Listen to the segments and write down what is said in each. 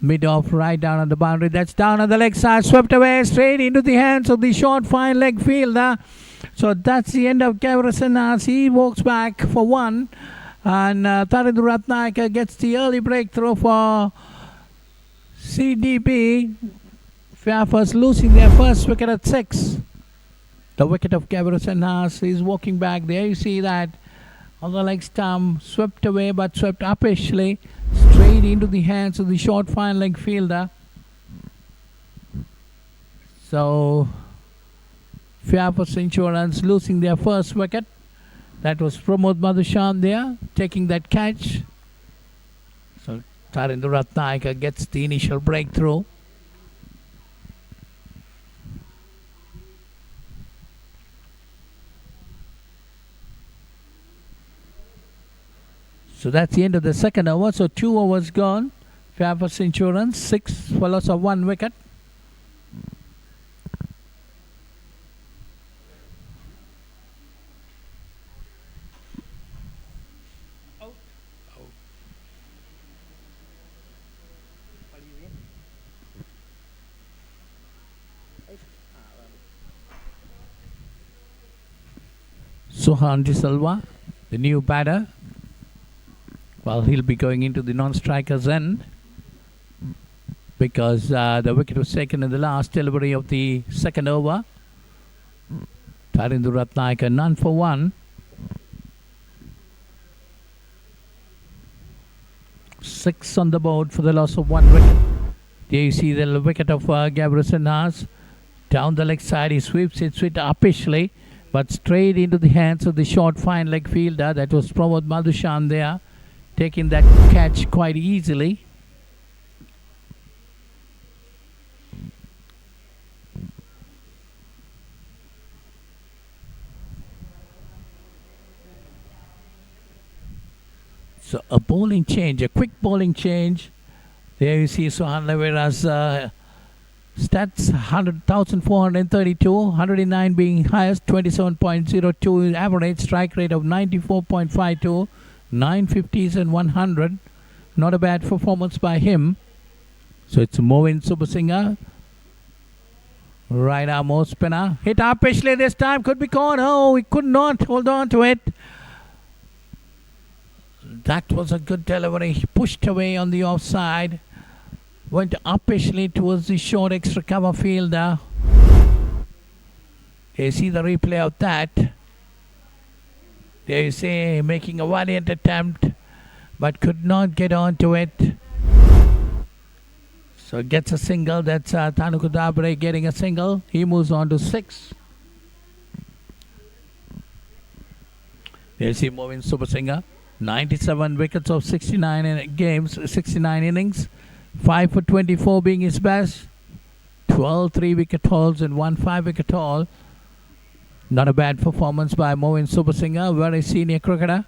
Mid-off, right down on the boundary. That's down on the leg side. Swept away straight into the hands of the short fine leg fielder. So that's the end of Gavrison as he walks back for one. And Ratnayaka gets the early breakthrough for CDB. Fairfirst losing their first wicket at 6. The wicket of Gavrison is walking back. There you see that on the leg stump, swept away but swept uppishly straight into the hands of the short fine leg fielder. So Fairfirst Insurance losing their first wicket. That was Pramod Madhushan there taking that catch. So Ratnayaka gets the initial breakthrough. So that's the end of the second over. So 2 overs gone. Fairfirst Insurance 6 for loss of 1 wicket. Suhan De Silva, the new batter. Well, he'll be going into the non-striker's end because the wicket was taken in the last delivery of the second over. Ratnayaka none for 1. 6 on the board for the loss of 1 wicket. There you see the wicket of Gavrison. Down the leg side, he sweeps it uppishly, but straight into the hands of the short fine leg fielder. That was Pramod Madhushan there, taking that catch quite easily. So a bowling change, a quick bowling change. There you see Suhan Lavera's stats: 100,432, 109 being highest, 27.02 average, strike rate of 94.52, 950s and 100. Not a bad performance by him. So it's Movin Subasinghe, right arm off spinner, hit uppishly this time, could be caught. Oh, he could not hold on to it. That was a good delivery. He pushed away on the offside, went uppishly towards the short extra cover fielder. You see the replay of that. There you see making a valiant attempt, but could not get onto it. So gets a single. That's Tanuku Dabre getting a single. He moves on to 6. There you see Movin Subasinghe. 97 wickets of 69 games, 69 innings. 5 for 24 being his best. 12 3-wicket hauls and 1 5-wicket haul. Not a bad performance by Movin Subasinghe, very senior cricketer.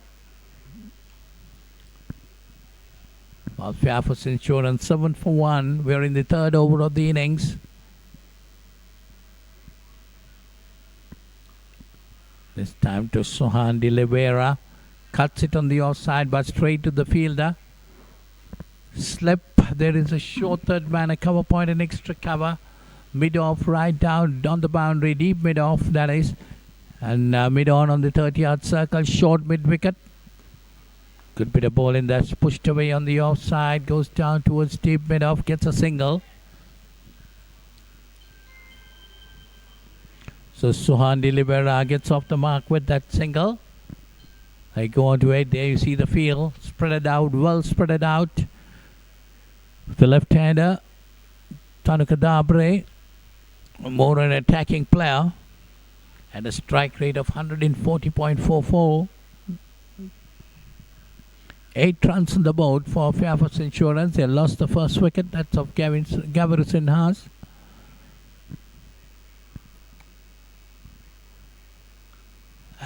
Well, Fairfirst Insurance 7 for 1. We're in the third over of the innings. This time to Suhan De Silva. Cuts it on the offside but straight to the fielder. Slip. There is a short third man, a cover point, an extra cover. Mid-off, right down on the boundary, deep mid-off that is. And mid-on the 30-yard circle, short mid-wicket. Good bit of bowling that's pushed away on the offside, goes down towards deep mid-off, gets a single. So Suhan De Silva gets off the mark with that single. They go on to it. There you see the field, spread it out, well spread it out. The left-hander, Tanuku Dabre, more an attacking player, and a strike rate of 140.44. 8 runs on the board for Fairfirst Insurance. They lost the first wicket. That's of Gavrison.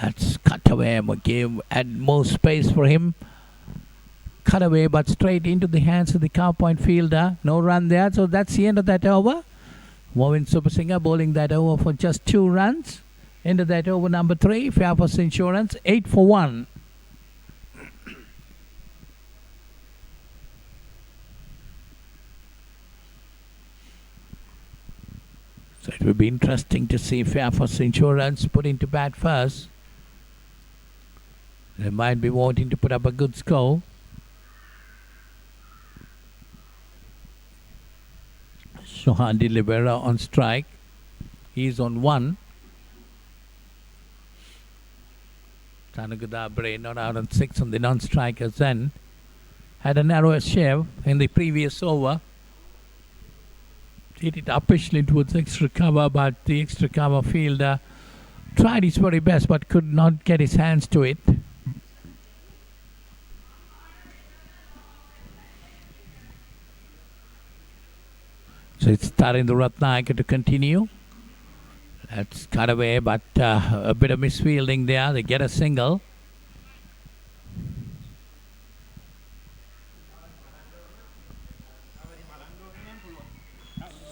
That's cut away. Gave add more space for him. Cut away, but straight into the hands of the cow point fielder. No run there. So that's the end of that over. Movin Subasinghe bowling that over for just 2 runs. End of that over number 3. Fairfirst Insurance 8 for 1. So it will be interesting to see Fairfirst Insurance put into bat first. They might be wanting to put up a good score. Sohan De Oliveira on strike. He's on 1. Tanuka not out on 6 on the non-strikers then. Had a narrow shave in the previous over. Hit it uppishly towards extra cover, but the extra cover fielder tried his very best but could not get his hands to it. So it's Tarinder Ratnayake to continue. That's cut away, but a bit of misfielding there. They get a single.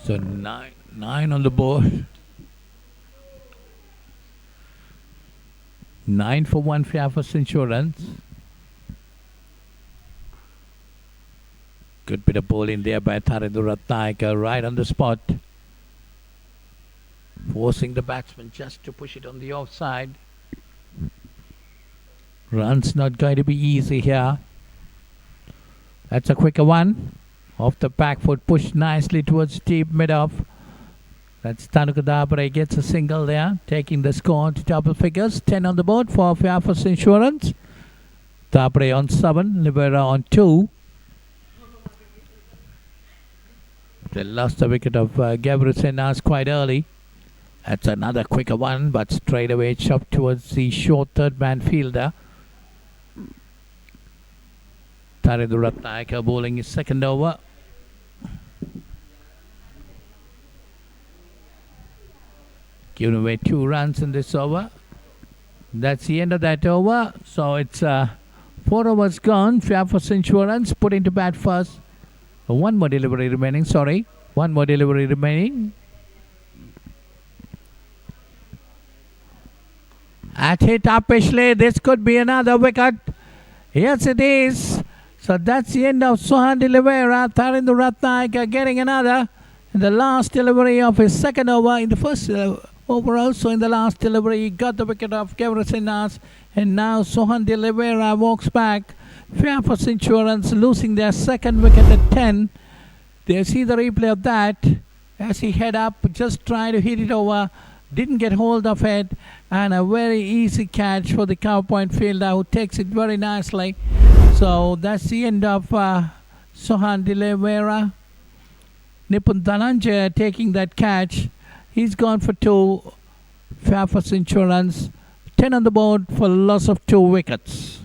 So nine on the board. 9 for 1 Fairfirst Insurance. Good bit of bowling there by Tarinder Ratnayake, right on the spot. Forcing the batsman just to push it on the offside. Run's not going to be easy here. That's a quicker one. Off the back foot, pushed nicely towards deep mid-off. That's Tanuka Dabra gets a single there, taking the score to double figures. 10 on the board for Fairfirst Insurance. Dabra on 7, Oliveira on 2. They lost the wicket of Gabriel Senas quite early. That's another quicker one, but straight away chopped towards the short third man fielder. Tarinder Ratnayake bowling his second over. Giving away 2 runs in this over. That's the end of that over. So it's 4 overs gone. Fairfirst Insurance put into bat first. One more delivery remaining. One more delivery remaining. At hit uppishly. This could be another wicket. Yes, it is. So that's the end of Sohan De Oliveira. Tarinder Ratnayake getting another. In the last delivery of his second over. In the first over also in the last delivery, he got the wicket of Gabriel Senas. And now Sohan De Oliveira walks back. Fairfirst Insurance losing their second wicket at 10. They see the replay of that as he head up, just trying to hit it over, didn't get hold of it, and a very easy catch for the cover point fielder who takes it very nicely. So that's the end of Sohan De Oliveira. Nipun Dhananjaya taking that catch. He's gone for 2. Fairfirst Insurance 10 on the board for loss of 2 wickets.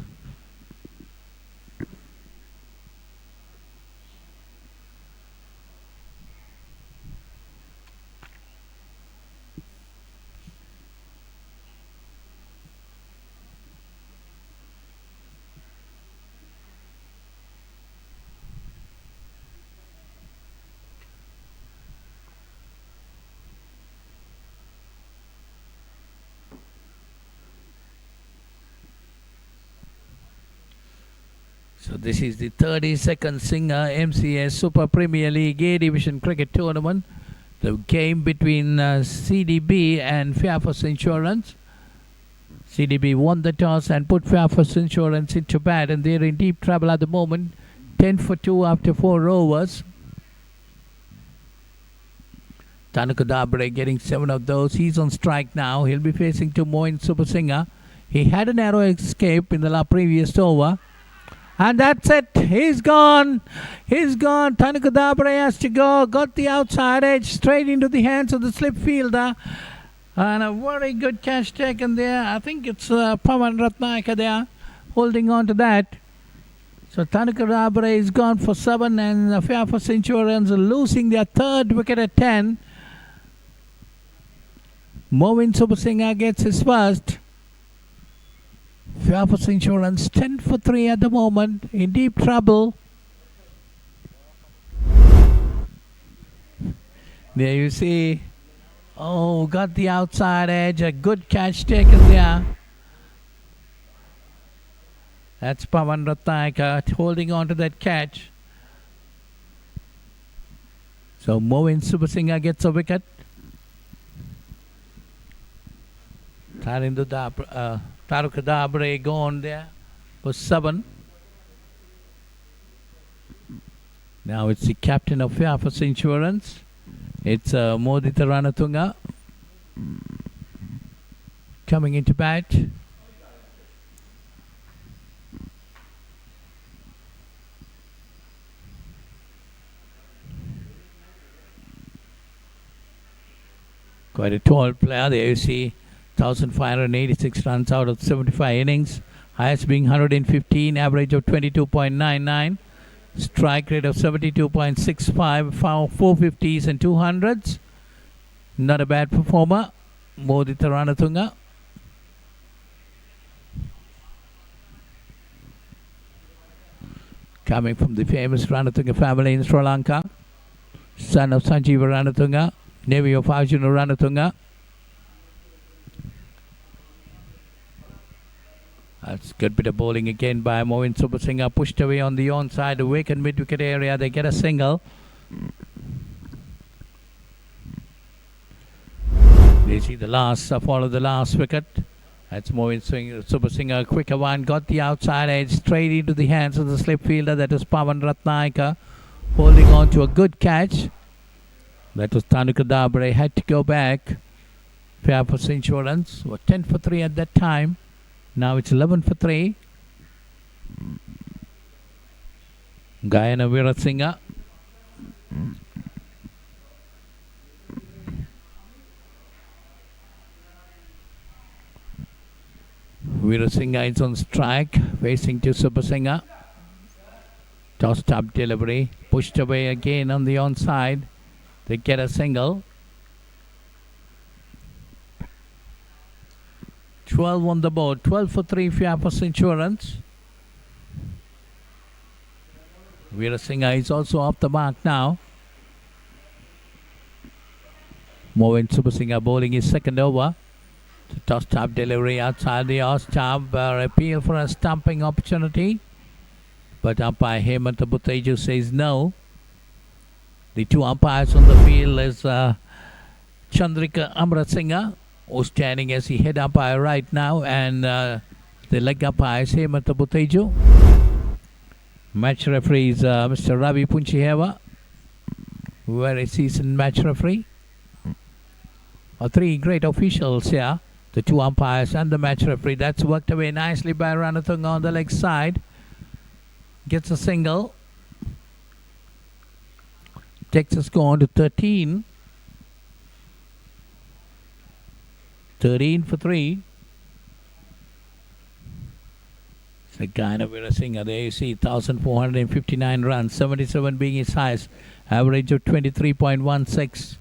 So this is the 32nd Singer-MCA Super Premier League A Division Cricket Tournament. The game between CDB and Fairfirst Insurance. CDB won the toss and put Fairfirst Insurance into bat, and they're in deep trouble at the moment. 10 for 2 after 4 overs. Tanuka Dabra getting 7 of those. He's on strike now. He'll be facing to Moin Super Singer. He had a narrow escape in the previous over. And that's it. He's gone. He's gone. Tanuka Dabra has to go. Got the outside edge straight into the hands of the slip fielder. And a very good catch taken there. I think it's Pawan Ratnayake there holding on to that. So Tanuka Dabra is gone for 7, and Fairfirst Insurance losing their 3rd wicket at 10. Moin Super Singer gets his first. Fairfirst Insurance 10 for 3 at the moment, in deep trouble. There you see, got the outside edge, a good catch taken there. That's Pawan Ratnayake holding on to that catch. So Moin Super Singer gets a wicket. Tarukadabre gone there for 7. Now it's the captain of Fairfirst Insurance. It's Modita Ranatunga coming into bat. Quite a tall player. There you see 1,586 runs out of 75 innings. Highest being 115, average of 22.99. Strike rate of 72.65, 450s and 200s. Not a bad performer. Modita Ranatunga. Coming from the famous Ranatunga family in Sri Lanka. Son of Sanjeeva Ranatunga, nephew of Arjuna Ranatunga. That's a good bit of bowling again by Mohin Subasinghe, pushed away on the onside, awake and mid-wicket area. They get a single. They see the last, follow the last wicket. That's Mohin Subasinghe, a quicker one, got the outside edge straight into the hands of the slip fielder. That is Pawan Ratnayaka, holding on to a good catch. That was Tanukadabre, had to go back. Fairfirst Insurance were 10 for 3 at that time. Now it's 11 for 3. Gayana Veerasinghe. Veerasinghe is on strike, facing to Subasinghe. Tossed up delivery, pushed away again on the onside. They get a single. 12 on the board, 12 for 3 Fairfirst Insurance. Veerasinghe is also off the mark now. Mohin Subasinghe bowling his second over. Tossed up delivery outside the off-stump. Appeal for a stumping opportunity. But umpire Hemant Buteju says no. The two umpires on the field is Chandrika Amritsinghe, who's standing as the head umpire right now, and the leg umpire is Hemant Buteju. Match referee is Mr. Ravi Punchiheva, very seasoned match referee. 3 great officials here, the two umpires and the match referee. That's worked away nicely by Ranatunga on the leg side. Gets a single. Takes a score on to 13. 13 for 3. The Gayana Veerasinghe, there you see 1,459 runs, 77 being his highest, average of 23.16,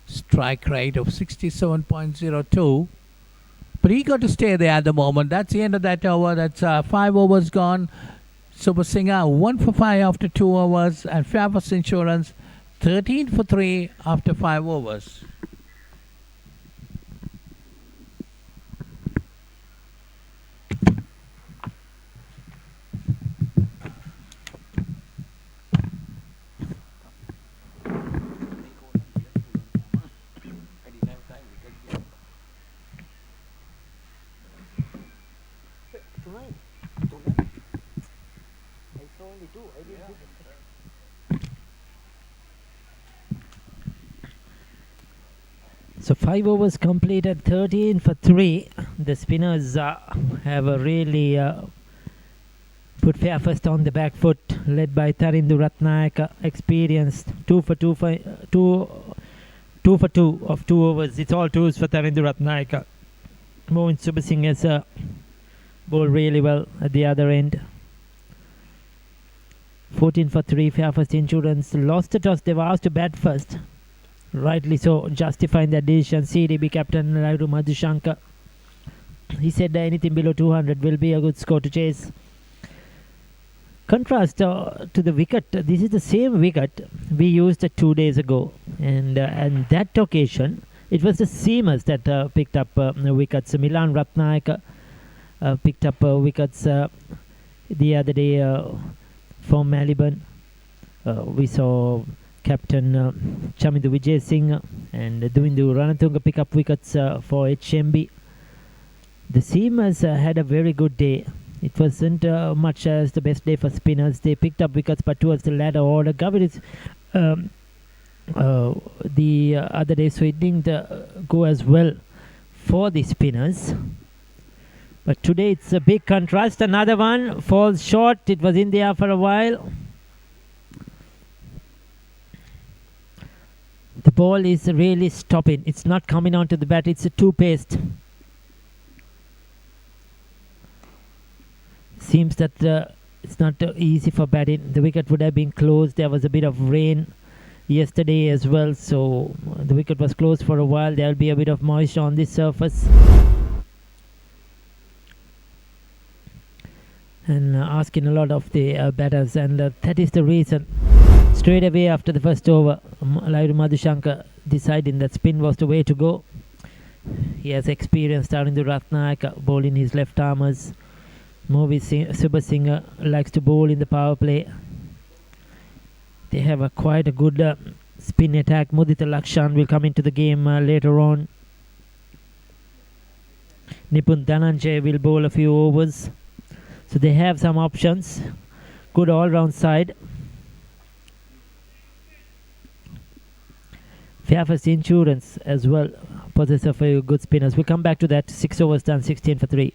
strike rate of 67.02. But he got to stay there at the moment. That's the end of that over. That's 5 overs gone. Subasinghe 1 for 5 after 2 overs, and Fairfirst Insurance 13 for 3 after 5 overs. So 5 overs completed, 13 for 3. The spinners have really put Fairfirst on the back foot, led by Tarindu Ratnayaka, experienced 2 for 2 of 2 overs. It's all 2s for Tarindu Ratnayaka. Mohin Subasinghe has bowled really well at the other end. 14 for 3 Fairfirst Insurance. Lost the toss. They were asked to bat first. Rightly so, justifying that decision. CDB captain Raidu Madhushankar, he said that anything below 200 will be a good score to chase. Contrast to the wicket, this is the same wicket we used 2 days ago, and that occasion it was the seamers that picked up wickets. Milan Ratnayaka picked up wickets the other day from Melbourne. We saw Captain Chamindu Vijay Singh and Duindu Ranatunga pick up wickets for HMB. The seamers had a very good day. It wasn't much as the best day for spinners. They picked up wickets, but towards the latter order, Gaviris the other day, so it didn't go as well for the spinners. But today it's a big contrast. Another one falls short. It was in the air for a while. The ball is really stopping. It's not coming onto the bat. It's a two-paced. Seems that it's not easy for batting. The wicket would have been closed. There was a bit of rain yesterday as well, so the wicket was closed for a while. There will be a bit of moisture on this surface. And asking a lot of the batters, and that is the reason. Straight away after the first over, Lairu Madhushankar deciding that spin was the way to go. He has experience starting the Ratnayaka, bowling his left armers. Subha Singh likes to bowl in the power play. They have quite a good spin attack. Mudita Lakshan will come into the game later on. Nipun Dhananjay will bowl a few overs. So they have some options. Good all-round side. Fairfirst Insurance as well, possessor of a good spinners. We'll come back to that. 6 overs done, 16 for 3.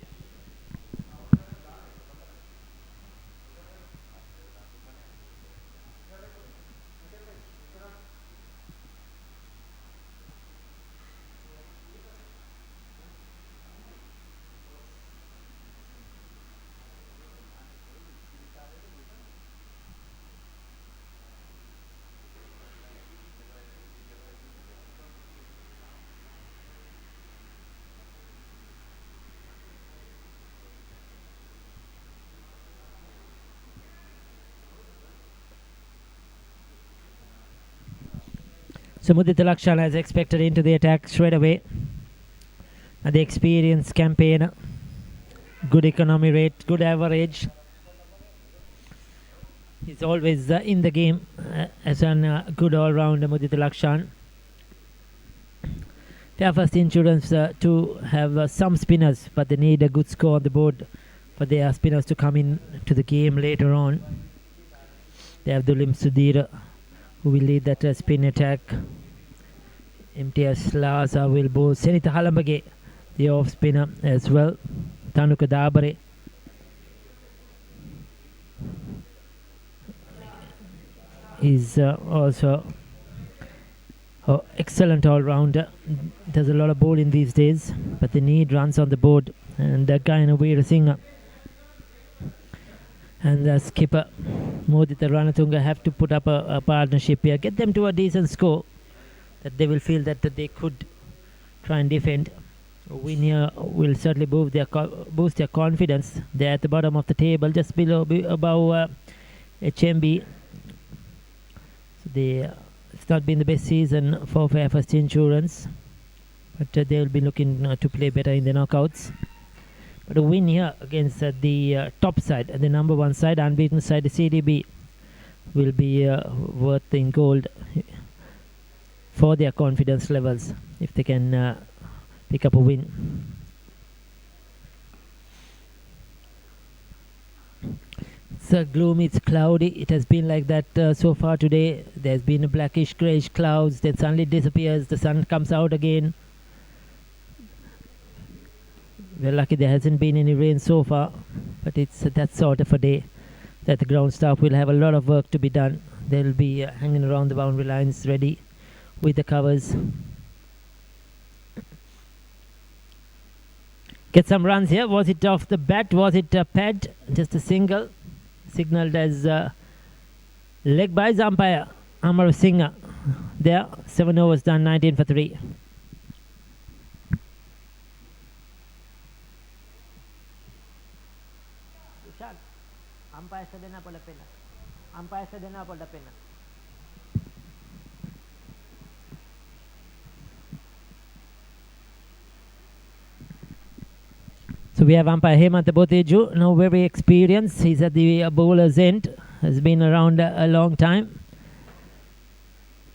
So Mudita Lakshan has expected into the attack straight away. The experienced campaigner. Good economy rate, good average. He's always in the game as a good all-rounder, Mudita Lakshan. Fairfirst Insurance to have some spinners, but they need a good score on the board for their spinners to come in to the game later on. They have Dulim Sudhir, who will lead that spin attack. MTS Laza will bowl. Senita Halambage, the off spinner as well. Tanuka Dabare. Is also excellent all-rounder. There's a lot of bowling these days, but they need runs on the board. And that guy in a Veera Singh and the skipper Modita Ranatunga have to put up a partnership here, get them to a decent score that they will feel that they could try and defend. A win here will certainly boost their confidence. They're at the bottom of the table, just above HMB. So it's not been the best season for Fairfirst Insurance, but they will be looking to play better in the knockouts. But a win here against the top side, the number one side, unbeaten side, the CDB, will be worth in gold for their confidence levels if they can pick up a win. It's gloomy, it's cloudy. It has been like that so far today. There's been a blackish greyish clouds, then suddenly disappears, the sun comes out again. We're lucky there hasn't been any rain so far, but it's that sort of a day that the ground staff will have a lot of work to be done. They'll be hanging around the boundary lines ready with the covers. Get some runs here. Was it off the bat? Was it a pad? Just a single. Signaled as leg by his umpire, Amar Singh. There, 7 overs done, 19 for 3. So we have umpire Hemant Boteju, now very experienced. He's at the bowler's end, has been around a long time.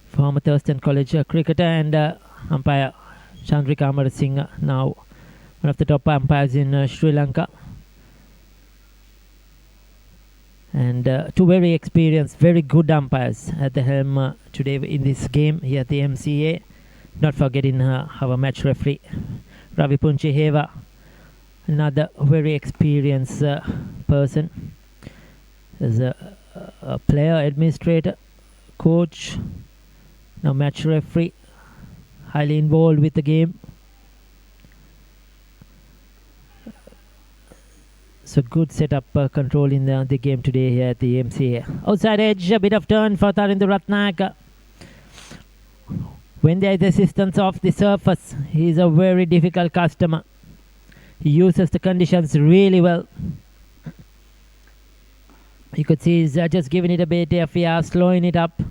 Former Thurston College cricketer, and umpire Chandrika Amar Singh now one of the top umpires in Sri Lanka. And two very experienced, very good umpires at the helm today in this game here at the MCA. Not forgetting our match referee, Ravi Punchiheva, another very experienced person. As a player, administrator, coach, now match referee, highly involved with the game. So good setup controlling the game today here at the MCA. Outside edge, a bit of turn for Tarinder Ratnayaka. When there is assistance off the surface, he is a very difficult customer. He uses the conditions really well. You could see he's just giving it a bit of air, slowing it up.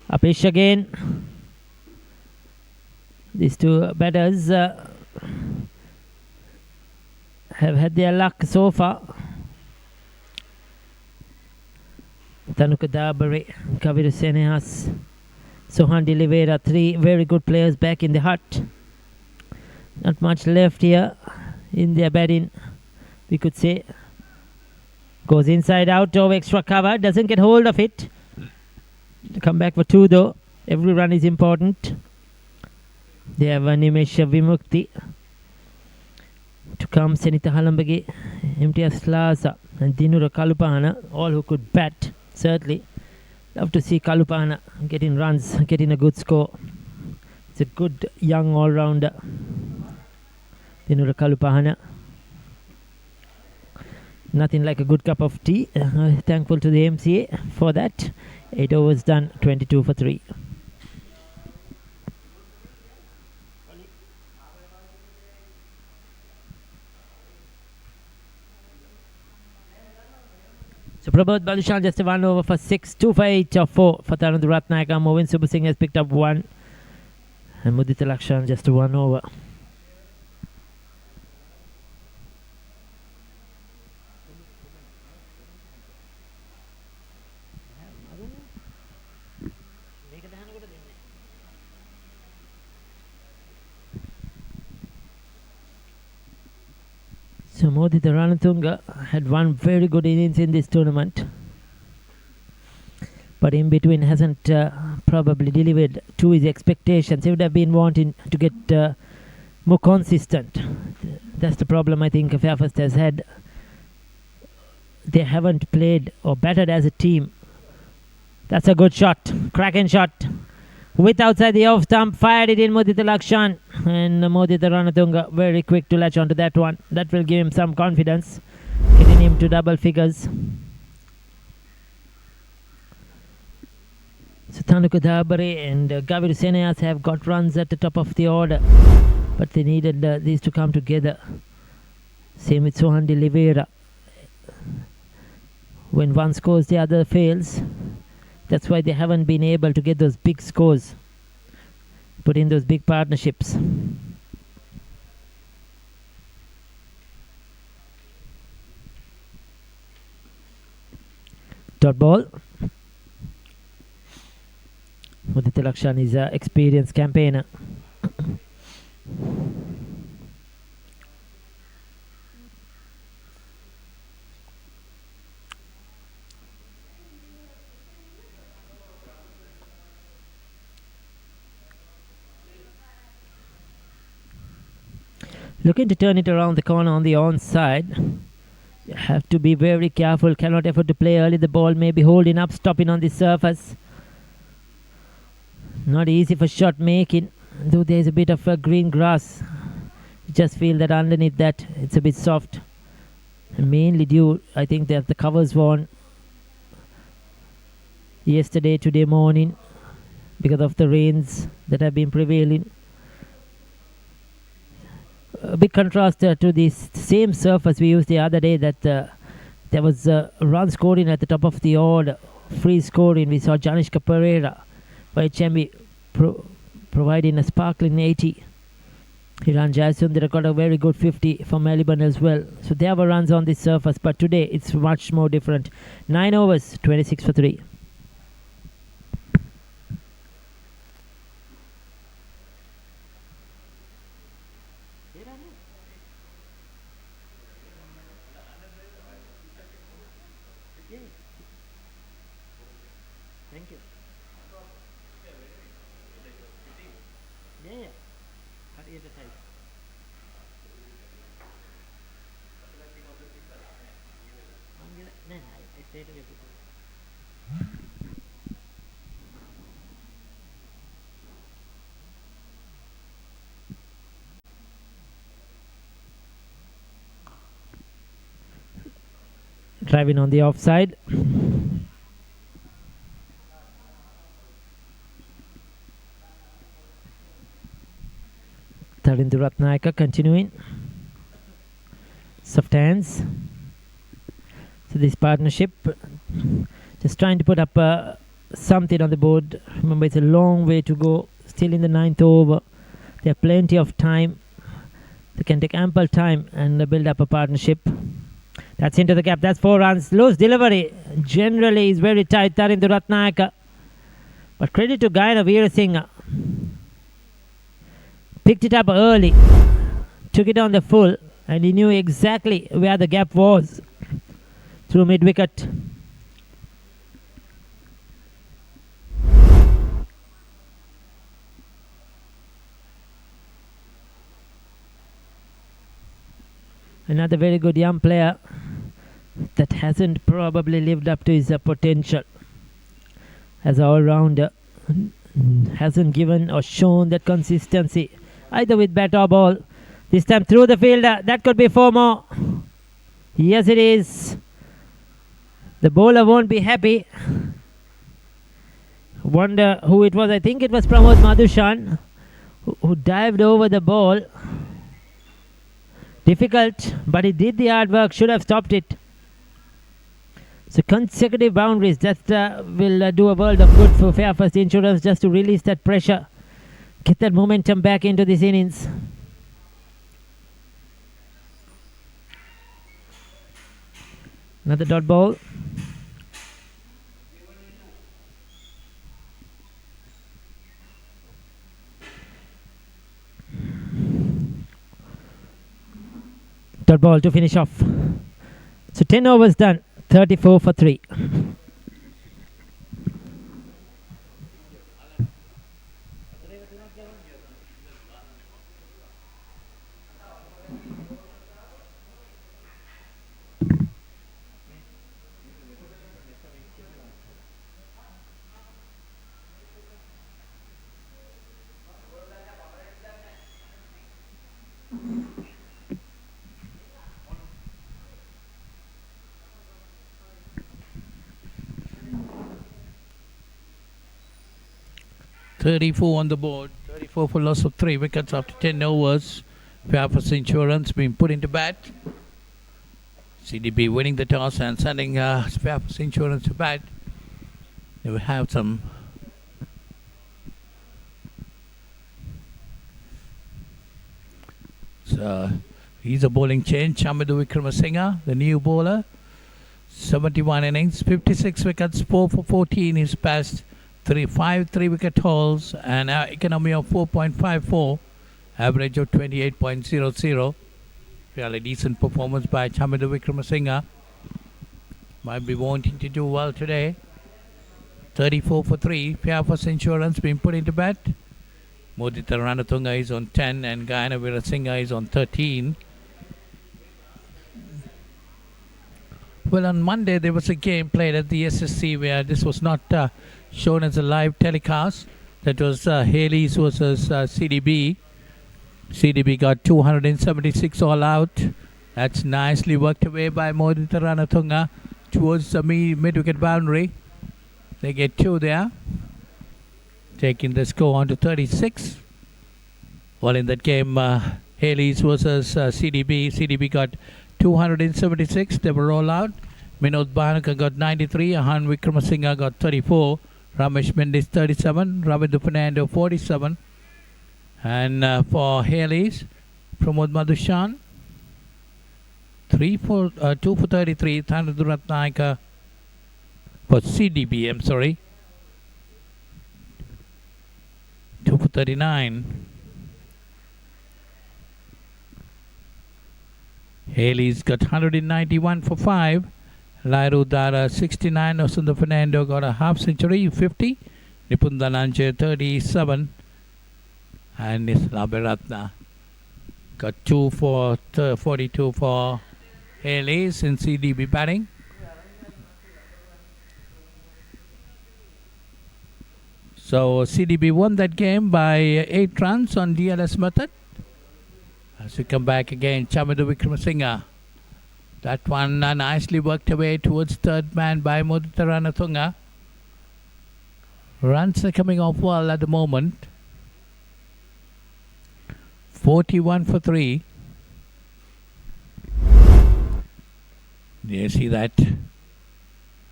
Upish again. These two batters have had their luck so far. Tanuka Dabari, Kaviru Senehas, Sohan Dilivera, three very good players back in the hut. Not much left here in their batting, we could say. Goes inside out over extra cover, doesn't get hold of it. Come back for two though. Every run is important. They have Nimesh Vimukti to come, Senita Halambagi, MTS Laza and Dinura Kalupana, all who could bat, certainly. Love to see Kalupana getting runs, getting a good score. It's a good young all-rounder, Dinura Kalupana. Nothing like a good cup of tea. Thankful to the MCA for that. 8 overs done, 22 for 3. So Prabodh Balushan just a 1 over for 6, 2 for 8 or 4 for Tarun Ratnayaka. Movin Super Singh has picked up 1. And Mudita Lakshan just a 1 over. So Modita Ranatunga had one very good innings in this tournament, but in between hasn't probably delivered to his expectations. He would have been wanting to get more consistent. That's the problem I think Fairfirst has had. They haven't played or batted as a team. That's a good shot, cracking shot. With outside the off stump, fired it in Modita Lakshan, and Modita Ranatunga very quick to latch onto that one. That will give him some confidence, getting him to double figures. So Tanuka Dabare and Gaviru Senayas have got runs at the top of the order, but they needed these to come together. Same with Sohan Dilivera. When one scores, the other fails. That's why they haven't been able to get those big scores, put in those big partnerships. Dot ball. Mudita Lakshan is an experienced campaigner. Looking to turn it around the corner on the onside. You have to be very careful. Cannot afford to play early. The ball may be holding up, stopping on the surface. Not easy for shot making, though there is a bit of green grass. You just feel that underneath that it's a bit soft. And mainly due, I think, that the covers were on yesterday, today morning, because of the rains that have been prevailing. A big contrast to the same surface we used the other day, that there was a run scoring at the top of the order, free scoring. We saw Janishka Pereira by HMB providing a sparkling 80. Hiran Jayasun, they recorded a very good 50 for Melbourne as well. So there were runs on this surface, but today it's much more different. 9 overs, 26 for 3. Thank you. Yeah. Driving on the offside. Interruption continuing. Soft hands. So this partnership just trying to put up something on the board. Remember, it's a long way to go. Still in the 9th over. There are plenty of time. They can take ample time and build up a partnership. That's into the gap. That's 4 runs. Loose delivery. Generally is very tight. Interruption. But credit to Guyana Veerasinghe. Picked it up early. Took it on the full. And he knew exactly where the gap was. Through mid-wicket. Another very good young player that hasn't probably lived up to his potential as an all-rounder. Hasn't given or shown that consistency either with bat or ball. This time through the fielder. That could be 4 more. Yes, it is. The bowler won't be happy. Wonder who it was. I think it was Pramod Madhushan who dived over the ball. Difficult, but he did the hard work. Should have stopped it. So consecutive boundaries, that will do a world of good for Fairfirst Insurance, just to release that pressure. Get that momentum back into this innings. Another dot ball. Dot ball to finish off. So 10 overs done. 34 for 3. .34 on the board. 34 for loss of 3 wickets after 10 overs. Fairfirst Insurance being put into bat. CDB winning the toss and sending Fairfirst Insurance to bat. They will have some he's a bowling change. Chamindu Wickramasinghe, the new bowler. 71 innings, 56 wickets, 4 for 14. He's passed 3 wicket hauls and economy of 4.54, average of 28.00. Really decent performance by Chamindu Wickramasinghe. Might be wanting to do well today. 34 for 3. Fairfirst Insurance being put into bat. Mudita Ranatunga is on 10 and Guyana Veerasinghe is on 13. Well, on Monday there was a game played at the SSC where this was not shown as a live telecast. That was Haley's versus CDB. CDB got 276 all out. That's nicely worked away by Mudita Ranatunga towards the mid-wicket boundary. They get 2 there, taking the score on to 36. Well, in that game, Haley's versus CDB. CDB got 276. They were all out. Minod Bhanuka got 93. Ahan Wickramasinghe got 34. Ramesh Mendes 37. Ravindu Fernando 47. And for Haley's, Pramod Madhushan, 2 for 33, Thanduratnaika for CDB, I'm sorry, 2 for 39. Haley's got 191 for 5. Lairu Dara 69. Osunda Fernando got a half century, 50. Nipundananje 37. And Nisla Beratna got 2 for 42 for Haley's in CDB batting. So CDB won that game by 8 runs on DLS method. As we come back again, Chamadu Wickramasinghe. That one nicely worked away towards third man by Mudita Ranatunga. Runs are coming off well at the moment. 41 for 3. You see that?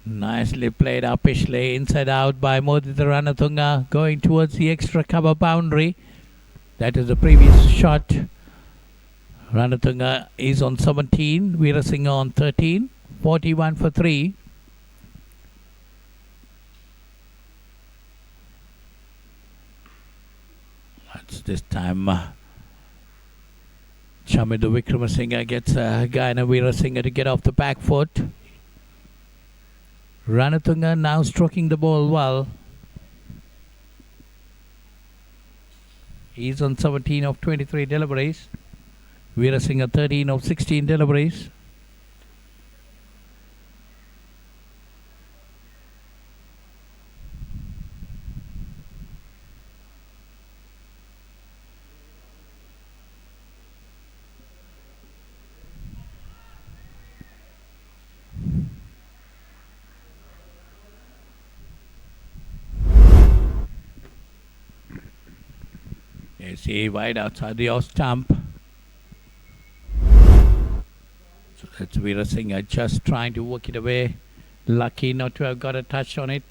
Nicely played uppishly, inside out by Mudita Ranatunga, going towards the extra cover boundary. That is the previous shot. Ranatunga is on 17, Veerasinghe on 13, 41 for 3. That's this time Chamadu Wickramasinghe gets Gayana Veerasinghe to get off the back foot. Ranatunga now stroking the ball well. He's on 17 of 23 deliveries. Veerasinghe 13 of 16 deliveries. You see wide outside the off stump. So that's Veerasinghe just trying to work it away. Lucky not to have got a touch on it.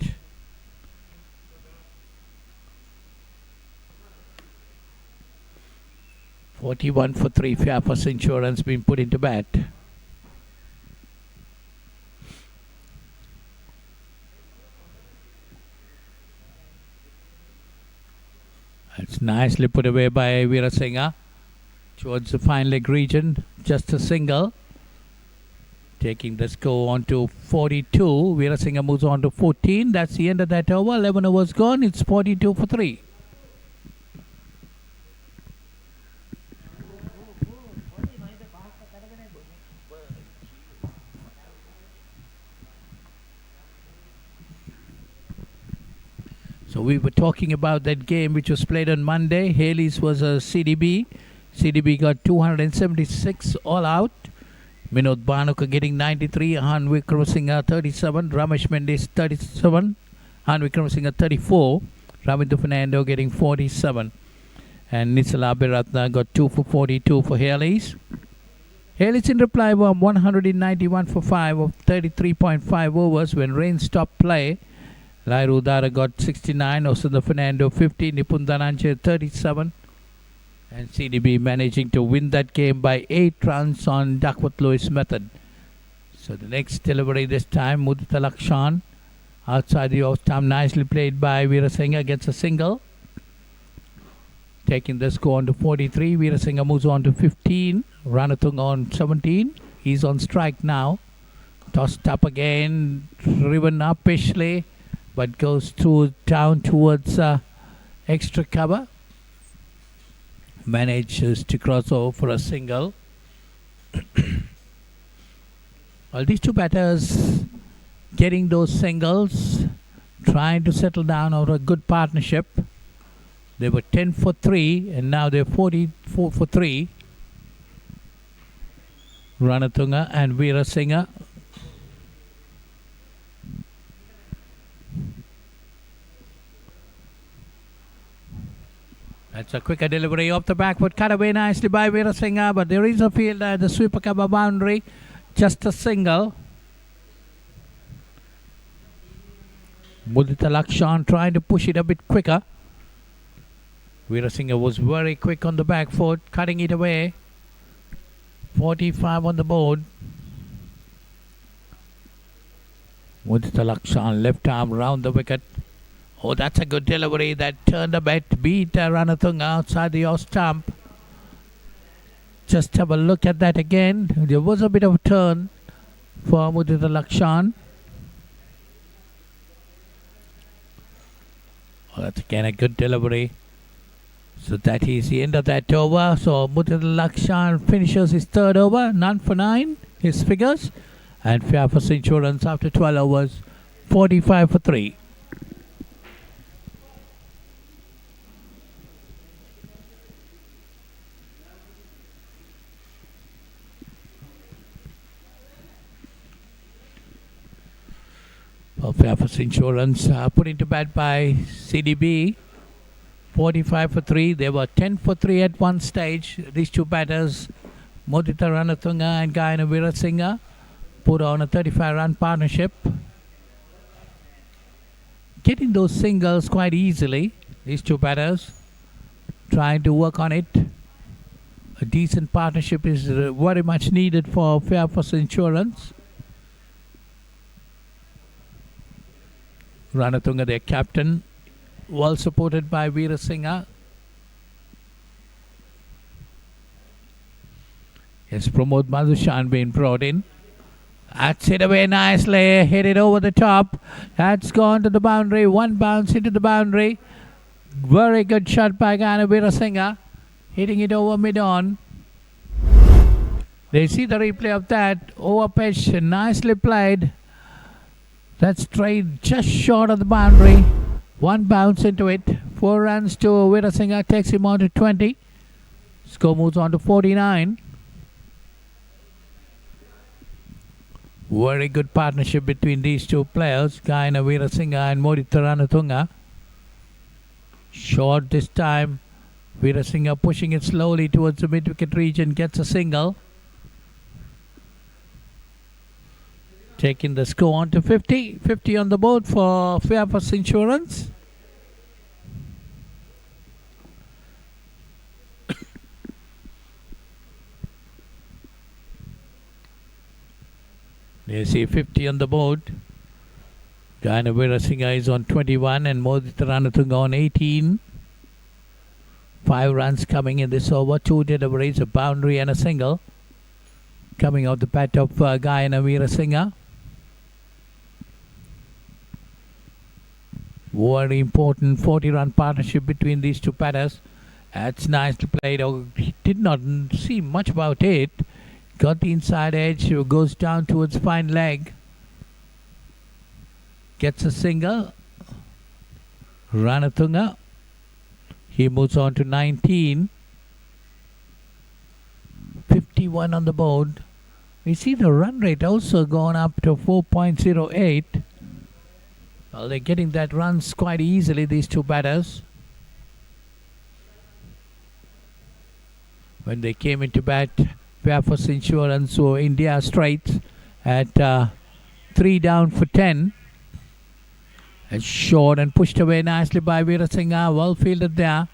$41 for 3. Fairfirst insurance being put into bat. It's nicely put away by Veerasinghe towards the fine leg region. Just a single. Taking the score on to 42. Veerasinghe moves on to 14. That's the end of that over. 11 overs gone. It's 42 for 3. So we were talking about that game which was played on Monday. Haley's was a CDB. CDB got 276 all out. Minod Bhanuka getting 93, Han Wickramasinghe 37, Ramesh Mendes 37, Han Wickramasinghe 34, Ravindu Fernando getting 47, and Nisala Beratna got 2 for 42 for Haley's. Haley's in reply were 191 for 5 of 33.5 overs when rain stopped play. Lairu Dara got 69, Osunda Fernando 50, Nipun Dhananjay 37. And CDB managing to win that game by 8 runs on Duckworth Lewis method. So the next delivery this time, Mudita Lakshan outside the off stump, nicely played by Veerasinghe, gets a single. Taking the score on to 43. Veerasinghe moves on to 15. Ranatunga on 17. He's on strike now. Tossed up again, driven uppishly, but goes down towards extra cover. Manages to cross over for a single. Well, these two batters getting those singles, trying to settle down over a good partnership. They were 10 for 3 and now they're 44 for 3. Ranatunga and Veerasinghe. That's a quicker delivery off the back foot, cut away nicely by Veerasinghe, but there is a field at the sweeper cover boundary, just a single. Mudita Lakshan trying to push it a bit quicker. Veerasinghe was very quick on the back foot, cutting it away. 45 on the board. Mudita Lakshan, left arm round the wicket. Oh, that's a good delivery. That turned a bit. Beat Ranatunga outside the off stump. Just have a look at that again. There was a bit of a turn for Mudita Lakshan. Oh, that's again a good delivery. So that is the end of that over. So Mudita Lakshan finishes his third over. None for 9. His figures. And Fairfirst Insurance after 12 overs. 45 for 3. Fairfirst Insurance put into bat by CDB. 45 for 3. They were 10 for 3 at one stage. These two batters, Mudita Ranatunga and Gayana Veerasinghe, put on a 35-run partnership. Getting those singles quite easily, these two batters, trying to work on it. A decent partnership is very much needed for Fairfirst Insurance. Ranatunga, their captain, well supported by Veerasinghe. Yes, Pramod Madhushan being brought in. That's hit away nicely, hit it over the top. That's gone to the boundary, one bounce into the boundary. Very good shot by Gayana Veerasinghe, hitting it over mid-on. They see the replay of that, over pitch, nicely played. That's straight just short of the boundary. One bounce into it. 4 runs to Veerasinghe, takes him on to 20. Score moves on to 49. Very good partnership between these two players, Gayana Veerasinghe and Mudita Ranatunga. Short this time. Veerasinghe pushing it slowly towards the mid-wicket region, gets a single. Taking the score on to 50. 50 on the board for Fairfirst Insurance. You see 50 on the board. Gayana Veerasinghe is on 21 and Mudita Ranatunga on 18. 5 runs coming in this over. 2 deliveries, a boundary and a single. Coming out the bat of Gayana Veerasinghe. Very important 40-run partnership between these two batters. That's nicely played. Oh, he did not see much about it. Got the inside edge, goes down towards fine leg. Gets a single. Ranatunga. He moves on to 19. 51 on the board. We see the run rate also gone up to 4.08. Well, they're getting that runs quite easily, these two batters. When they came into bat, Fairfirst Insurance were India straight at 3 down for 10. And short and pushed away nicely by Veerasinghe, well fielded there.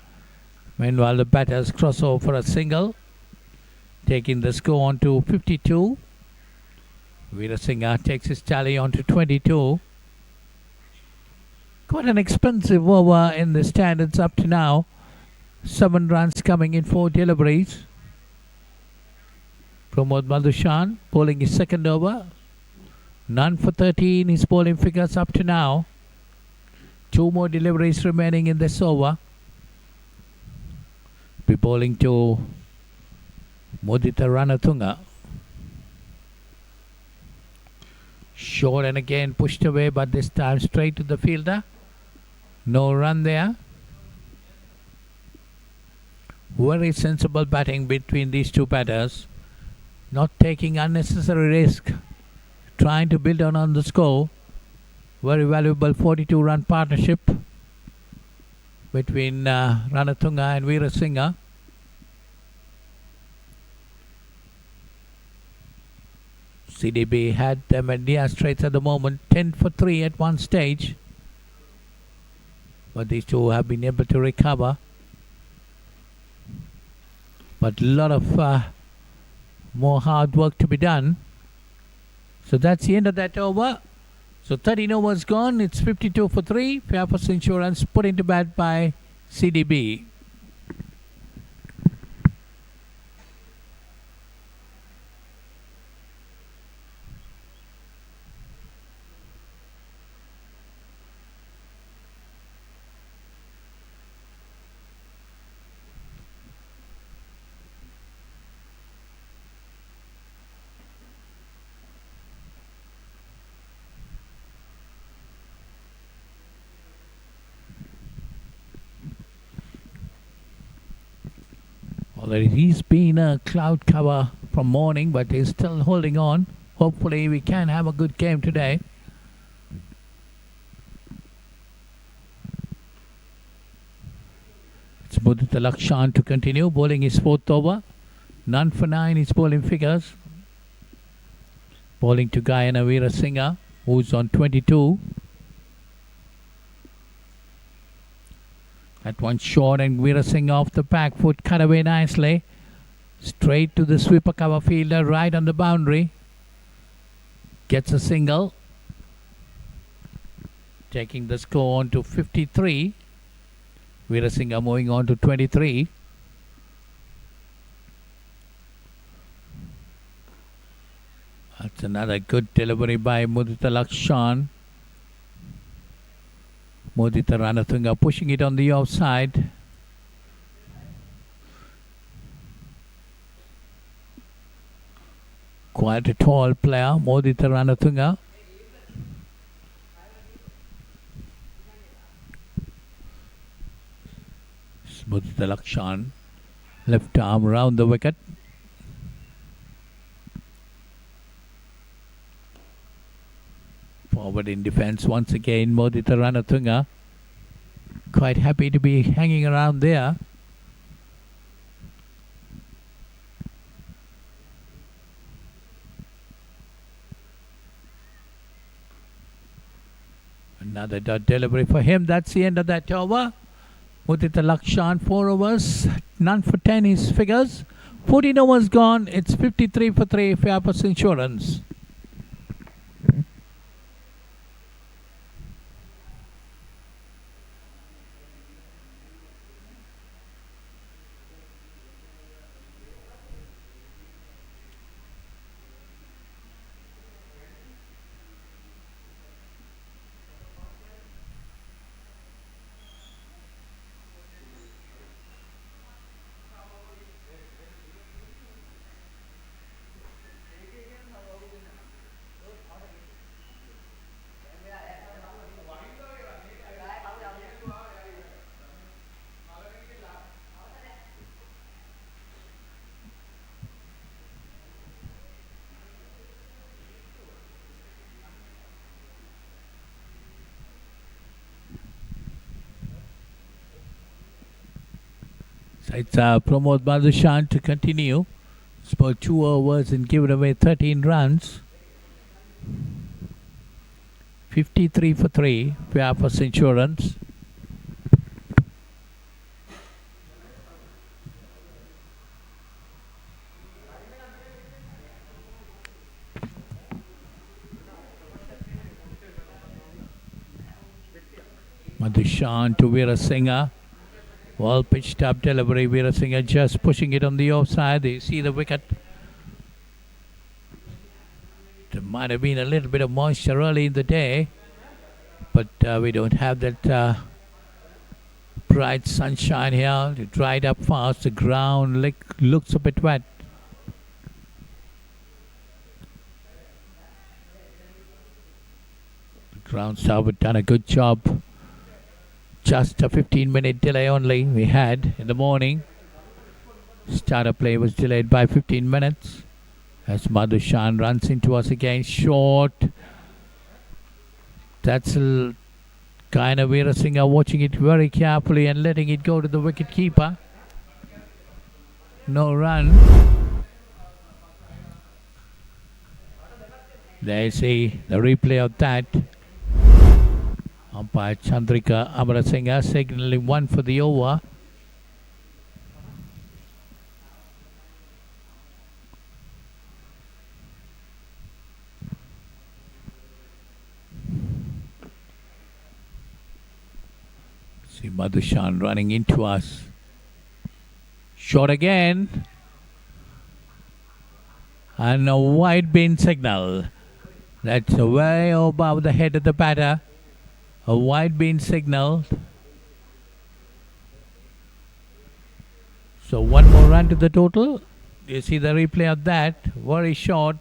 Meanwhile, the batters cross over for a single, taking the score on to 52. Veerasinghe takes his tally on to 22. Quite an expensive over in the standards up to now. 7 runs coming in 4 deliveries. Pramod Madhushan bowling his second over. None for 13 his bowling figures up to now. 2 more deliveries remaining in this over. Be bowling to Mudita Ranatunga. Short and again pushed away, but this time straight to the fielder. No run there. Very sensible batting between these two batters. Not taking unnecessary risk. Trying to build on the score. Very valuable 42-run partnership between Ranatunga and Veerasinghe. CDB had them at the straights at the moment, 10 for 3 at one stage. But these two have been able to recover. but a lot of more hard work to be done. So that's the end of that over. So 13 overs gone. It's 52 for 3. Fairfirst Insurance put into bat by CDB. Already he's been a cloud cover from morning, but he's still holding on. Hopefully we can have a good game today. It's Sportylk to continue, bowling his 4th over. None for 9, he's bowling figures. Bowling to Guyana Veerasinghe, who's on 22. That one short and Veerasinghe off the back foot, cut away nicely. Straight to the sweeper cover fielder, right on the boundary. Gets a single. Taking the score on to 53. Veerasinghe moving on to 23. That's another good delivery by Sportylk. Mudita Ranatunga pushing it on the offside. Quite a tall player, Mudita Ranatunga. Sportylk left arm round the wicket. Forward in defence once again, Mudita Ranatunga. Quite happy to be hanging around there. Another dot delivery for him. That's the end of that over. Sportylk 4 overs, none for 10 his figures. 14 overs gone. It's 53 for 3 Fairfirst Insurance. So it's Pramod Badushan to continue. It's about 2 overs and give it away 13 runs. 53 for 3 Fairfirst Insurance. Madhushan to Veerasinghe. Well pitched up delivery. Veerasinghe just pushing it on the offside. You see the wicket. There might have been a little bit of moisture early in the day, but we don't have that bright sunshine here. It dried up fast. The ground looks a bit wet. The ground staff have done a good job. Just a 15-minute delay only we had in the morning. Starter play was delayed by 15 minutes. As Madhushan runs into us again, short. That's kind of Veerasinghe watching it very carefully and letting it go to the wicket keeper. No run. There you see the replay of that. Umpire Chandrika Amarasinghe signaling 1 for the over. See Madhushan running into us. Shot again. And a wide bin signal. That's way above the head of the batter. A wide bin signal. So one more run to the total. You see the replay of that. Very short.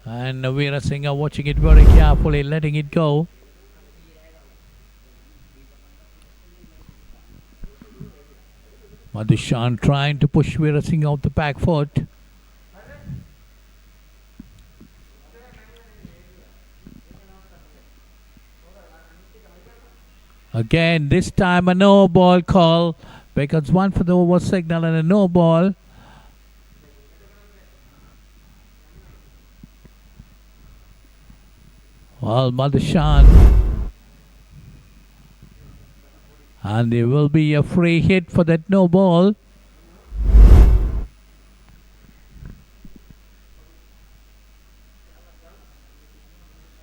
And Veerasinghe watching it very carefully, letting it go. Madhushan trying to push Veerasinghe off the back foot. Again, this time a no ball call, because one for the over signal and a no ball. Well, Madhushan. And there will be a free hit for that no ball.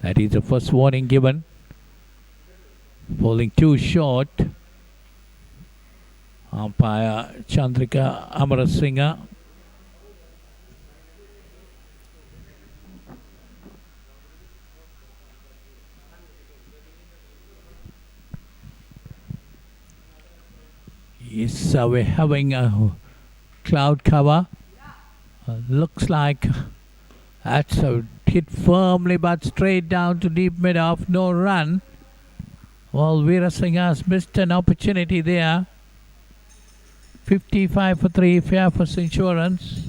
That is the first warning given. Bowling too short. Umpire Chandrika Amarasinghe. Yes, we're having a cloud cover. Looks like that's a hit firmly but straight down to deep mid-off, no run. Well, Veerasinghe has missed an opportunity there. 55 for 3, Fairfirst Insurance.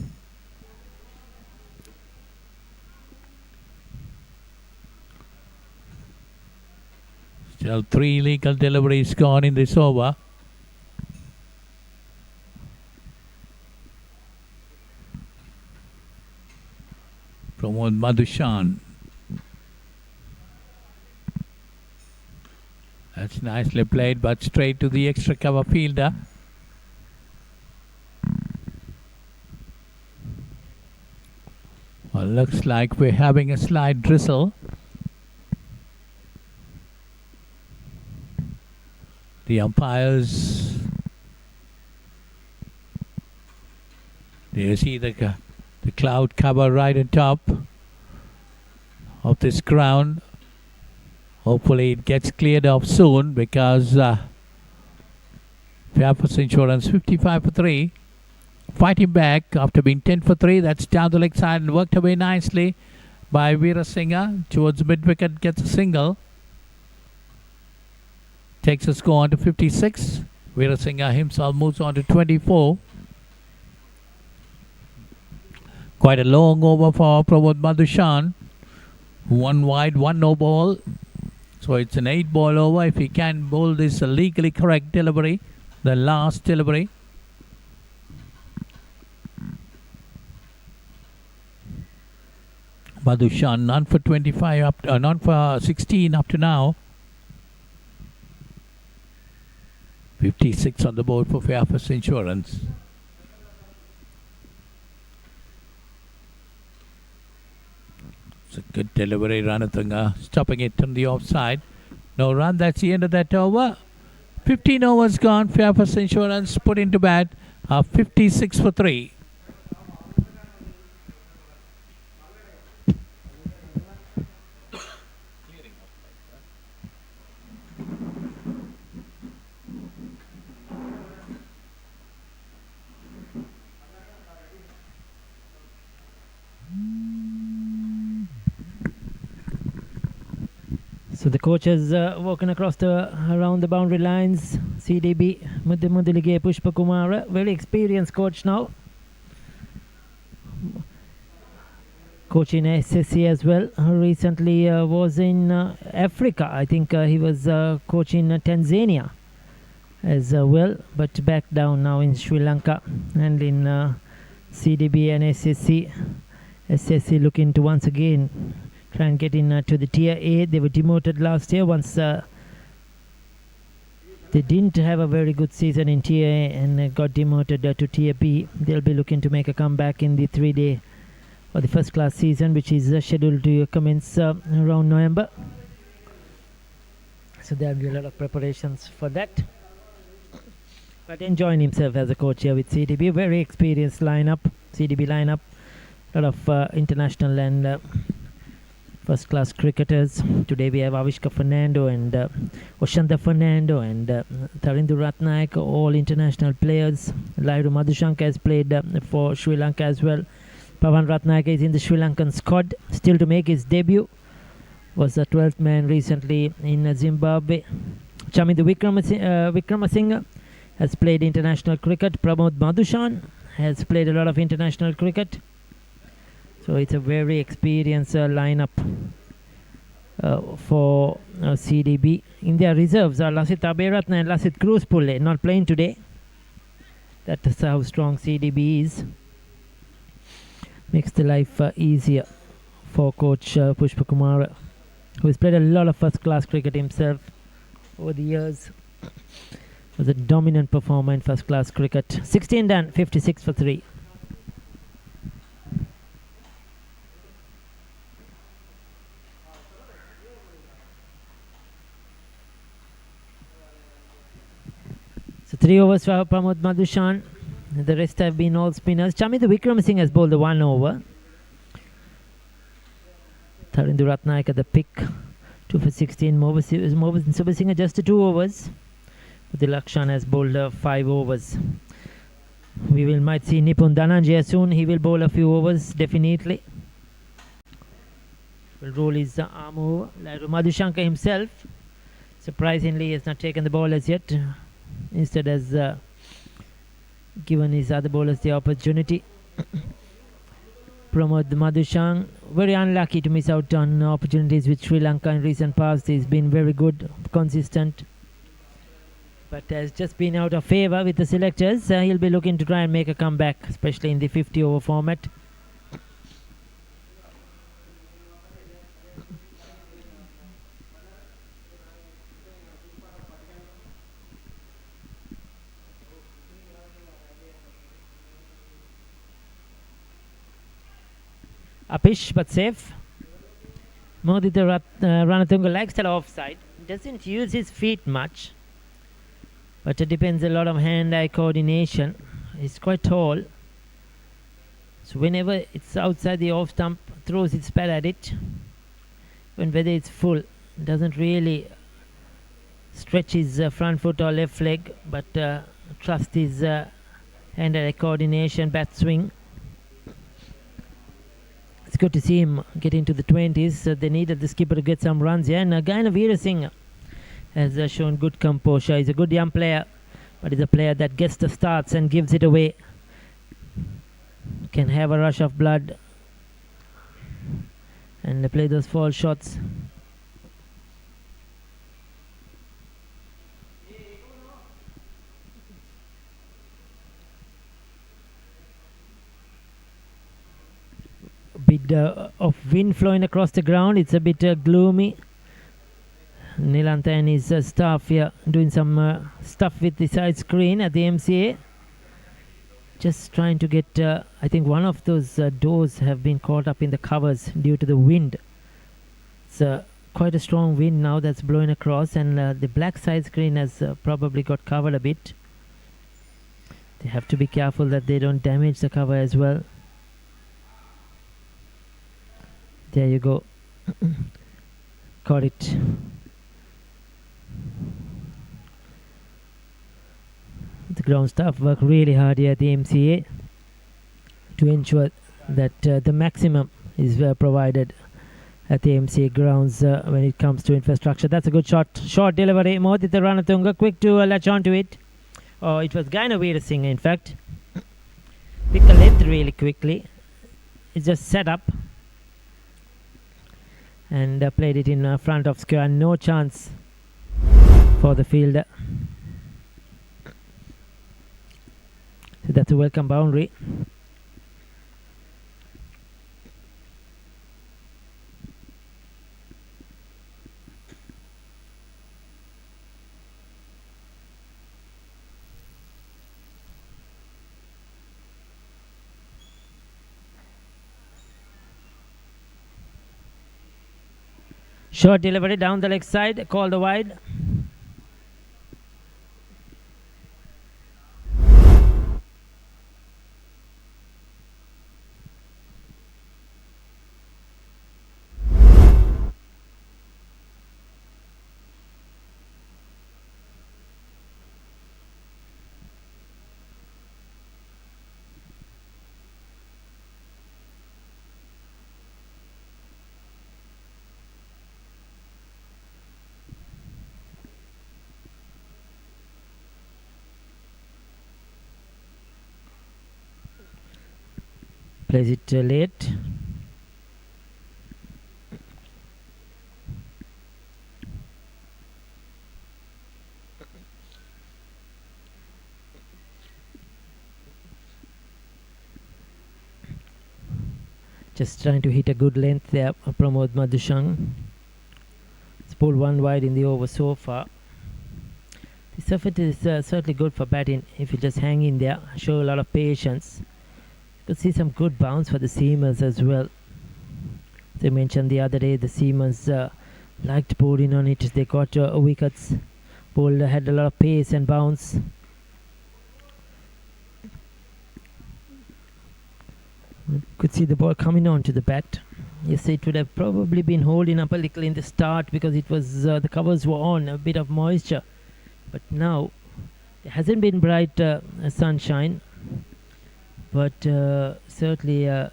Still 3 legal deliveries gone in this over. Pramod Madhushan. That's nicely played, but straight to the extra cover fielder. Well, looks like we're having a slight drizzle. The umpires. Do you see the cloud cover right on top of this ground? Hopefully it gets cleared off soon, because Fairfirst Insurance 55 for 3. Fighting back after being 10 for 3. That's down the leg side and worked away nicely by Veerasinghe. Towards mid-wicket, gets a single. Takes a score on to 56. Veerasinghe himself moves on to 24. Quite a long over for Pramod Madhushan. 1 wide, 1 no ball. So it's an 8 ball over. If he can bowl this legally correct delivery, the last delivery. Madhushan none for 25 up, none for 16 up to now. 56 on the board for Fairfirst Insurance. It's a good delivery, Ranatanga stopping it on the offside. No run, that's the end of that over. 15 overs gone, Fairfirst Insurance put into bat 56 for 3. So the coach has walking across around the boundary lines. CDB Mudilige Pushpa Kumara, very experienced coach now. Coach in SSC as well. Recently was in Africa. I think he was coach in Tanzania as well, but back down now in Sri Lanka and in CDB and SSC. SSC looking to once again try and get in to the Tier A. They were demoted last year once they didn't have a very good season in Tier A and got demoted to Tier B. They'll be looking to make a comeback in the 3-day or the first class season, which is scheduled to commence around November. So there will be a lot of preparations for that. But enjoying himself as a coach here with CDB. Very experienced lineup, CDB lineup. A lot of international and first-class cricketers. Today we have Avishka Fernando and Oshanta Fernando and Tharindu Ratnaik, all international players. Lairu Madhushanka has played for Sri Lanka as well. Pavan Ratnaik is in the Sri Lankan squad, still to make his debut. Was the 12th man recently in Zimbabwe. Chamindu Wickramasinghe has played international cricket. Pramod Madhushan has played a lot of international cricket. So it's a very experienced lineup for CDB. In their reserves are Lasith Aberatna and Lasith Cruzpulle, not playing today. That's how strong CDB is. Makes the life easier for coach Pushpakumara, who has played a lot of first-class cricket himself over the years. Was a dominant performer in first-class cricket. 16 done, 56 for 3. So 3 overs for Pramod Madhushan. The rest have been all spinners. Chamindu Wickramasinghe has bowled the 1 over. Tharindu Ratnaik at the pick. 2 for 16. Mohsin Subasinghe just 2 overs. Dilakshan has bowled 5 overs. We might see Nipun Dhananjaya soon. He will bowl a few overs definitely. Will roll his arm over. Lairu Madhushanka himself, surprisingly, has not taken the ball as yet. Instead has given his other bowlers the opportunity. Pramod Madhushan, very unlucky to miss out on opportunities with Sri Lanka in recent past. He's been very good, consistent, but has just been out of favour with the selectors. He'll be looking to try and make a comeback, especially in the 50-over format. Upish but safe. Modita Ranatunga likes the offside. Doesn't use his feet much, but it depends a lot on hand-eye coordination. He's quite tall, so whenever it's outside the off stump, throws its pad at it. When whether it's full, doesn't really stretch his front foot or left leg, but trust his hand-eye coordination, bat swing. It's good to see him get into the 20s. They needed the skipper to get some runs here. And Gaina Veerasinghe has shown good composure. He's a good young player, but he's a player that gets the starts and gives it away. Can have a rush of blood and play those fall shots. Bit of wind flowing across the ground. It's a bit gloomy. Nilantha and his staff here doing some stuff with the side screen at the MCA. Just trying to get, I think one of those doors have been caught up in the covers due to the wind. It's quite a strong wind now that's blowing across, and the black side screen has probably got covered a bit. They have to be careful that they don't damage the cover as well. There you go. Got it. The ground staff work really hard here at the MCA to ensure that the maximum is provided at the MCA grounds when it comes to infrastructure. That's a good shot. Short delivery. Modita Ranatunga quick to latch onto it. Oh, it was Gaina Veerasinghe, in fact. Pick the length really quickly. It's just set up and played it in front of square. No chance for the fielder. So that's a welcome boundary. Short delivery down the leg side, called the wide. Plays it late. Just trying to hit a good length there, Pramod Madhushang. It's pulled one wide in the over so far. The surface is certainly good for batting if you just hang in there, show a lot of patience. You could see some good bounce for the seamers as well. As I mentioned the other day, the seamers liked bowling on it. They got wickets. Bowler had a lot of pace and bounce. Could see the ball coming on to the bat. Yes, it would have probably been holding up a little in the start because it was the covers were on, a bit of moisture. But now there hasn't been bright sunshine, but certainly I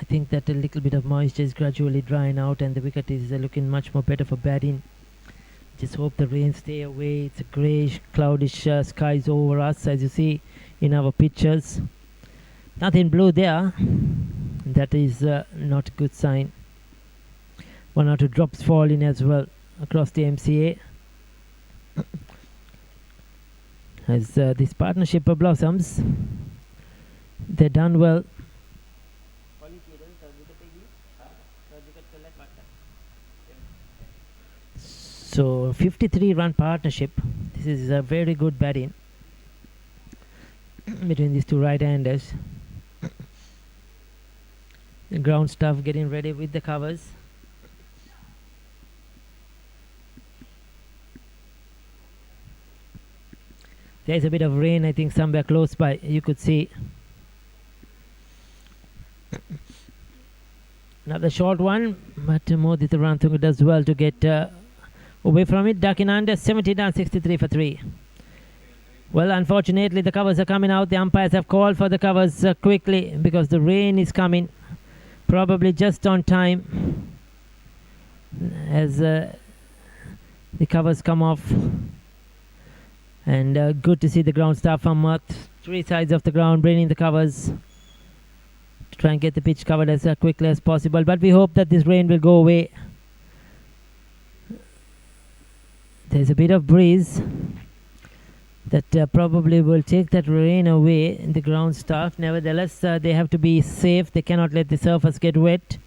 think that a little bit of moisture is gradually drying out and the wicket is looking much more better for batting. Just hope the rain stay away. It's a greyish, cloudish skies over us, as you see in our pictures. Nothing blue there. That is not a good sign. One or two drops falling as well across the MCA. As this partnership blossoms, they've done well. So 53 run partnership. This is a very good batting between these two right-handers. The ground stuff getting ready with the covers. There's a bit of rain, I think, somewhere close by. You could see. Another short one, but Modita Ranthunga does well to get away from it. Ducking under, 70 down, 63 for 3. Well, unfortunately, the covers are coming out. The umpires have called for the covers quickly because the rain is coming. Probably just on time as the covers come off. And good to see the ground staff from 3 sides of the ground bringing the covers to try and get the pitch covered as quickly as possible. But we hope that this rain will go away. There's a bit of breeze that probably will take that rain away in the ground staff. Nevertheless, they have to be safe. They cannot let the surface get wet.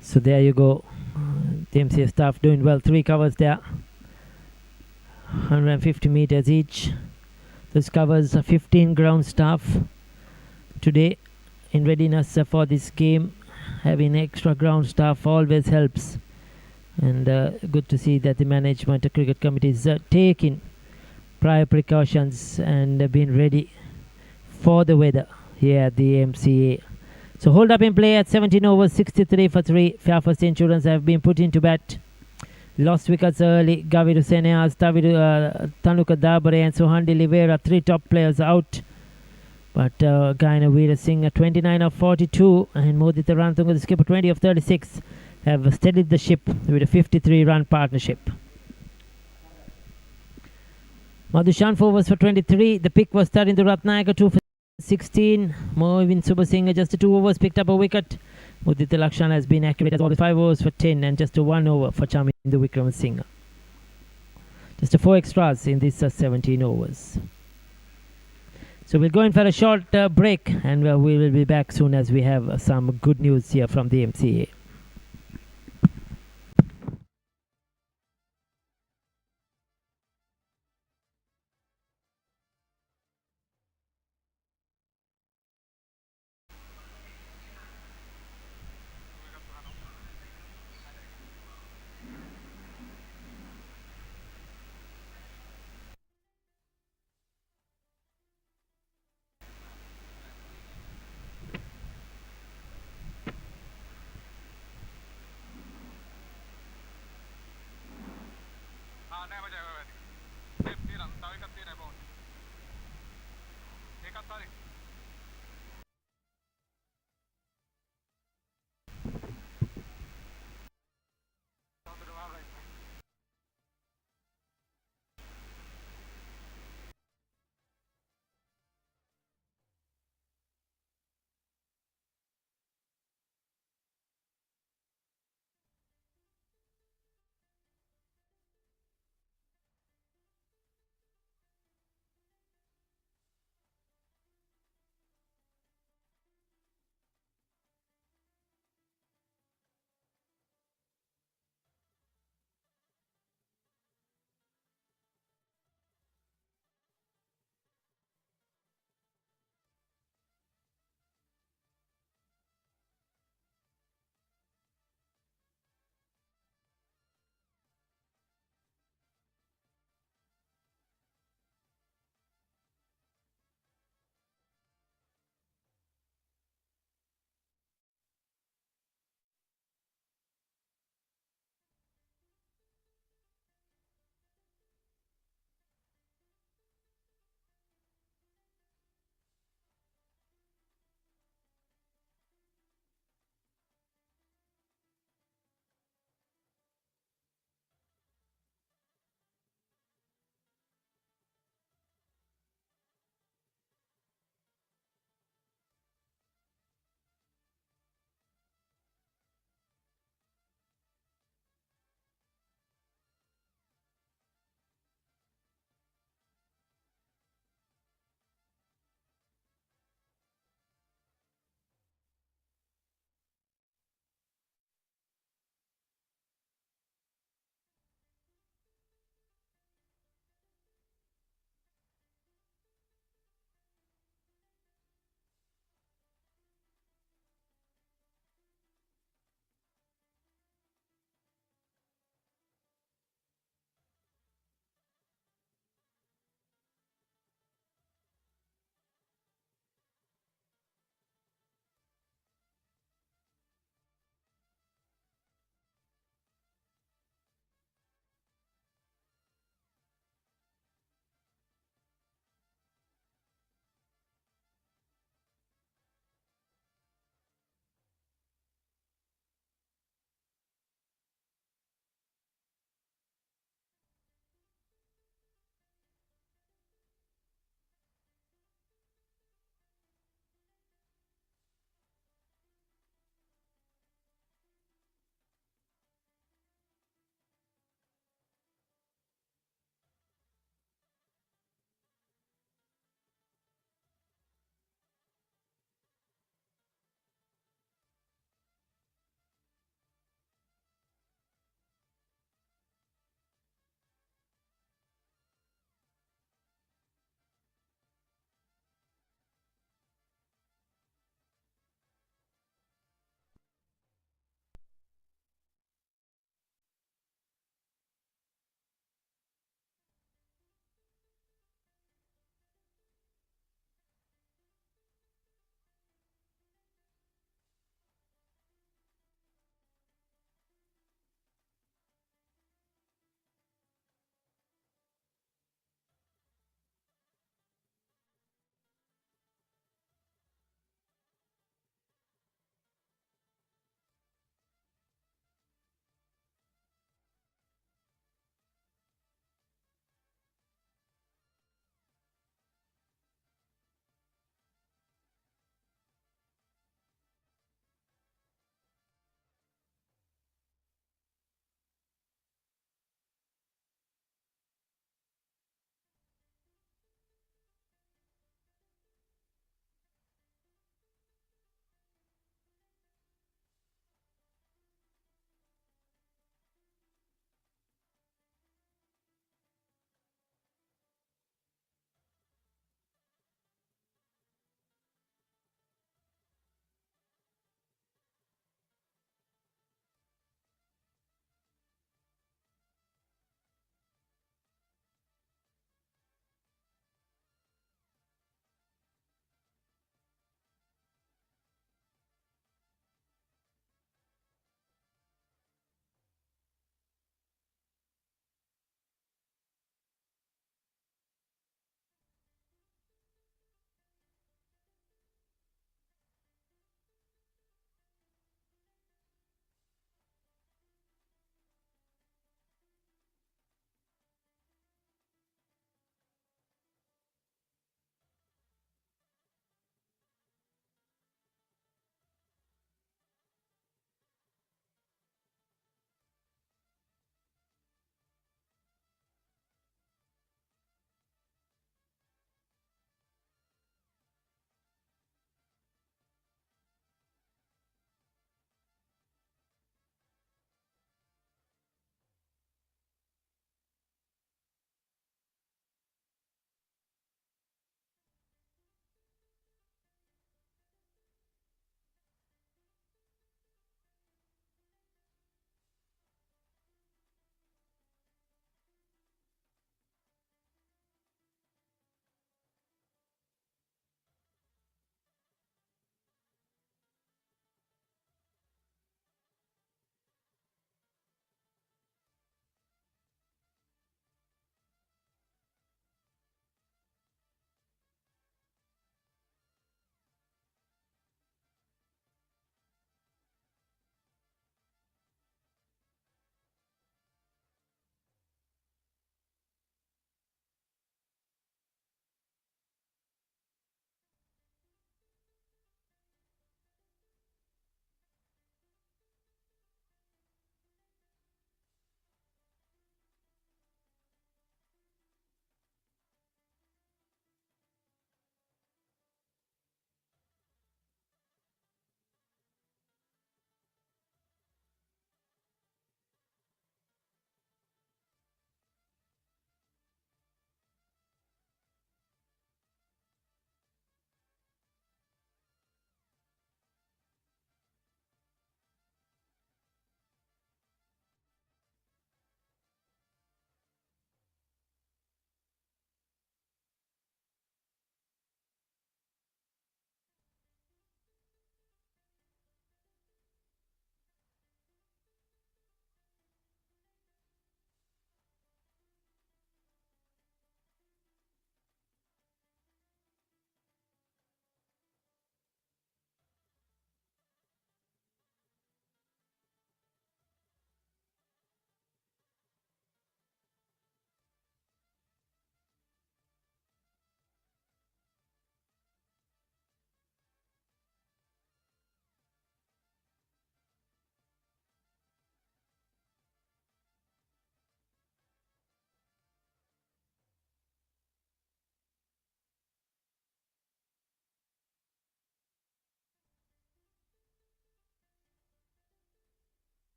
So there you go. The MCA staff doing well. 3 covers there. 150 meters each. Those covers are 15 ground staff today in readiness for this game. Having extra ground staff always helps, and good to see that the management cricket committee is taking prior precautions and being ready for the weather here at the MCA. So hold up in play at 17 overs, 63 for 3. Fairfirst Insurance have been put into bat. Lost wickets early. Gaviru Seneas, Tanuka Dabare and Suhandi Livera, 3 top players out. But Gaina Veera Singh, 29 of 42, and Modita Ranthunga, the skipper, 20 of 36, have steadied the ship with a 53-run partnership. Madhushan 4 overs for 23. The pick was Tarinder Ratnayaka, 2 for 16. Moivin Subasinghe, just 2 overs, picked up a wicket. Mudita Lakshan has been accurate as always, 5 overs for 10 and just a 1 over for Chamindu Wickramasinghe. Just a 4 extras in this 17 overs. So we'll go in for a short break and we will be back soon as we have some good news here from the MCA.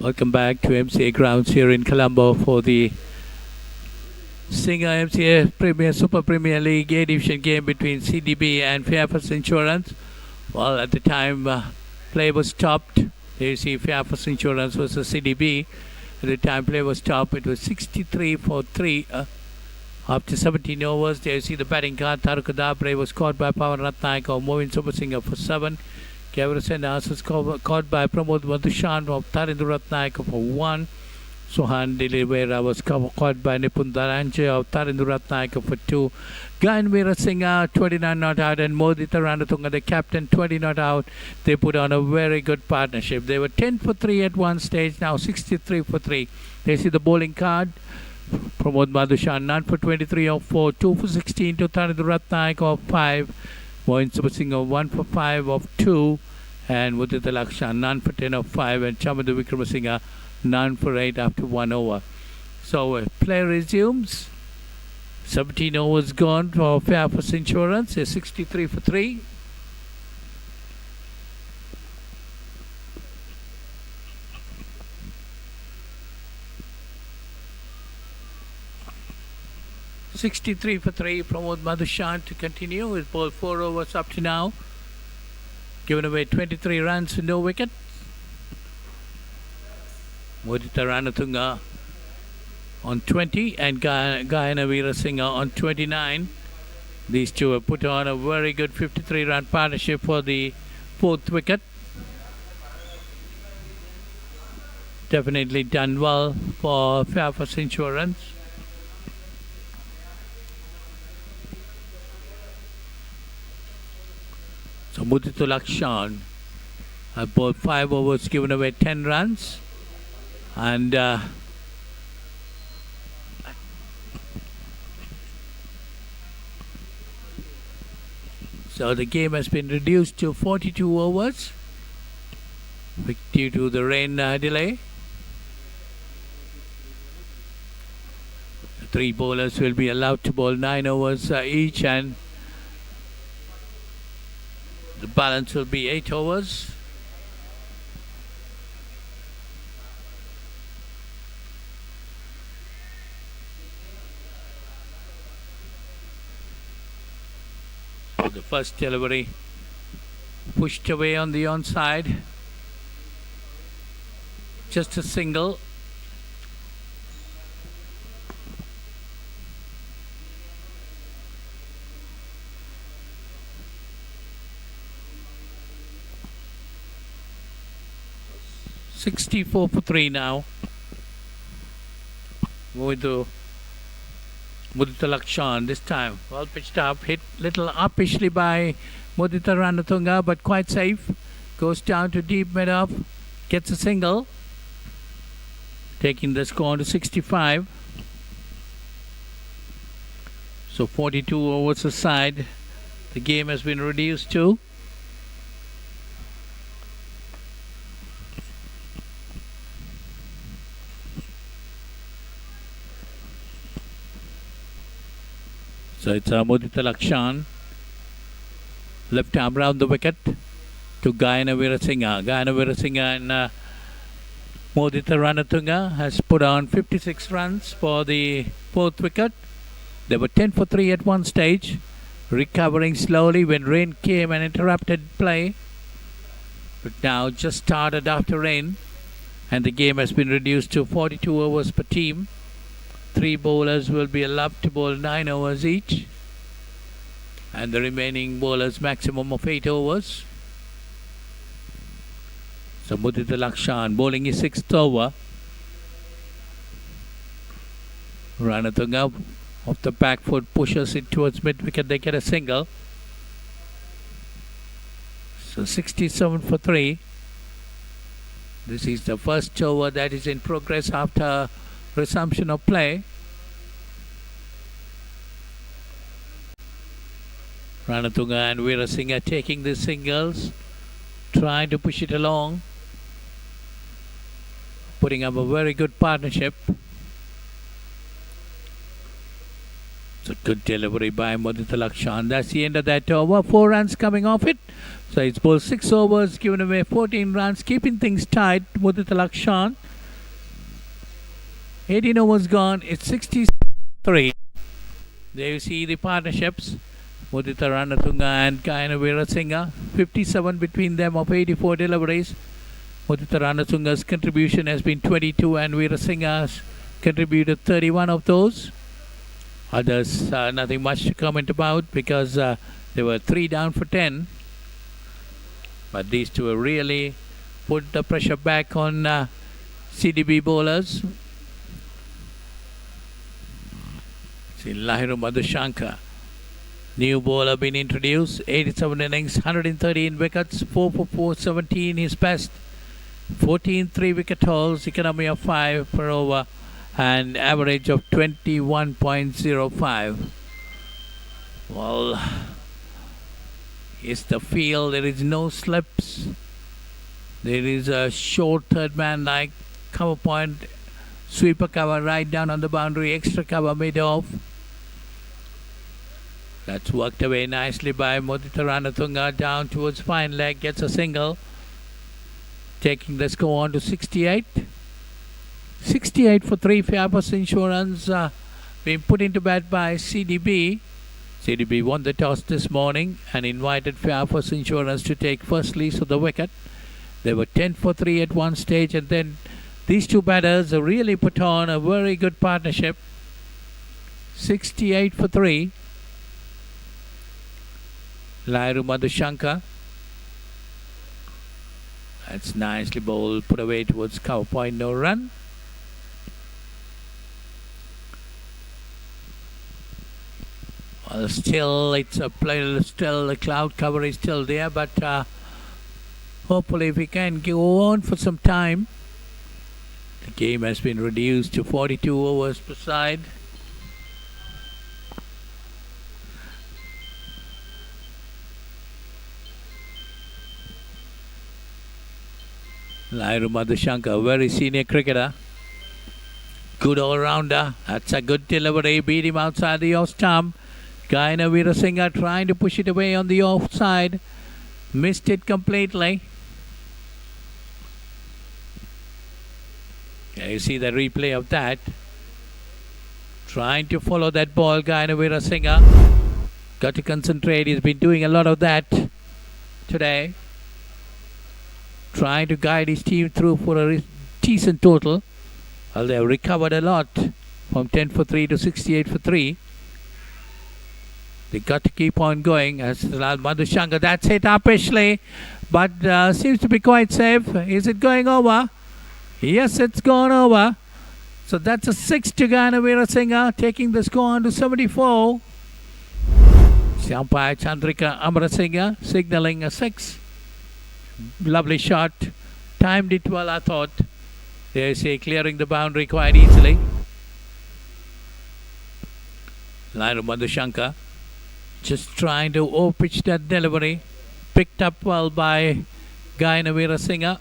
Welcome back to MCA grounds here in Colombo for the Singer-MCA Premier Super Premier League A Division game between CDB and Fairfirst Insurance. Well, at the time play was stopped. There you see Fairfirst Insurance versus CDB. At the time play was stopped, it was 63 for 3. After 17 overs, there you see the batting card. Tarukadabre was caught by Pawan Ratnaik of Movin Supersinger for 7. Kevrasenas was caught by Pramod Madhushan of Tarindra Ratnaik for 1. Suhan Dilivera was caught by Nipun Daranje of Tarindra Ratnaik for 2. Gayan Veerasinghe 29 not out, and Modi Taranatunga, the captain, 20 not out. They put on a very good partnership. They were 10 for 3 at one stage, now 63 for 3. They see the bowling card. Pramod Madhushan, none for 23 of 4, 2 for 16 to Tarindra Ratnaik of 5. Mohin Subasinghe 1 for 5 of 2, and Mudita Lakshan none for 10 of 5, and Chamandu Vikramasinghe none for 8 after 1 over. So play resumes. 17 overs gone for Fairfirst Insurance. 63 for 3. .63 for 3. Pramod Madhushan to continue. He's bowled 4 overs up to now. Given away 23 runs with no wicket. Mudita Ranatunga on 20 and Gayana Veerasinghe on 29. These two have put on a very good 53-run partnership for the 4th wicket. Definitely done well for Fairfirst Insurance. So Mudita Lakshan have bowled 5 overs, given away 10 runs. And so the game has been reduced to 42 overs due to the rain delay. The 3 bowlers will be allowed to bowl 9 overs each, and the balance will be 8 overs. So the first delivery pushed away on the onside. Just a single. .64 for 3 now. Moving to Mudita Lakshan this time. Well pitched up, hit little uppishly by Mudita Ranatunga, but quite safe. Goes down to deep mid-off, gets a single, taking the score to 65. So 42 overs aside, the game has been reduced to. So it's Mudita Lakshan, left arm round the wicket to Gayana Veerasinghe. Gayana Veerasinghe and Mudita Ranatunga has put on 56 runs for the 4th wicket. They were 10 for 3 at one stage, recovering slowly when rain came and interrupted play. But now just started after rain, and the game has been reduced to 42 overs per team. 3 bowlers will be allowed to bowl 9 overs each, and the remaining bowlers maximum of 8 overs. So Mudita Lakshan bowling his 6th over. Ranatunga off the back foot pushes it towards mid wicket. They get a single. So 67 for 3. This is the first over that is in progress after resumption of play. Ranatunga and Veerasinghe taking the singles, trying to push it along, putting up a very good partnership. It's a good delivery by Mudita Lakshan. That's the end of that over. 4 runs coming off it. So it's bowled 6 overs, given away 14 runs, keeping things tight. Mudita Lakshan 18 overs gone. It's 63. There you see the partnerships. Mudita Ranatunga and Gayana Veerasinga. 57 between them of 84 deliveries. Mudita Ranatunga's contribution has been 22 and Veerasinga's contributed 31 of those. Others, nothing much to comment about because they were 3 down for 10. But these two have really put the pressure back on CDB bowlers. See Lahiru Madhushankar, new bowler been introduced. 87 innings, 113 wickets, 4 for 417 his best. 14 3-wicket hauls, economy of 5 per over and average of 21.05. Well, it's the field, there is no slips. There is a short third man like cover point, sweeper cover right down on the boundary, extra cover made off. That's worked away nicely by Mudita Ranatunga down towards fine leg, gets a single. Taking the score on to 68. 68 for 3. Fairfirst Insurance being put into bat by CDB. CDB won the toss this morning and invited Fairfirst Insurance to take first lease of the wicket. They were 10 for 3 at one stage, and then these two batters have really put on a very good partnership. 68 for 3. Lahiru Madhushankar. That's nicely bowled, put away towards cover point, no run. Well, still it's a play, still the cloud cover is still there, but hopefully if we can go on for some time. The game has been reduced to 42 overs per side. Lahiru Madhushankar, very senior cricketer. Good all-rounder. That's a good delivery. Beat him outside the off stump. Gayana Veerasinga trying to push it away on the offside. Missed it completely. Yeah, you see the replay of that. Trying to follow that ball, Gayana Veerasinga. Got to concentrate. He's been doing a lot of that today. Trying to guide his team through for a decent total. Well, they have recovered a lot from 10 for 3 to 68 for 3. They got to keep on going. As Madhushankar, that's hit uppishly, but seems to be quite safe. Is it going over? Yes, it's gone over. So that's a 6 to Gayana Veerasinga, taking the score on to 74. Umpire Chandrika Amarasinghe signalling a 6. Lovely shot. Timed it well, I thought. They say clearing the boundary quite easily. Lahiru Madhushankar just trying to pitch that delivery. Picked up well by Gayana Veerasinga.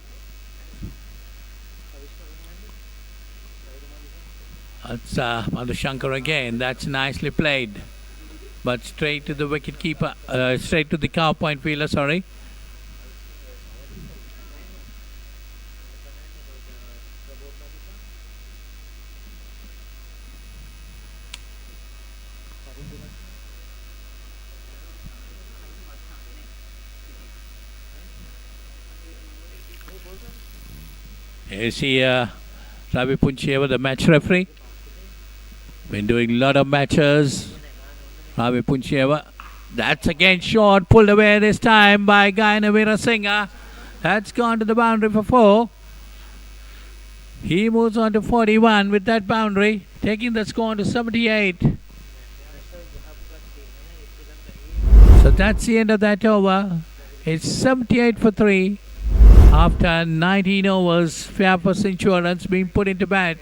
That's Madhushankar again. That's nicely played. But straight to the wicket keeper. Straight to the cover point fielder, sorry. You see Ravi Puncheva, the match referee. Been doing a lot of matches. Ravi Puncheva. That's again short. Pulled away this time by Gayana Veerasinga. That's gone to the boundary for 4. He moves on to 41 with that boundary. Taking the score on to 78. So that's the end of that over. It's 78 for 3. After 19 overs, Fairfirst Insurance being put into bat.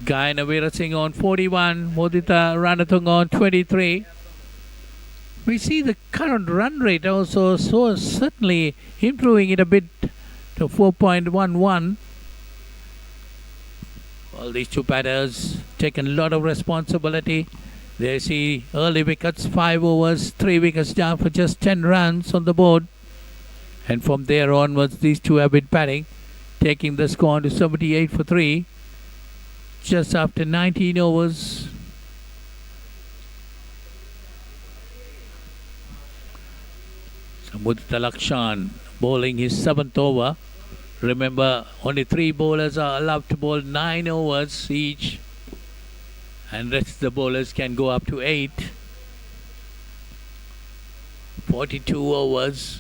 Gayana Veerasinga on 41, Mudita Ranatunga on 23. We see the current run rate also so certainly improving it a bit to 4.11. Well, these two batters taken a lot of responsibility. They see early wickets, 5 overs, 3 wickets down for just 10 runs on the board. And from there onwards, these two have been batting. taking the score to 78 for 3 just after 19 overs. Mudita Lakshan bowling his 7th over. Remember, only 3 bowlers are allowed to bowl 9 overs each, and rest of the bowlers can go up to 8. 42 overs.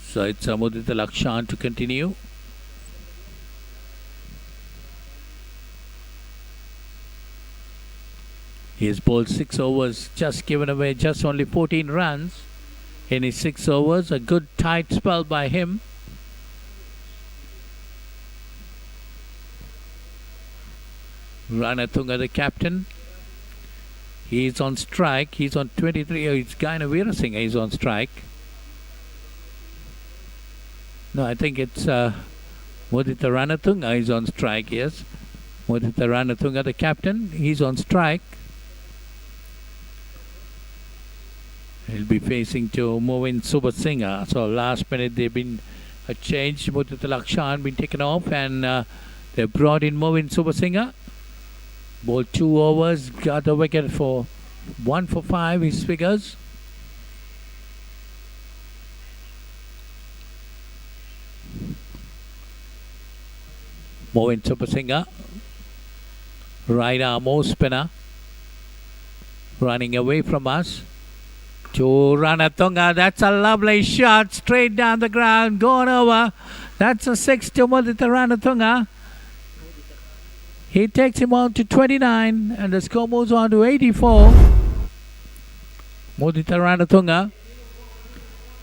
So it's Mudita Lakshan to continue. He has bowled 6 overs, just given away just only 14 runs in his 6 overs. A good tight spell by him. Ranatunga, the captain. He's on strike. He's on 23. It's Gaina Veerasinghe. He's on strike. No, I think it's Mudita Ranatunga. He's on strike, yes. Mudita Ranatunga, the captain. He's on strike. He'll be facing to Movin Subasinghe. So last minute they've been a change. Mudita Lakshan been taken off, and they brought in Movin Subasinghe. Bowled 2 overs, got a wicket for 1 for 5. His figures. Movin Subasinghe, right arm off spinner, running away from us. To Ranatunga, that's a lovely shot, straight down the ground, going over. That's a 6 to Mudita Ranatunga. He takes him on to 29, and the score moves on to 84. Mudita Ranatunga,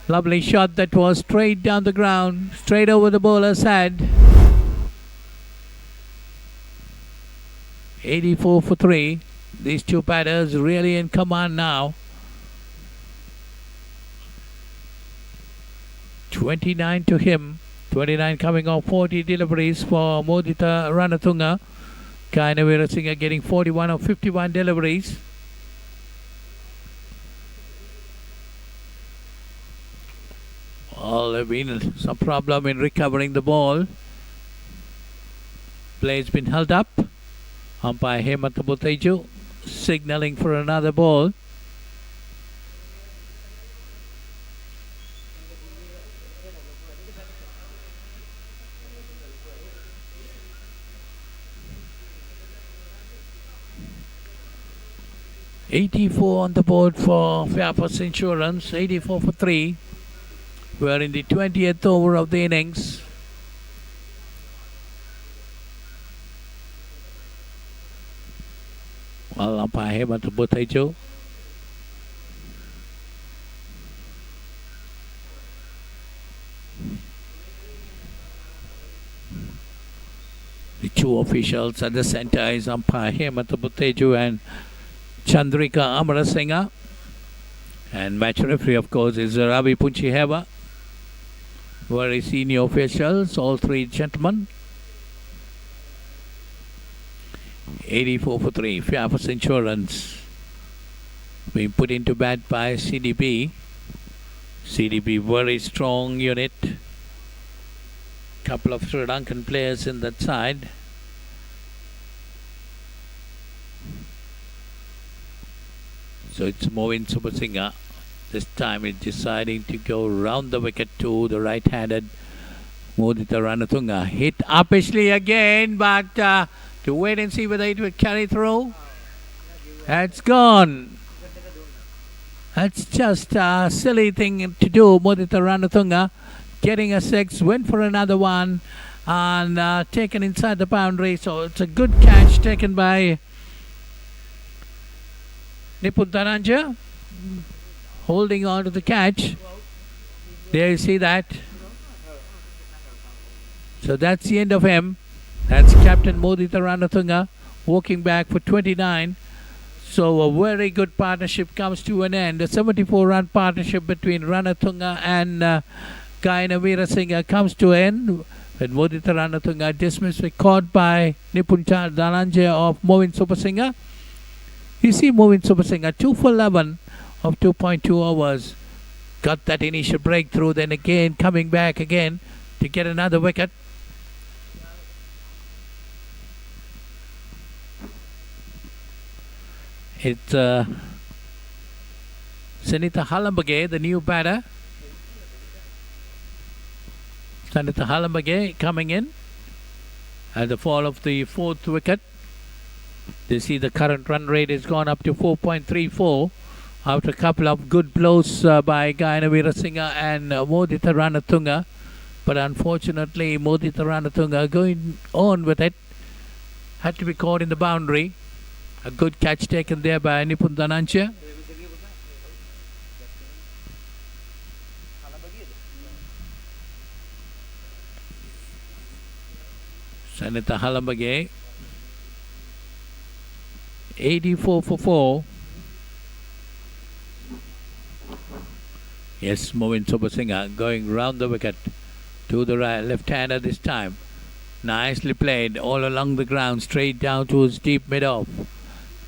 lovely shot that was straight down the ground, straight over the bowler's head. 84 for 3. These two batters really in command now. 29 to him. 29 coming off 40 deliveries for Mudita Ranatunga. Gaina Veerasinghe getting 41 of 51 deliveries. Well, there's been some problem in recovering the ball. Play's been held up. Umpire Hemant Boteju signalling for another ball. $84 on the board for Fairfirst Insurance, 84 for 3. We're in the 20th over of the innings. Well, umpire Hemant Boteju. The 2 officials at the center is umpire Hemant Boteju and Chandrika Amarasinghe, and match referee of course is Ravi Punchiheva. Very senior officials, all 3 gentlemen. 84 for 3, Fairfirst Insurance being put into bat by CDB. CDB very strong unit. Couple of Sri Lankan players in that side. So it's Movin Subasinghe. This time it's deciding to go round the wicket to the right-handed Mudita Ranatunga. Hit uppishly again, but to wait and see whether it will carry through. That's gone. That's just a silly thing to do. Mudita Ranatunga getting a 6, went for another one, and taken inside the boundary. So it's a good catch taken by Nipun Dhananjaya, holding on to the catch. There you see that. So that's the end of him. That's Captain Mudita Ranatunga walking back for 29. So a very good partnership comes to an end. A 74-run partnership between Ranatunga and Gaina Veerasinghe comes to an end. When Mudita Ranatunga dismissed, caught by Nipun Dhananjaya of Movin Subasinghe. You see Movin Subasinghe 2 for 11 of 2.2 overs. got that initial breakthrough, then again coming back again to get another wicket. It's Sunitha Halambage, the new batter. Sunitha Halambage coming in at the fall of the 4th wicket. You see the current run rate has gone up to 4.34 after a couple of good blows by Gayana Weerasinghe and Modita Ranatunga. But unfortunately, Modita Ranatunga going on with it had to be caught in the boundary. A good catch taken there by Nipun Dhananchaya. Sunitha Halambage, 84 for 4. Yes, Movin Subasinghe going round the wicket to the right, left-hander this time. Nicely played all along the ground, straight down towards deep mid-off.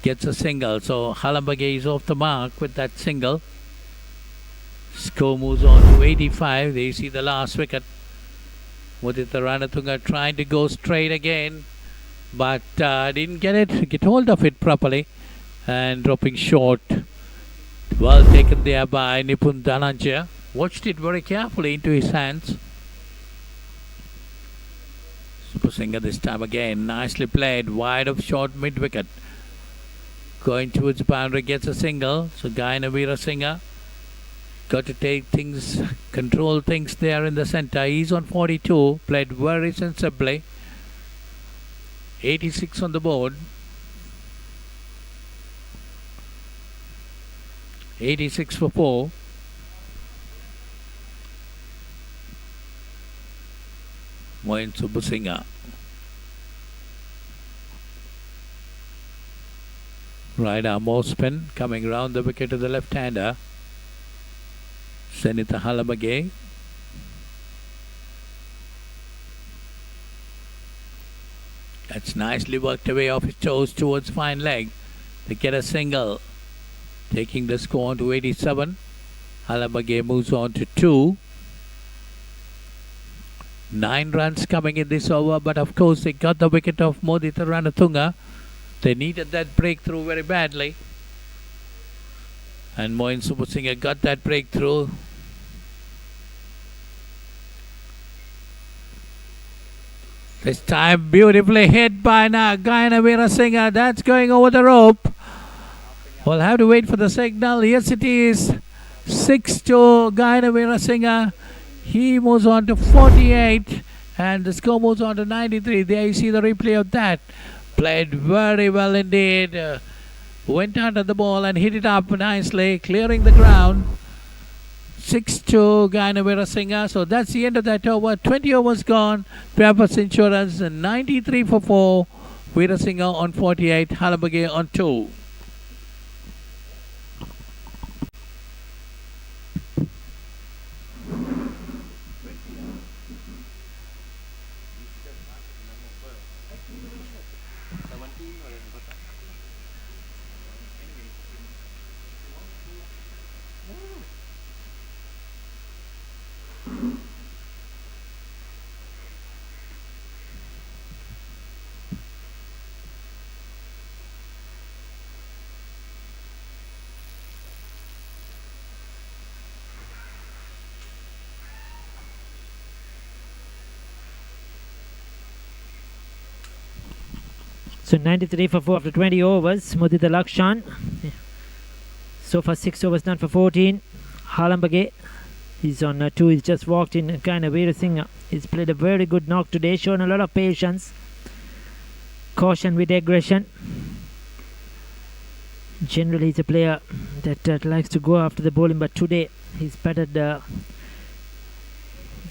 Gets a single, so Halambage is off the mark with that single. Score moves on to 85. There you see the last wicket. Modita Ranatunga trying to go straight again, but didn't get hold of it properly and dropping short. Well taken there by Nipun Dhananchaya. Watched it very carefully into his hands. Subasinghe this time again, nicely played, wide of short mid wicket. Going towards the boundary, gets a single. So Gayana Weerasinghe got to take things, control things there in the centre. He's on 42, played very sensibly. 86 on the board. 86 for 4. Moin Subasinghe. Right arm more spin coming round the wicket to the left-hander. Sunitha Halambage. That's nicely worked away off his toes towards fine leg to get a single. Taking the score on to 87. Halambage moves on to 2. 9 runs coming in this over, but of course they got the wicket of Modita Ranatunga. They needed that breakthrough very badly. And Moin Subasinghe got that breakthrough. This time beautifully hit by Gayana Weerasinghe. That's going over the rope. We'll have to wait for the signal. Yes, it is 6 to Gayana Weerasinghe. He moves on to 48 and the score moves on to 93. There you see the replay of that. Played very well indeed. Went under the ball and hit it up nicely, clearing the ground. 6 to Gayana Weerasinghe. So that's the end of that over. 20 overs gone. Fairfirst Insurance 93 for 4. Weerasinghe on 48. Halambage on 2. So 93 for 4 after 20 overs. Modita Lakshan. So far 6 overs done for 14. Halambage. He's on 2. He's just walked in. Gayana Weerasinghe. He's played a very good knock today. Shown a lot of patience. Caution with aggression. Generally he's a player that likes to go after the bowling. But today he's batted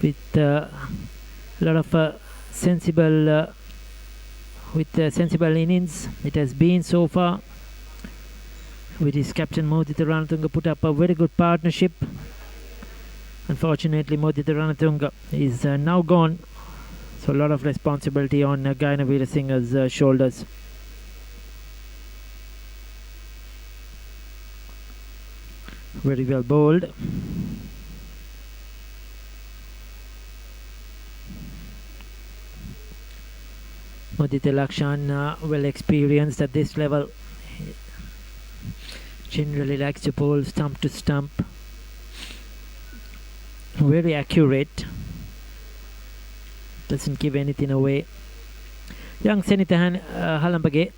with a lot of sensible innings. It has been so far. With his captain Modita Ranatunga put up a very good partnership. Unfortunately Modita Ranatunga is now gone. So a lot of responsibility on Gayana Weerasinghe's shoulders. Very well bowled. Mudita Lakshan, well experienced at this level, generally likes to bowl stump to stump, very accurate, doesn't give anything away. Young Senitahan Halambage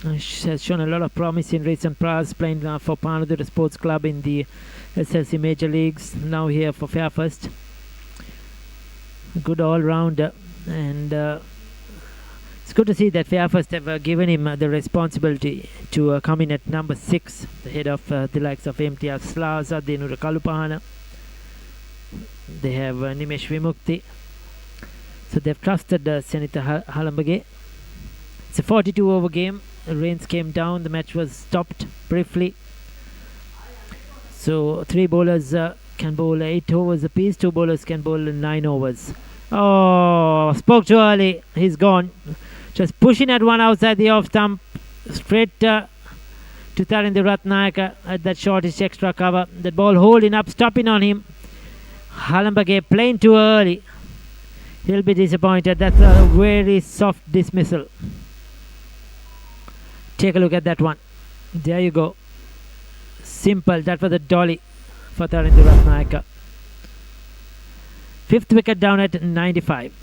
has shown a lot of promise in recent past, playing for Panadura Sports Club in the SLC Major Leagues, now here for Fairfirst. Good all-rounder, and it's good to see that Fairfirst have given him the responsibility to come in at number 6, the head of the likes of MTR Slaza, Dinura Kalupahana. They have Nimesh Vimukti. So they've trusted Senita Halambage. It's a 42-over game. The rains came down. The match was stopped briefly. So 3 bowlers can bowl 8 overs apiece. 2 bowlers can bowl 9 overs. Oh, spoke too early. He's gone. Just pushing at one outside the off stump. Straight to Tharindra Ratnayaka at that shortish extra cover. The ball holding up, stopping on him. Halambage playing too early. He'll be disappointed. That's a very soft dismissal. Take a look at that one. There you go. Simple. That was a dolly for Tharindra Ratnayaka. 5th wicket down at 95.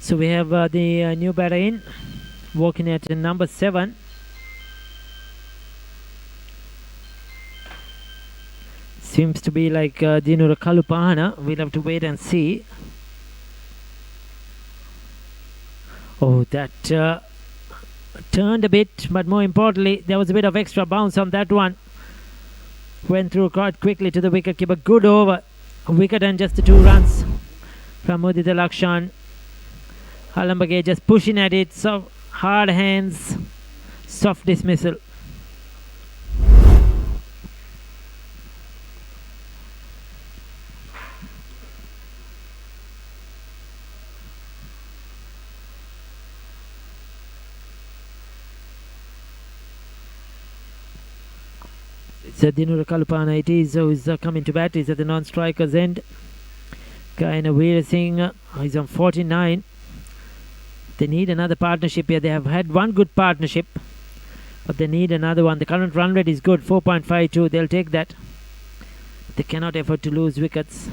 So we have the new batter in, walking at number 7. Seems to be like Dinura Kalupahana. We'll have to wait and see. Oh, that turned a bit, but more importantly, there was a bit of extra bounce on that one. Went through quite quickly to the wicket keeper. Good over. A wicket and just the 2 runs from Mudita Lakshan. Halambage just pushing at it. So hard hands. Soft dismissal. It's Dinura Kalupahana. It is who's coming to bat. He's at the non-striker's end. Kaina Veer Singh. He's on 49. They need another partnership here. They have had one good partnership, but they need another one. The current run rate is good, 4.52. They'll take that. They cannot afford to lose wickets.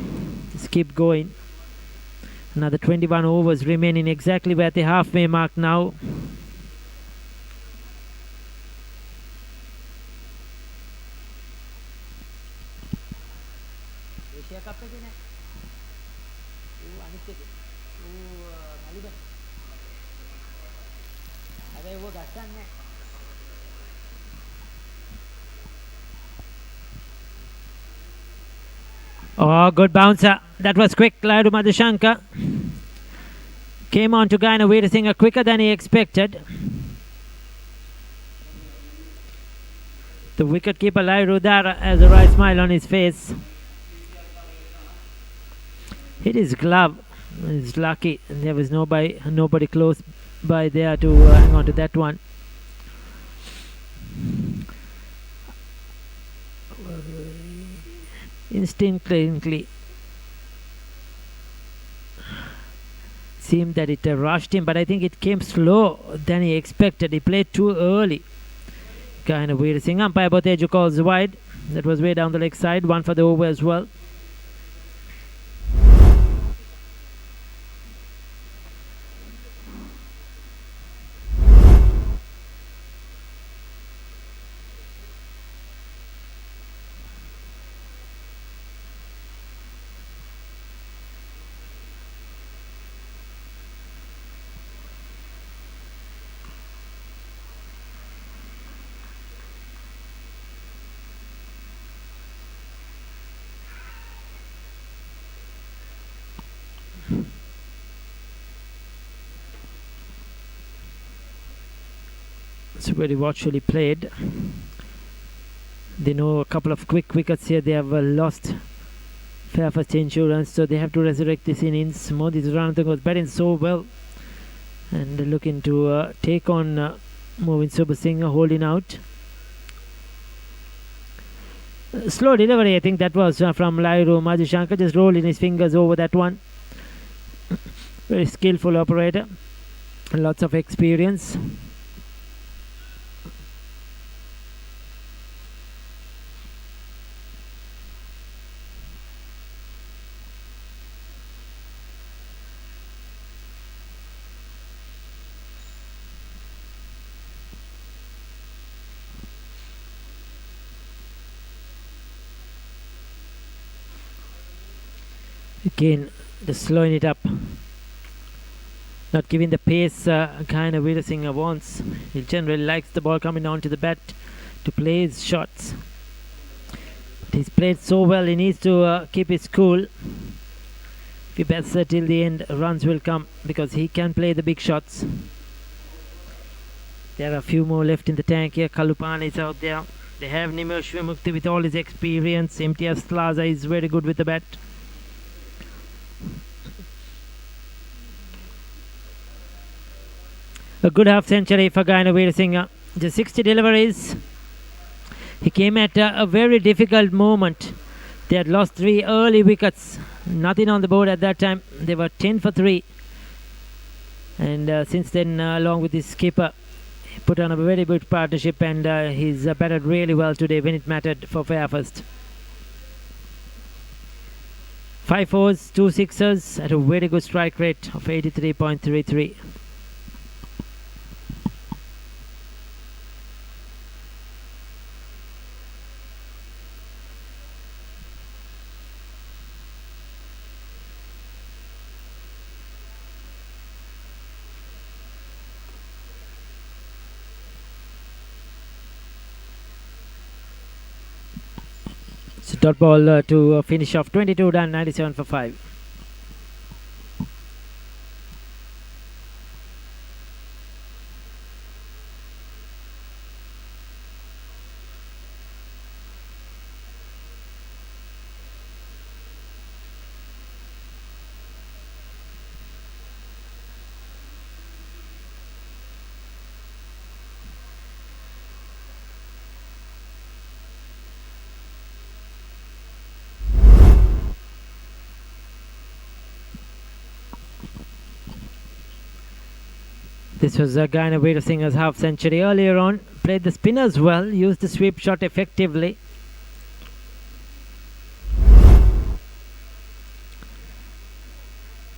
Just keep going. Another 21 overs remaining, exactly where the halfway mark now. Oh, good bouncer. That was quick. Ladu Madhushankar came on to Gaina Veerasinghe quicker than he expected. The wicketkeeper Lai Rudara has a right smile on his face. Hit his glove. He's lucky. There was nobody close by there to hang on to that one. Instinctively seemed that it rushed him, but I think it came slow than he expected. He played too early. Kind of weird thing. Umpire Boteju calls wide. That was way down the leg side. 1 for the over as well. It's very watchfully played. They know a couple of quick wickets here. They have lost Fairfirst Insurance, so they have to resurrect this innings. Modi Ranathan was batting so well and looking to take on Movin Super Singh holding out. Slow delivery, I think that was from Lairu Madhushankar, just rolling his fingers over that one. Very skillful operator, lots of experience. Again, just slowing it up, not giving the pace kind of Veerasinghe wants. He generally likes the ball coming down to the bat to play his shots. But he's played so well, he needs to keep his cool. If he bats till the end, runs will come because he can play the big shots. There are a few more left in the tank here. Kalupana is out there. They have Nimir Shrimukti with all his experience. Imtiaz Plaza is very good with the bat. A good half century for Gaina Veerasinghe. Just 60 deliveries. He came at a very difficult moment. They had lost 3 early wickets. Nothing on the board at that time. They were 10 for 3. And since then, along with his skipper, he put on a very good partnership, and he's batted really well today when it mattered for Fairfirst. 5 fours, 2 sixes at a very good strike rate of 83.33. So dot ball to finish off 22 done, 97 for 5. This was Gaina Veerasinghe's half century earlier on. Played the spinners well, used the sweep shot effectively.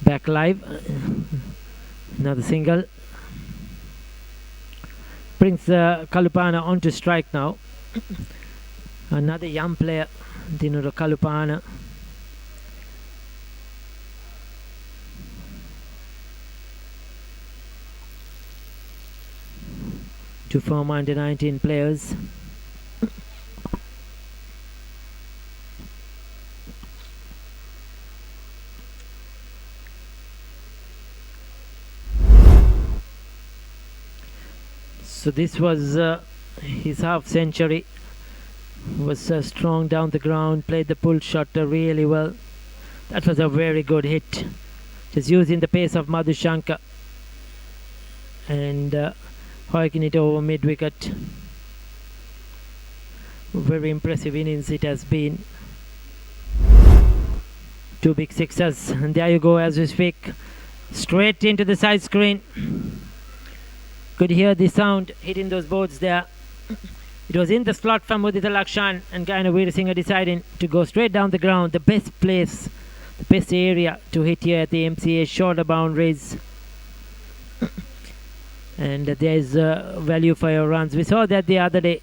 Back live. Another single. Brings Kalupana onto strike now. Another young player, Dinuro Kalupana. To former under 19 players. So this was his half century. Was strong down the ground, played the pull shot really well. That was a very good hit. Just using the pace of Madhushankar and hoiking it over mid wicket. Very impressive innings it has been. 2 big sixes, and there you go as we speak. Straight into the side screen. Could hear the sound hitting those boards there. It was in the slot from Mudita Lakshan, and Gaina Veerasinghe deciding to go straight down the ground. The best place, the best area to hit here at the MCA, shorter boundaries. And there is value for your runs. We saw that the other day.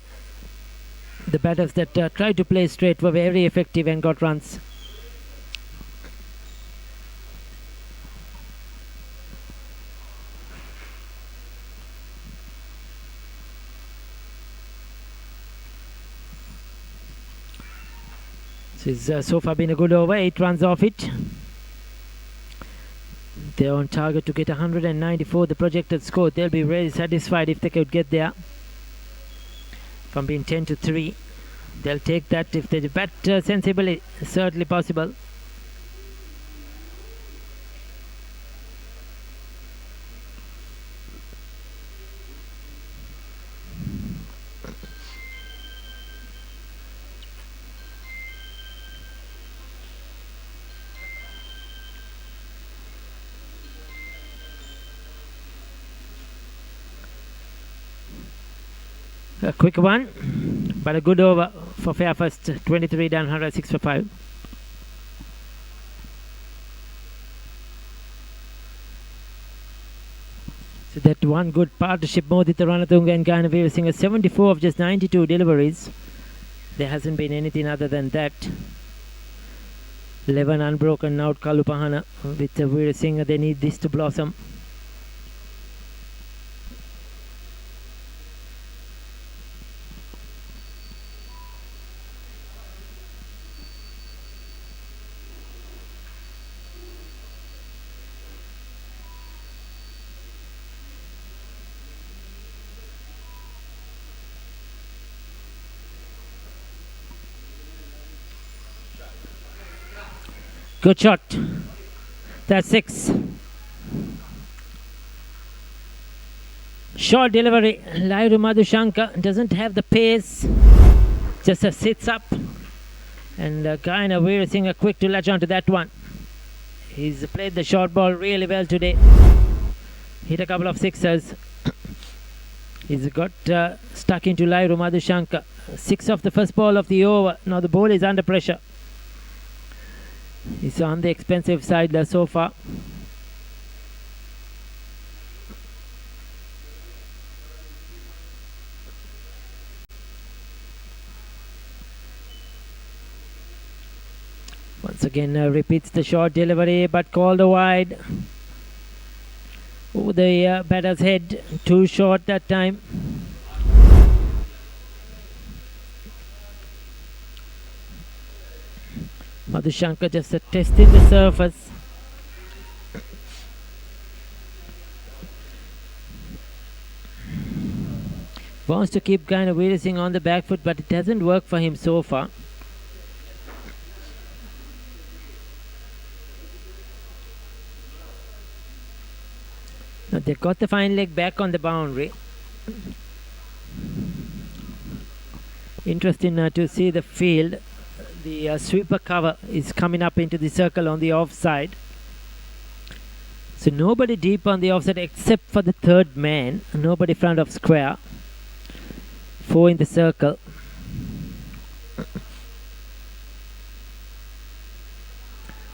The batters that tried to play straight were very effective and got runs. This has so far been a good over. 8 runs off it. They're on target to get 194, the projected score. They'll be very satisfied if they could get there. from being 10 to 3. They'll take that if they bat sensibly, certainly possible. A quick one, but a good over for Fairfirst. 23 done, 106 for 5. So that one good partnership, Modita Ranatunga and Gayana Veerasinghe, 74 of just 92 deliveries. There hasn't been anything other than that. 11 unbroken out Kalupahana with Veerasinghe. They need this to blossom. Good shot. That's 6. Short delivery. Lairu Madhushanka doesn't have the pace. Just sits up. And Gayana Veerasinghe quick to latch onto that one. He's played the short ball really well today. Hit a couple of sixers. He's got stuck into Lairu Madhushanka. 6 off the first ball of the over. Now the ball is under pressure. He's on the expensive side so far. Once again repeats the short delivery but called wide. Over the batter's head. Too short that time. Madhushanka just testing the surface. Wants to keep Gayana Veerasinghe on the back foot, but it doesn't work for him so far. Now they got the fine leg back on the boundary. Interesting to see the field. The sweeper cover is coming up into the circle on the offside. So nobody deep on the offside except for the third man. Nobody front of square. 4 in the circle.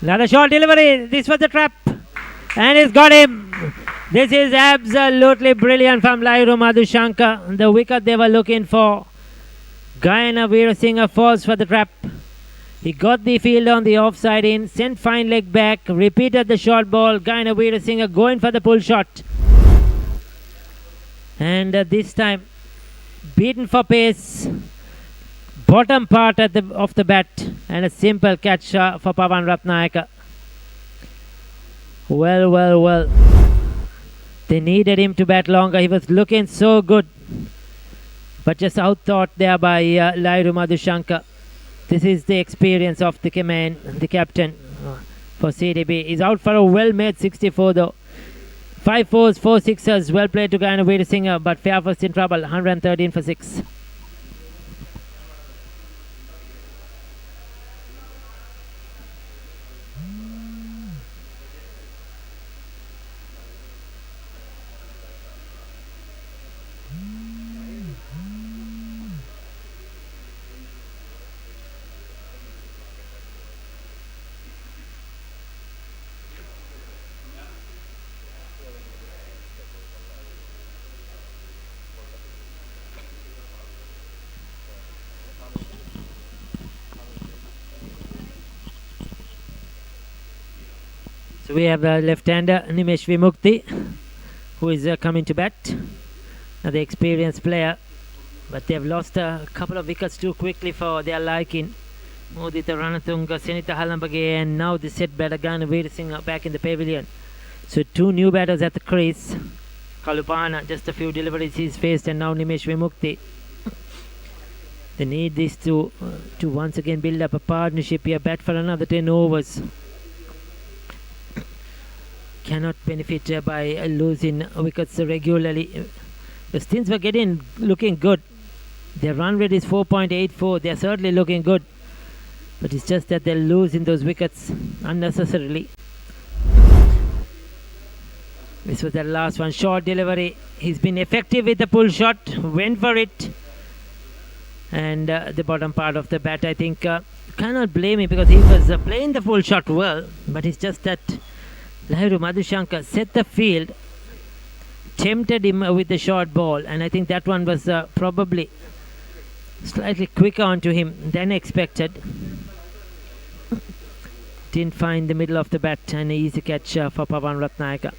Another short delivery. This was the trap. And he's got him. This is absolutely brilliant from Lairu Madhushanka. The wicket they were looking for. Gayana Veerasinghe falls for the trap. He got the field on the offside in, sent fine leg back, repeated the short ball. Gayana Veerasinghe going for the pull shot. And this time, beaten for pace. Bottom part of the bat. And a simple catch for Pavan Ratnayaka. Well. They needed him to bat longer. He was looking so good. But just outthought there by Lairu Madhushanka. This is the experience of the captain for CDB. He's out for a well-made 64 though. 5 fours, 4 sixers. Well played to Gayana Veerasinghe, but Fairfirst in trouble. 113 for 6. So we have left-hander Nimesh Vimukti, who is coming to bat. Another experienced player, but they've lost a couple of wickets too quickly for their liking. Modita Ranatunga, Senitha Halambage, and now the set batter Gayana Veerasinghe back in the pavilion. So 2 new batters at the crease. Kalupana, just a few deliveries he's faced, and now Nimesh Vimukti. They need these two to once again build up a partnership here. Bat for another 10 overs. Cannot benefit by losing wickets regularly. The Stins were looking good. Their run rate is 4.84. They're certainly looking good. But it's just that they're losing those wickets unnecessarily. This was the last one. Short delivery. He's been effective with the pull shot. Went for it. And the bottom part of the bat, I think, cannot blame him because he was playing the full shot well. But it's just that Lahiru Madhushankar set the field, tempted him with the short ball, and I think that one was probably slightly quicker onto him than expected. Didn't find the middle of the bat, and an easy catch for Pavan Ratnayaka.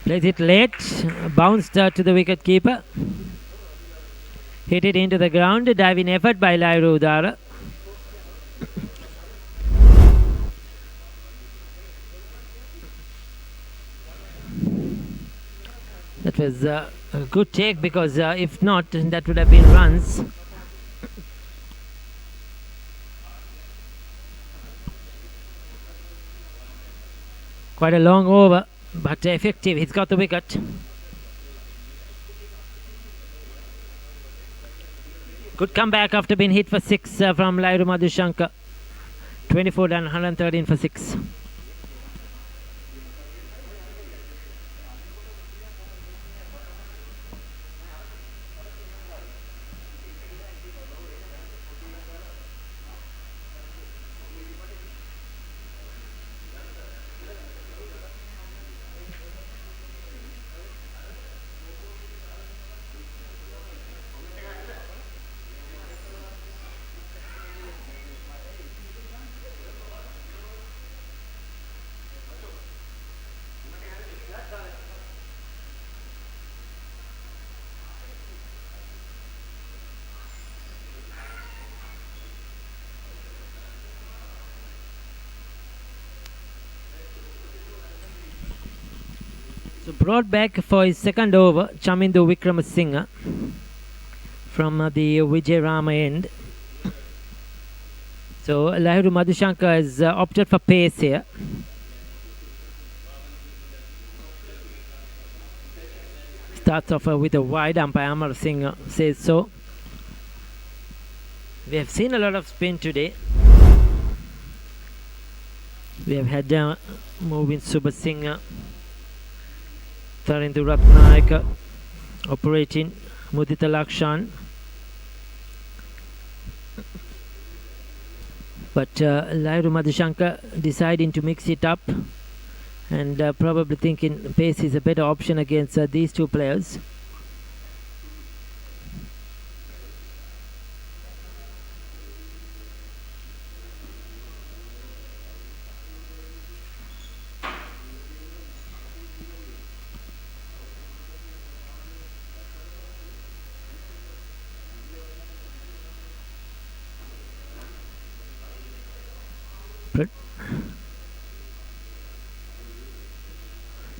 Plays it late, bounced to the wicket keeper. Hit it into the ground, diving effort by Lahiru Udara. That was a good take because if not, that would have been runs. Quite a long over, but effective. He's got the wicket. Good comeback after being hit for 6 from Lahiru Madhushankar. 24 done, 113 for 6. So brought back for his second over, Chamindu Wickramasinghe from the Vijay Rama end. So Lahiru Madhushankar has opted for pace here. Starts off with a wide. Umpire Amar Singh says so. We have seen a lot of spin today. We have had Movin Subasinghe, Tharindu Ratnayaka operating, Mudita Lakshan. But Lahiru Madhushankar deciding to mix it up and probably thinking pace is a better option against these two players.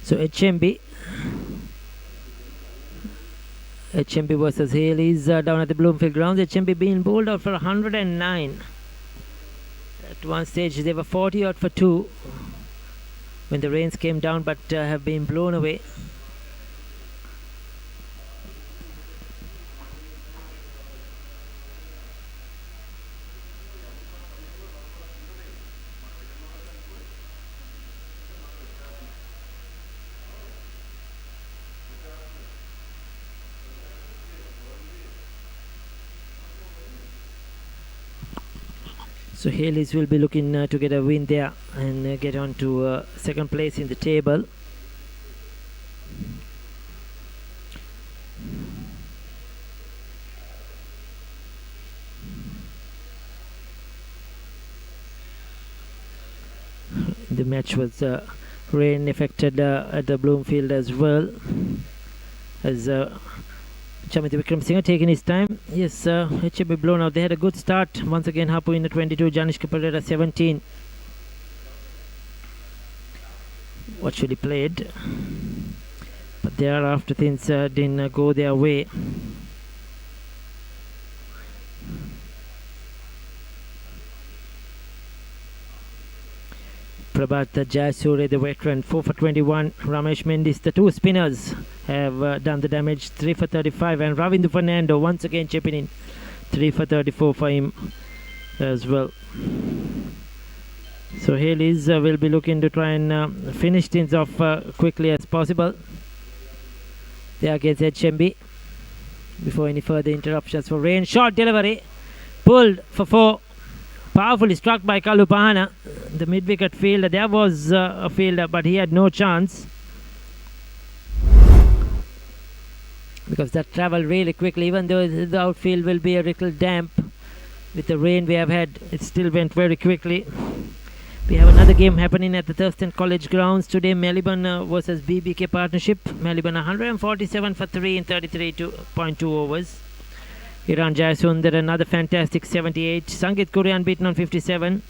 So HMB versus Hales down at the Bloomfield grounds. HMB being bowled out for 109. At one stage they were 40 out for 2 when the rains came down, but have been blown away. So Hales will be looking to get a win there and get on to second place in the table. The match was rain affected at the Bloomfield as well, as Chamita Wickramasinghe taking his time. Yes, HB blown out. They had a good start. Once again, Hapu in the 22, Janishka Pereira 17. Actually played, but thereafter things didn't go their way. Prabhat Jayasuri, the veteran, 4 for 21. Ramesh Mendis, the two spinners, have done the damage, 3 for 35. And Ravindu Fernando once again chipping in, 3 for 34 for him as well. So Hales will be looking to try and finish things off quickly as possible. There against HMB before any further interruptions for rain. Short delivery, pulled for 4. Powerfully struck by Kalupahana, the mid-wicket fielder. There was a fielder, but he had no chance because that travelled really quickly. Even though the outfield will be a little damp with the rain we have had, it still went very quickly. We have another game happening at the Thurston College grounds today. Melbourne versus BBK partnership. Melbourne 147 for 3 in 33.2 overs. Iran Jayasundar another fantastic 78. Sangeet Kuri unbeaten on 57.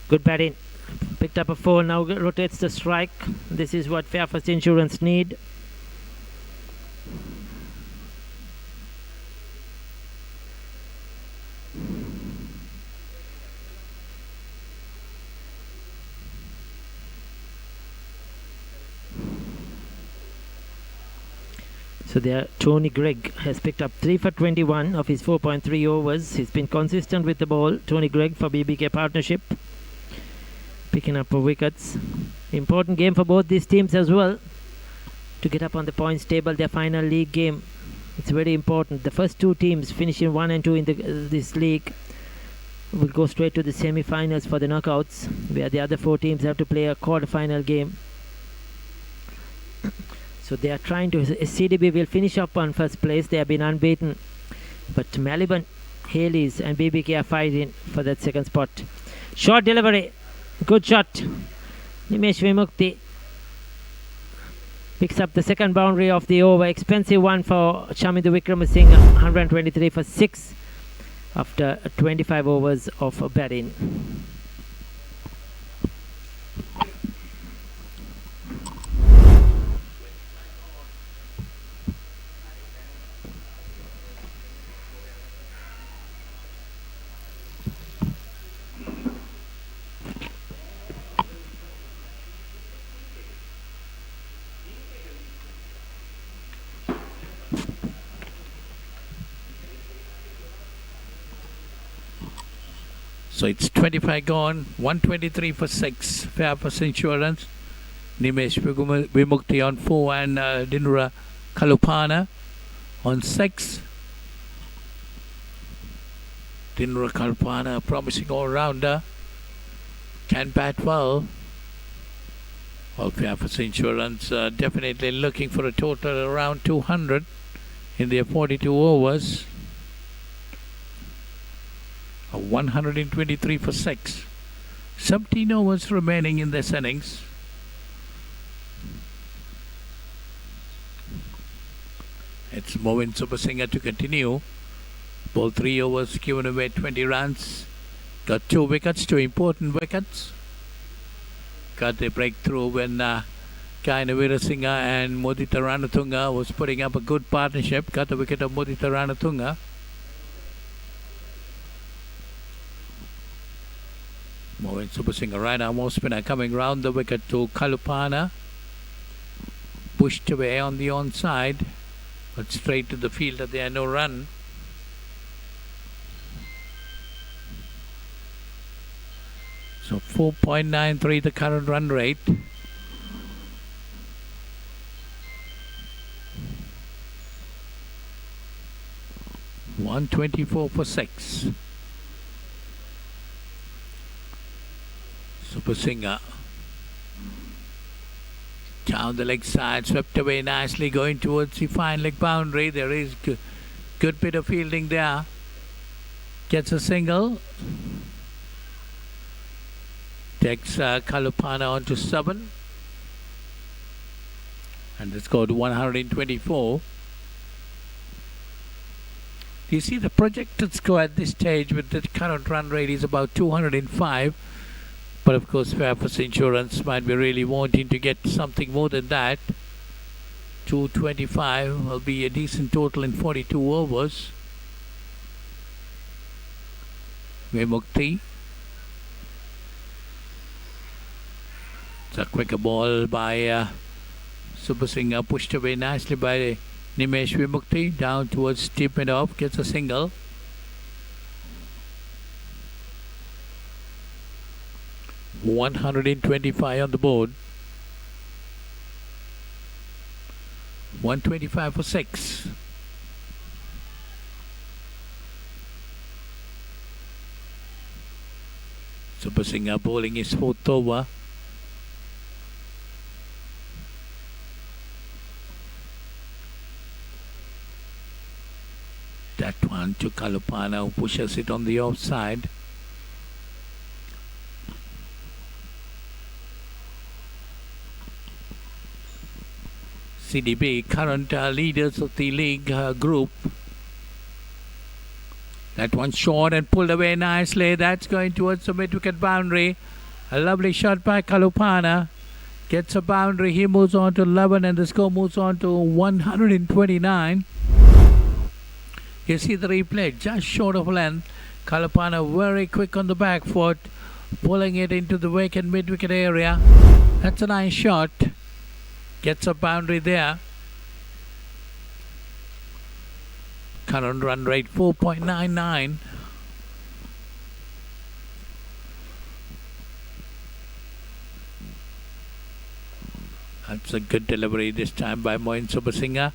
Good batting. Picked up a 4, now rotates the strike. This is what Fairfirst Insurance need. So there, Tony Gregg has picked up 3 for 21 of his 4.3 overs. He's been consistent with the ball. Tony Gregg for BBK partnership, picking up wickets. Important game for both these teams as well to get up on the points table. Their final league game, it's very important. The first two teams finishing 1 and 2 in this league will go straight to the semi-finals for the knockouts, where the other 4 teams have to play a quarter-final game. So they are trying to, CDB will finish up on first place. They have been unbeaten, but Melbourne, Hales and BBK are fighting for that second spot. Short delivery, good shot. Nimesh Vimukti picks up the second boundary of the over. Expensive one for Chamindu Wickramasinghe, 123 for 6 after 25 overs of batting. So it's 25 gone, 123 for 6. Fairfirst Insurance. Nimesh Vimukti on 4 and Dinura Kalupana on 6. Dinura Kalupana, a promising all-rounder, can bat well. Well, Fairfirst Insurance definitely looking for a total around 200 in their 42 overs. 123 for 6. 17 overs remaining in this innings. It's Moin Subasinghe to continue. Ball 3 overs, given away 20 runs. Got 2 wickets, 2 important wickets. Got a breakthrough when Kaina Veerasinghe and Mudita Ranatunga was putting up a good partnership. Got the wicket of Mudita Ranatunga. Moin Subasinghe, right arm off spinner coming round the wicket to Kalupana. Pushed away on the onside, but straight to the fielder. There no run. So 4.93 the current run rate. $124 for 6. Super Singer. Down the leg side, swept away nicely, going towards the fine leg boundary. There is good bit of fielding there. Gets a single. Takes Kalupana on to 7. And it's got 124. Do you see the projected score at this stage with the current run rate is about 205? But of course, Fairfirst Insurance might be really wanting to get something more than that. 225 will be a decent total in 42 overs. Vimukti. It's a quicker ball by Super Singer, pushed away nicely by Nimesh Vimukti. Down towards Steve Medoff, gets a single. $125 on the board. 125 for 6. Super Singer bowling his 4th over. That one to Kalupana, who pushes it on the offside. CDB, current leaders of the league group. That one short and pulled away nicely. That's going towards the mid-wicket boundary. A lovely shot by Kalupana. Gets a boundary. He moves on to 11 and the score moves on to 129. You see the replay, just short of length. Kalupana very quick on the back foot, pulling it into the vacant mid-wicket area. That's a nice shot. Gets a boundary there. Current run rate 4.99. That's a good delivery this time by Moin Super Singer.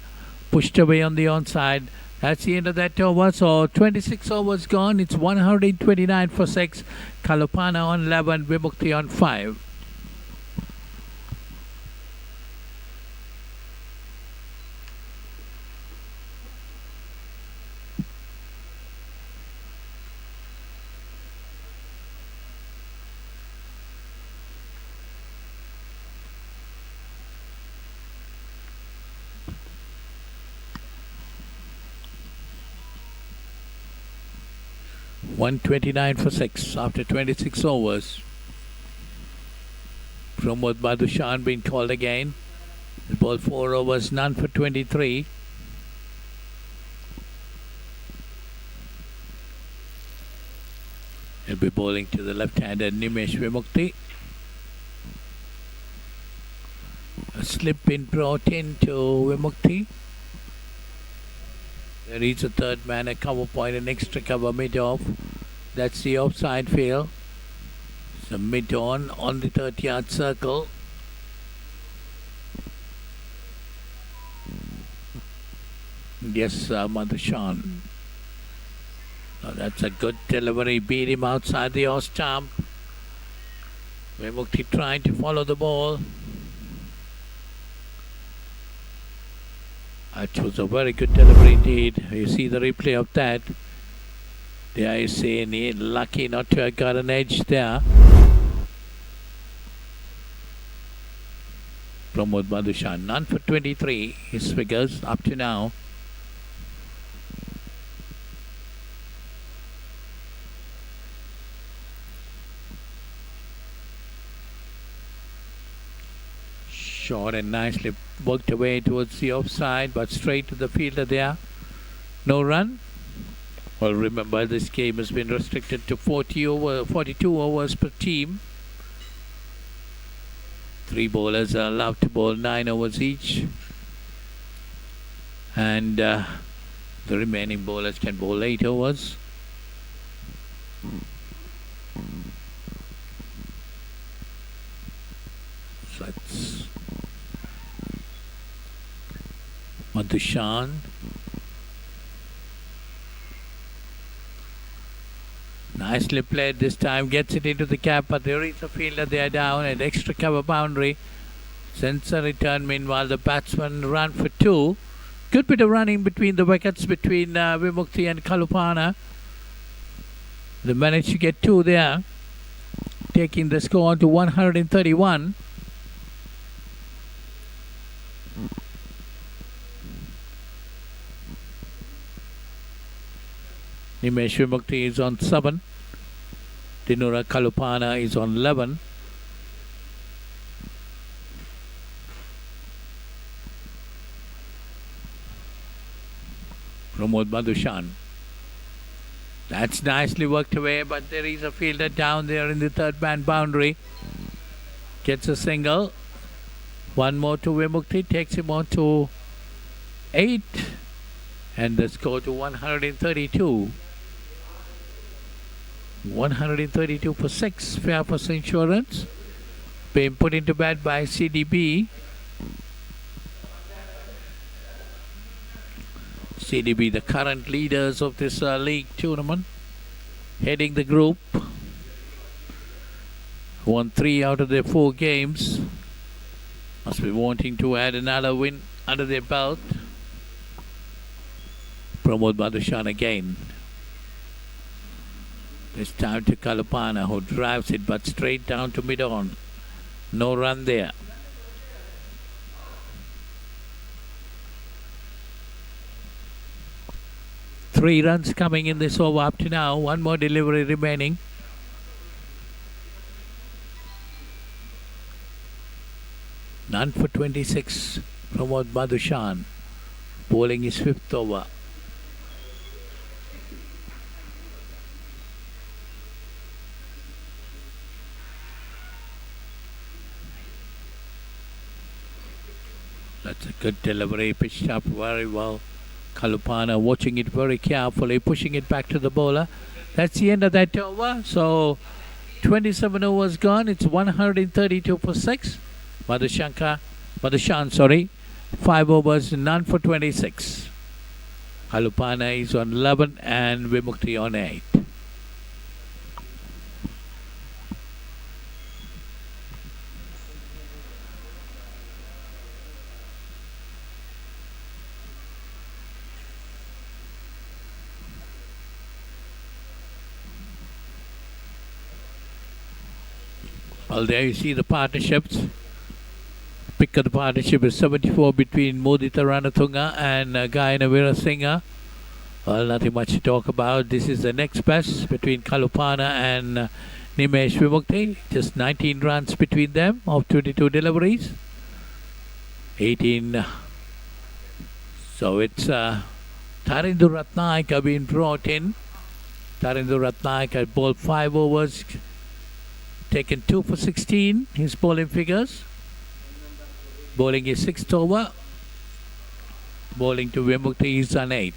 Pushed away on the onside. That's the end of that over. So 26 overs gone. It's 129 for 6. Kalupana on 11. Vimukti on 5. $129 for 6 after 26 overs. Pramod Badushan being called again. The ball 4 overs, none for 23. He'll be bowling to the left-hander Nimesh Vimukti. A slip in brought in to Vimukti. There is a third man, a cover point, an extra cover mid-off. That's the offside field. So mid-on the 30-yard circle. Yes, Madhushan. Oh, that's a good delivery. Beat him outside the off stump. Vimukti trying to follow the ball. That was a very good delivery indeed. You see the replay of that. There you see, and he lucky not to have got an edge there. Pramod Badushan, none for 23. His figures up to now. Short and nicely worked away towards the offside, but straight to the fielder there. No run. Well, remember this game has been restricted to 42 overs per team. 3 bowlers are allowed to bowl 9 overs each. And the remaining bowlers can bowl 8 overs. So that's Madhushan. Nicely played this time, gets it into the gap, but there is a fielder there down at extra cover boundary. Sends a return, meanwhile the batsman run for 2. Good bit of running between the wickets between Vimukti and Kalupana. They managed to get 2 there, taking the score on to 131. Nimesh Vimukti is on 7. Dinura Kalupana is on 11. Pramod Madhushan. That's nicely worked away, but there is a fielder down there in the third man boundary. Gets a single. 1 more to Vimukti, takes him on to 8. And the score to 132. 132 for 6. Fairfirst Insurance. Being put into bat by CDB. CDB, the current leaders of this league tournament, heading the group. Won 3 out of their 4 games. Must be wanting to add another win under their belt. Pramod Madhushan again. This time to Kalupana, who drives it but straight down to mid-on. No run there. Three runs coming in this over up to now. 1 more delivery remaining. None for 26. Pramod Madhushan bowling his 5th over. That's a good delivery, pitched up very well. Kalupana watching it very carefully, pushing it back to the bowler. That's the end of that over. So 27 overs gone. It's 132 for 6. Madhushan, 5 overs, none for 26. Kalupana is on 11 and Vimukti on 8. Well, there you see the partnerships. Pick of the partnership is 74 between Mudita Ranatunga and Gayana Veerasinghe. Well, nothing much to talk about. This is the next best between Kalupana and Nimesh Vimukti. Just 19 runs between them of 22 deliveries. 18. So it's Tarindu Ratnaika being brought in. Tarindu Ratnaika bowled 5 overs. Taken 2 for 16, his bowling figures. Bowling his 6th over. Bowling to Vimukti is on 8.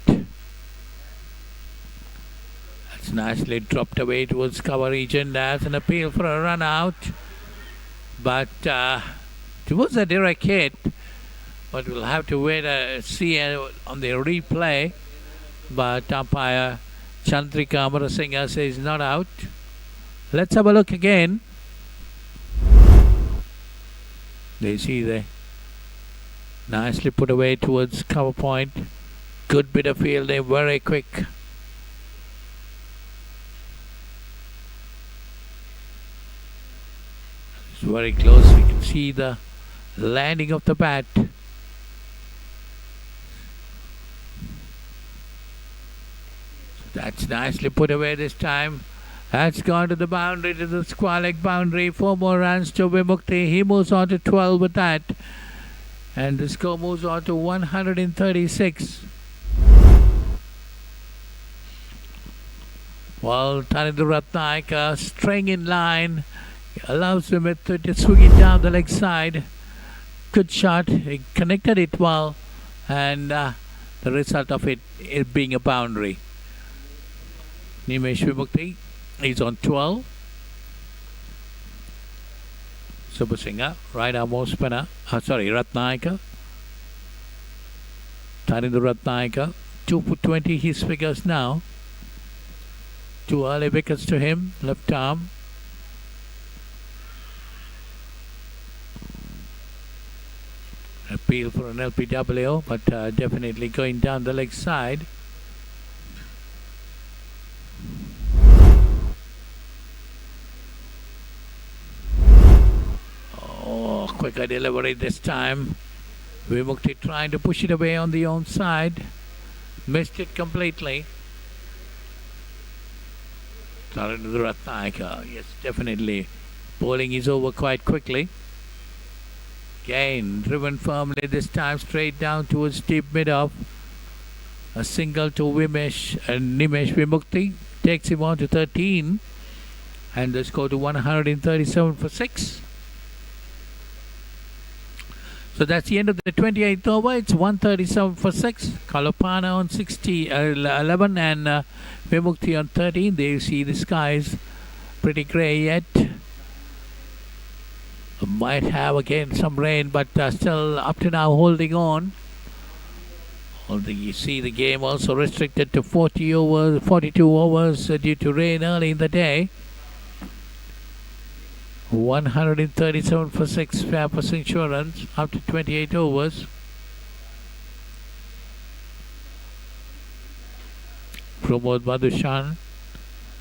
That's nicely dropped away towards cover region. There's an appeal for a run out. But it was a direct hit. But we'll have to wait and see on the replay. But umpire Chandrika Amarasinghe says not out. Let's have a look again. They see there. Nicely put away towards cover point. Good bit of fielding, very quick. It's very close. We can see the landing of the bat. That's nicely put away this time. That's gone to the boundary, to the Sportylk boundary. 4 more runs to Vimukti. He moves on to 12 with that. And the score moves on to 136. Well, Tarindu Ratnaika string in line. Allows Vimukti to swing it down the leg side. Good shot. He connected it well. And the result of it being a boundary. Nimesh Vimukti. He's on 12. Subhasinghe, right arm off spinner. Ratnaika. Tarindu Ratnaika. 2 for 20 his figures now. Two early wickets to him, left arm. Appeal for an LPW, but definitely going down the leg side. Oh, quicker delivery this time. Vimukti trying to push it away on the own side. Missed it completely. Yes, definitely. Bowling is over quite quickly. Again, driven firmly this time, straight down towards deep mid-off. A single to Nimesh Vimukti takes him on to 13. And the score to 137 for 6. So that's the end of the 28th over. It's 137 for 6. Kalopana on 11 and Vimukti on 13. There you see the skies pretty grey yet. Might have again some rain, but still up to now holding on. You see the game also restricted to 42 overs due to rain early in the day. 137 for 6 Fairfirst Insurance after 28 overs. Pramod Madhushan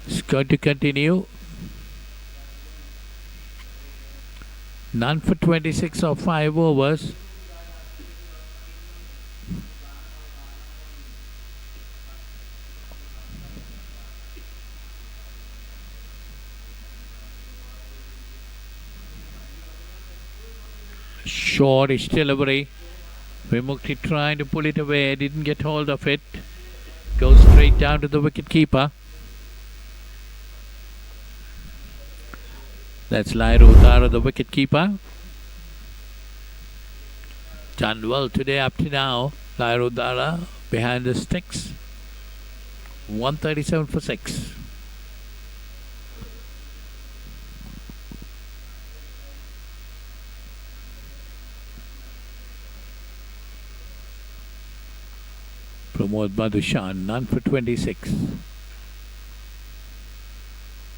is going to continue. None for 26 or 5 overs. Shortish delivery. Vimukti trying to pull it away, didn't get hold of it. Goes straight down to the wicket keeper. That's Lairu Dara, the wicket keeper. Done well today up to now. Lairu Dara behind the sticks. 137 for 6. Pramod Madhushan, none for 26.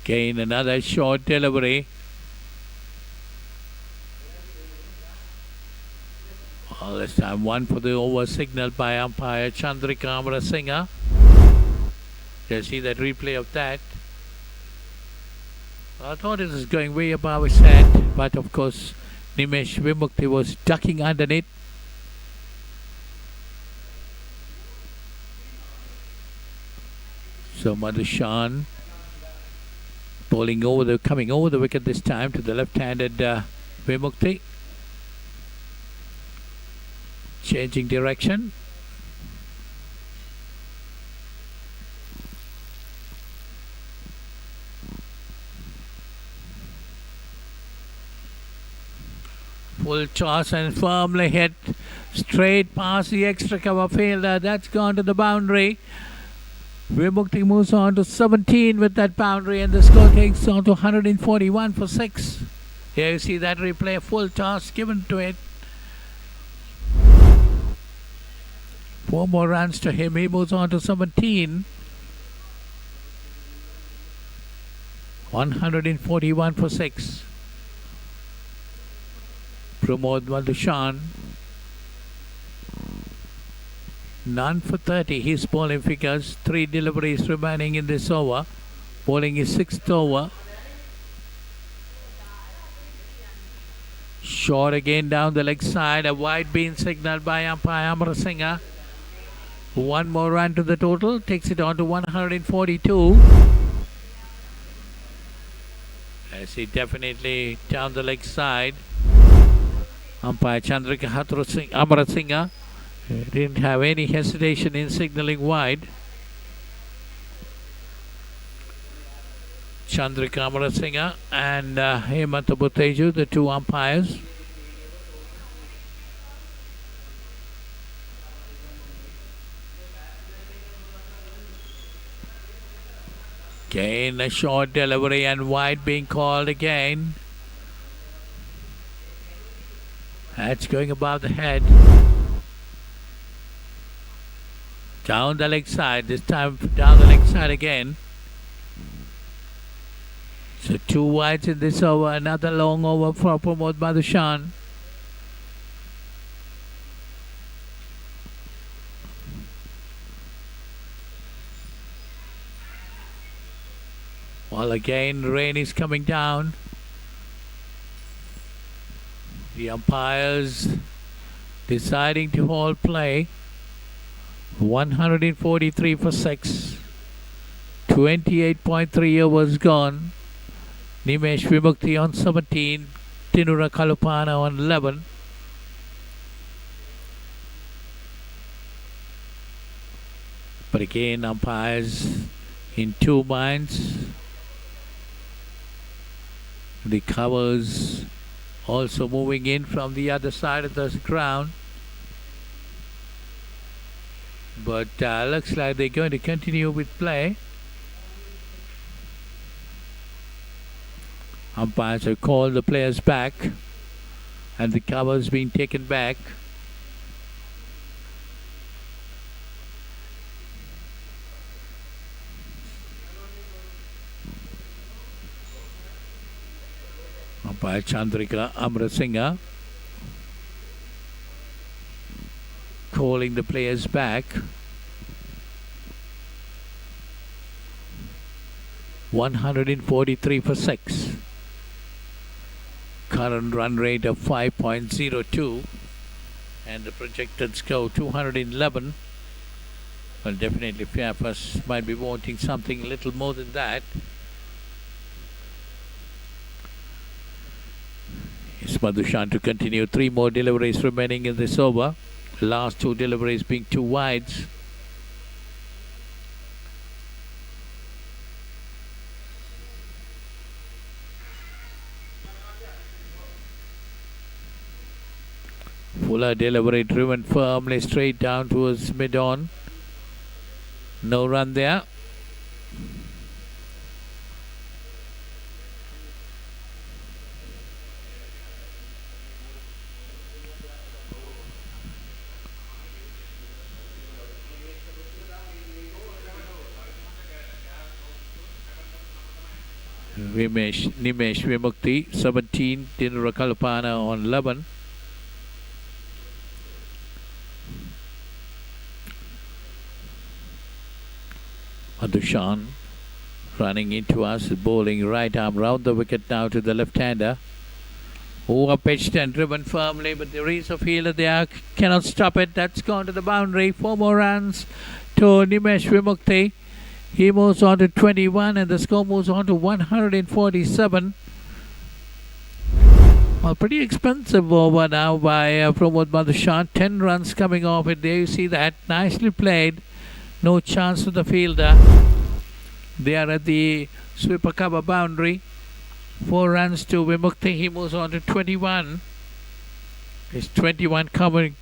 Again, another short delivery. Well, this time one for the over signaled by umpire Chandrika Amarasinghe. You see that replay of that. I thought it was going way above his head, but of course Nimesh Vimukti was ducking underneath. So Madhushan coming over the wicket this time to the left-handed Vimukti. Changing direction. Full toss and firmly hit straight past the extra cover fielder. That's gone to the boundary. Vimukti moves on to 17 with that boundary, and the score takes on to 141 for 6. Here you see that replay, full toss given to it. 4 more runs to him. He moves on to 17. 141 for 6. Pramod Madhushan. None for 30. His bowling figures. 3 deliveries remaining in this over. Bowling is 6th over. Short again down the leg side. A wide being signaled by umpire Amarasinghe. 1 more run to the total. Takes it on to 142. As he definitely down the leg side. Umpire Chandrika Amarasinghe didn't have any hesitation in signalling wide. Chandrika Amarasinghe and Hemanta Butteju, the 2 umpires. Again a short delivery and wide being called again. That's going above the head. Down the leg side, this time down the leg side again. So 2 wides in this over. Another long over for Pramod Madhushan. Well, again, rain is coming down. The umpires deciding to hold play. 143 for 6. 28.3 overs gone. Nimesh Vimukti on 17. Tinura Kalupana on 11. But again, umpires in 2 minds. The covers also moving in from the other side of the ground. But looks like they're going to continue with play. Umpires have called the players back and the covers being taken back. Umpire Chandrika Amrasinghe calling the players back. 143 for 6. Current run rate of 5.02 and the projected score 211. Well, definitely Fairfirst might be wanting something a little more than that. It's Madhushan to continue. 3 more deliveries remaining in this over. Last 2 deliveries being 2 wides. Fuller delivery driven firmly straight down towards mid-on. No run there. Nimesh Vimukti 17, Tinura Kalupana on 11. Madhushan running into us, bowling right arm round the wicket now to the left-hander. Over pitched and driven firmly, but there is a fielder there, cannot stop it. That's gone to the boundary. 4 more runs to Nimesh Vimukti. He moves on to 21 and the score moves on to 147. Well, pretty expensive over now by Pramod Madhushan. 10 runs coming off it. There you see that. Nicely played. No chance to the fielder. They are at the sweeper cover boundary. 4 runs to Vimukti. He moves on to 21. It's 21 coming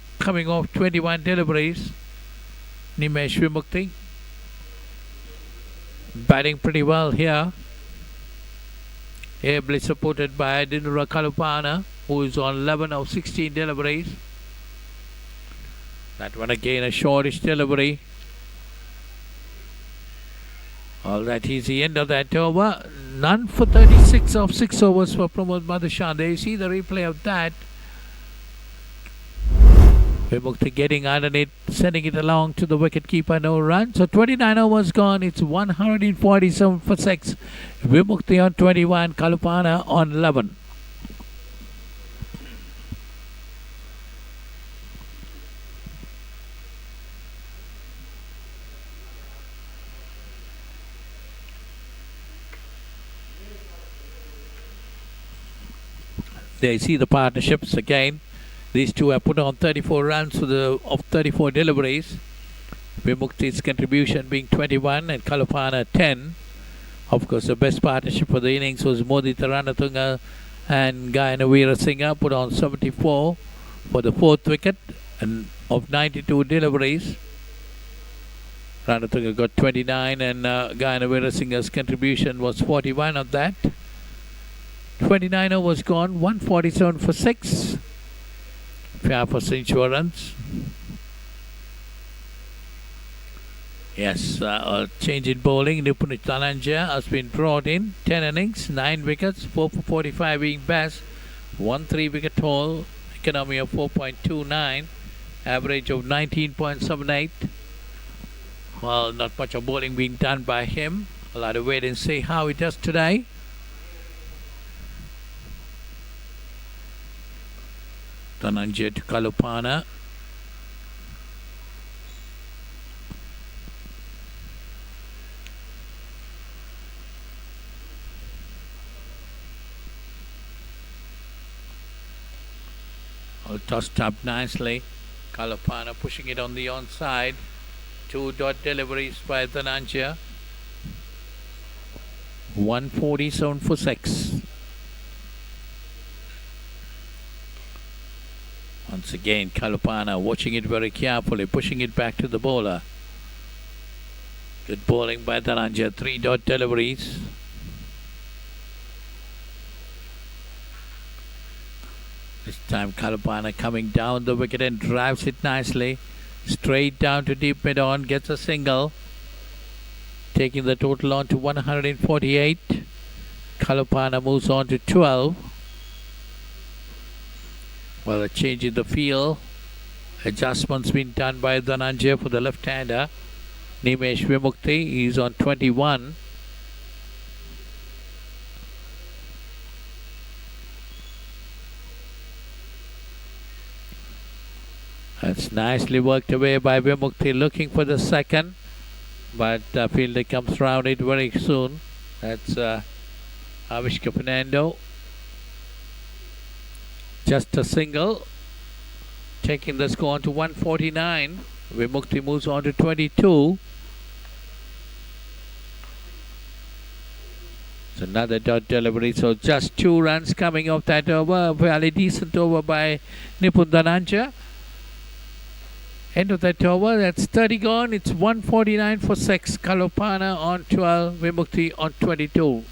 off 21 deliveries. Nimesh Vimukti batting pretty well here. Ably supported by Tinura Kalupana, who is on 11 of 16 deliveries. That one again a shortish delivery. All that is the end of that over. None for 36 of 6 overs for Pramod Madhushan. There you see the replay of that. Vimukti getting underneath, sending it along to the wicketkeeper, no run. So 29 overs gone, it's 147 for 6. Vimukti on 21, Kalupana on 11. There you see the partnerships again. These two have put on 34 runs of 34 deliveries. Vimukti's contribution being 21 and Kalupana 10. Of course, the best partnership for the innings was Modita Ranatunga and Gayana Weerasinghe, put on 74 for the 4th wicket and of 92 deliveries. Ranatunga got 29 and Gayana Weerasinghe's contribution was 41 of that. 29 overs gone, 147 for 6. Fairfirst Insurance. Yes, change in bowling. Nipun Dhananjaya has been brought in. 10 innings, 9 wickets, 4 for 45 being best. 1 3-wicket haul. Economy of 4.29. Average of 19.78. Well, not much of bowling being done by him. I'll have to wait and see how he does today. Dhananjaya to Kalupana. All tossed up nicely. Kalupana pushing it on the onside. 2 dot deliveries by Dhananjaya. 147 for 6. Once again, Kalupana watching it very carefully, pushing it back to the bowler. Good bowling by Dhananjaya. 3 dot deliveries. This time Kalupana coming down the wicket and drives it nicely. Straight down to deep mid-on, gets a single. Taking the total on to 148. Kalupana moves on to 12. Well, a change in the field. Adjustments been done by Dhananjaya for the left-hander. Nimesh Vimukti, he's on 21. That's nicely worked away by Vimukti, looking for the second. But fielder comes round it very soon. That's Avishka Fernando. Just a single. Taking the score on to 149. Vimukti moves on to 22. It's another dot delivery. So just 2 runs coming off that over. Fairly decent over by Nipun Dhananjaya. End of that over, that's 30 gone. It's 149 for 6. Kalupana on 12, Vimukti on 22.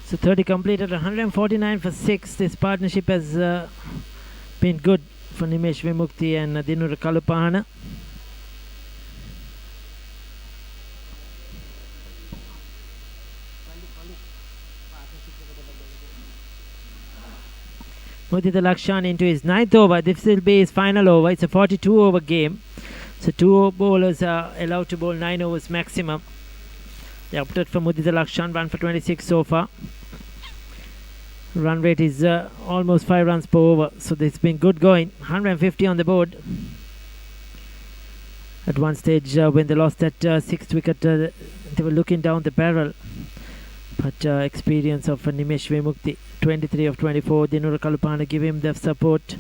So 30 completed, 149 for 6. This partnership has been good for Nimesh Vimukti and Dinura Kalupana. Mudita Lakshan into his 9th over. This will be his final over. It's a 42 over game. So 2 bowlers are allowed to bowl 9 overs maximum. They opted for Mudita Lakshan, 1 for 26 so far. Run rate is almost 5 runs per over. So it's been good going. 150 on the board. At one stage when they lost that 6th wicket, they were looking down the barrel. But experience of Nimesh Vimukti, 23 of 24. Dinura Kalupana give him the support.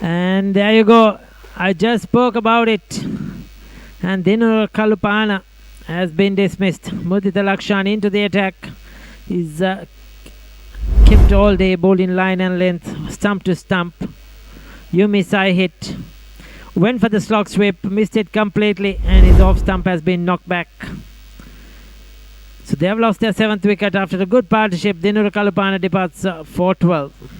And there you go. I just spoke about it. And Dinura Kalupana has been dismissed. Mudita Lakshan into the attack. He's kept all day, bowling line and length, stump to stump. You miss, I hit. Went for the slog sweep, missed it completely, and his off stump has been knocked back. So they have lost their 7th wicket after a good partnership. Dinura Kalupana departs for 12.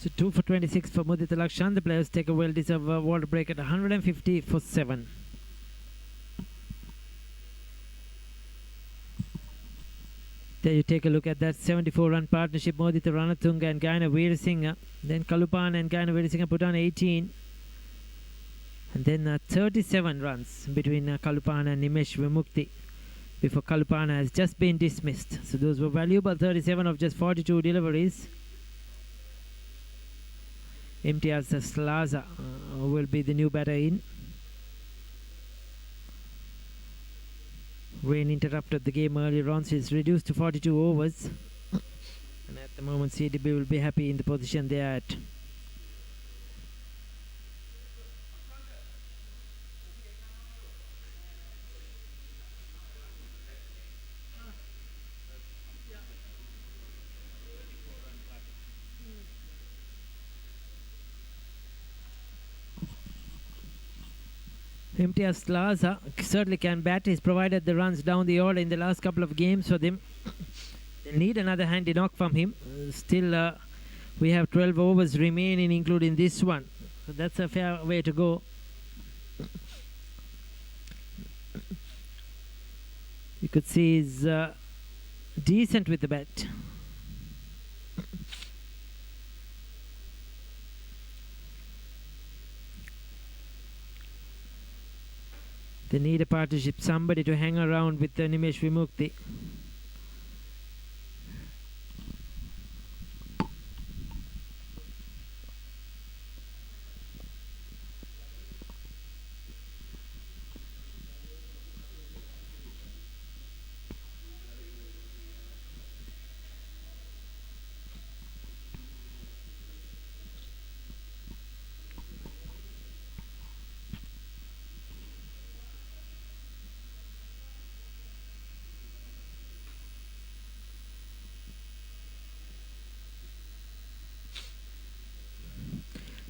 So 2 for 26 for Mudita Lakshan. The players take a well-deserved water break at 150 for 7. There you take a look at that 74-run partnership. Modita Ranatunga and Gaina Veerasinghe. Then Kalupana and Gaina Veerasinghe put on 18. And then 37 runs between Kalupana and Nimesh Vimukti before Kalupana has just been dismissed. So those were valuable 37 of just 42 deliveries. Imtiaz Slaza will be the new batter in. Rain interrupted the game earlier on, so it's reduced to 42 overs. And at the moment, CDB will be happy in the position they are at. Imtiaz Slaza certainly can bat. He's provided the runs down the order in the last couple of games for them. They need another handy knock from him. Still, we have 12 overs remaining, including this one. So that's a fair way to go. You could see he's decent with the bat. They need a partnership, somebody to hang around with Nimesh Vimukti.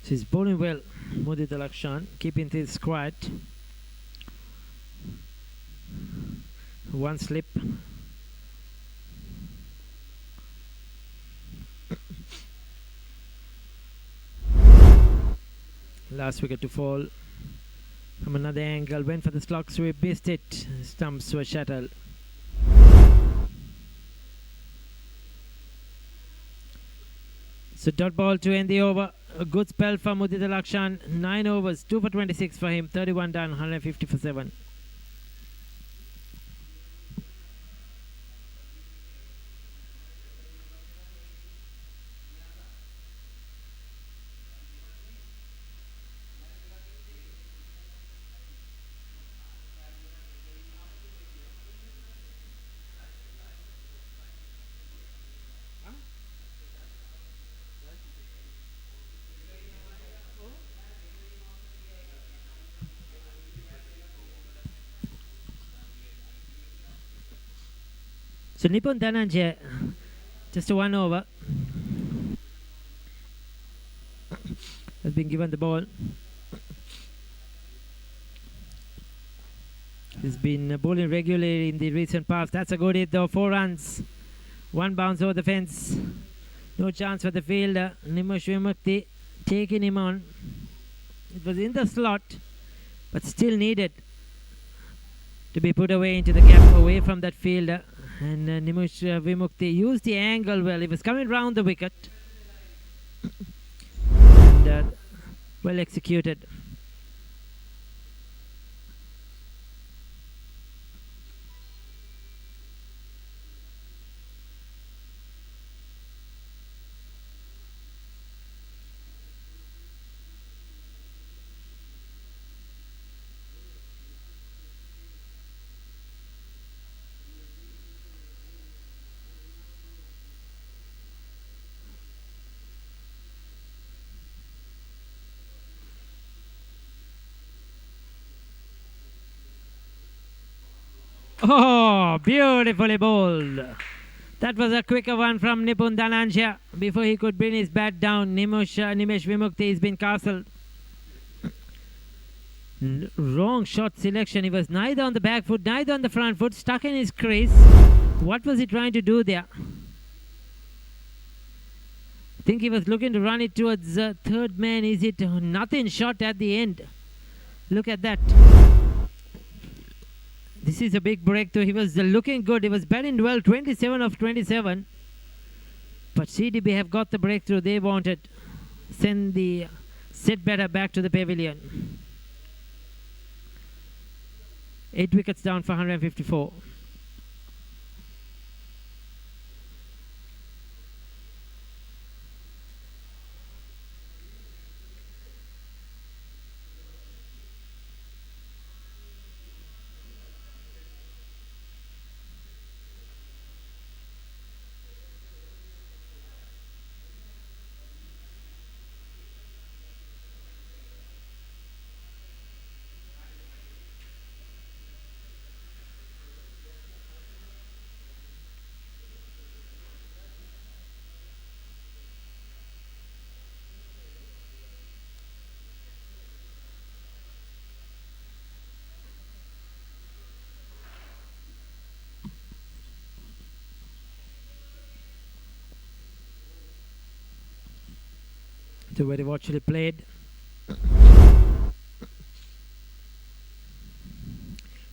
She's bowling well, Mudita Lakshan, keeping things quiet. One slip. Last wicket to fall. From another angle, went for the slog sweep, missed it. Stumps were shattered. So dot ball to end the over. A good spell for Mudita Lakshan. 9 overs, 2 for 26 for him. 31 done, 150 for 7. So Nipun Dhananjay, just a 1 over, has been given the ball. He's been bowling regularly in the recent past. That's a good hit though, 4 runs. 1 bounce over the fence. No chance for the fielder. Nimesh Vimukti taking him on. It was in the slot, but still needed to be put away into the gap away from that fielder. And Nimesh Vimukti used the angle well. He was coming round the wicket. And well executed. Oh, beautifully bowled. That was a quicker one from Nipun Dhananjay. Before he could bring his bat down, Nimesh Vimukti has been castled. Wrong shot selection. He was neither on the back foot, neither on the front foot, stuck in his crease. What was he trying to do there? think he was looking to run it towards third man. Is it nothing shot at the end? Look at that. This is a big breakthrough. He was looking good. He was batting well, 27 of 27. But CDB have got the breakthrough they wanted. Send the set batter back to the pavilion. 8 wickets down for 154. So very watchfully played.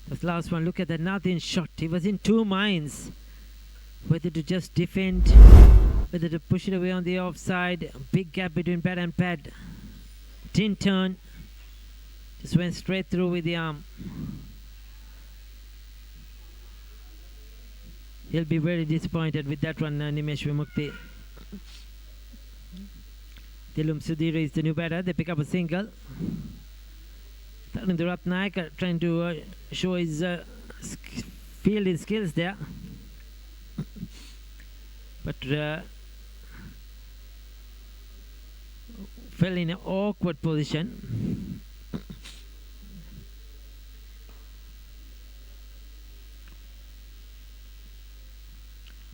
This last one, look at that, nothing shot. He was in two minds. Whether to just defend, whether to push it away on the offside. Big gap between bat and pad. Didn't turn. Just went straight through with the arm. He'll be very disappointed with that one, Nimesh Vimukti. Dilum Sudhir is the new batter. They pick up a single. Tarinder Ratnaik trying to show his fielding skills there. But fell in an awkward position.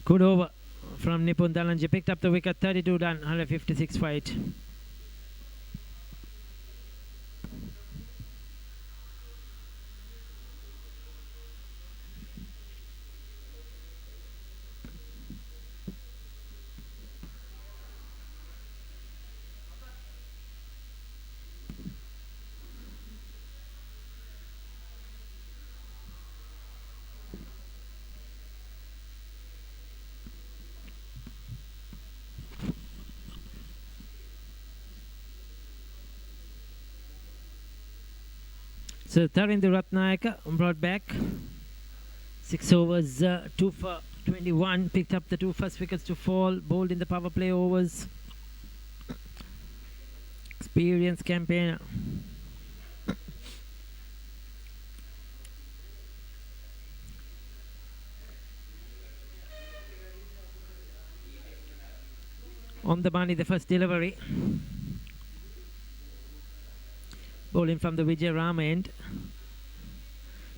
Good over from Nipun Dalanji. Picked up the wicket, 32 done, 156 for 8. So Tarinder Ratnaik brought back 6 overs, 2 for 21, picked up the 2 first wickets to fall, bowled in the power play overs. Experienced campaigner. On the money, the first delivery. Bowling from the Vijay Ram end.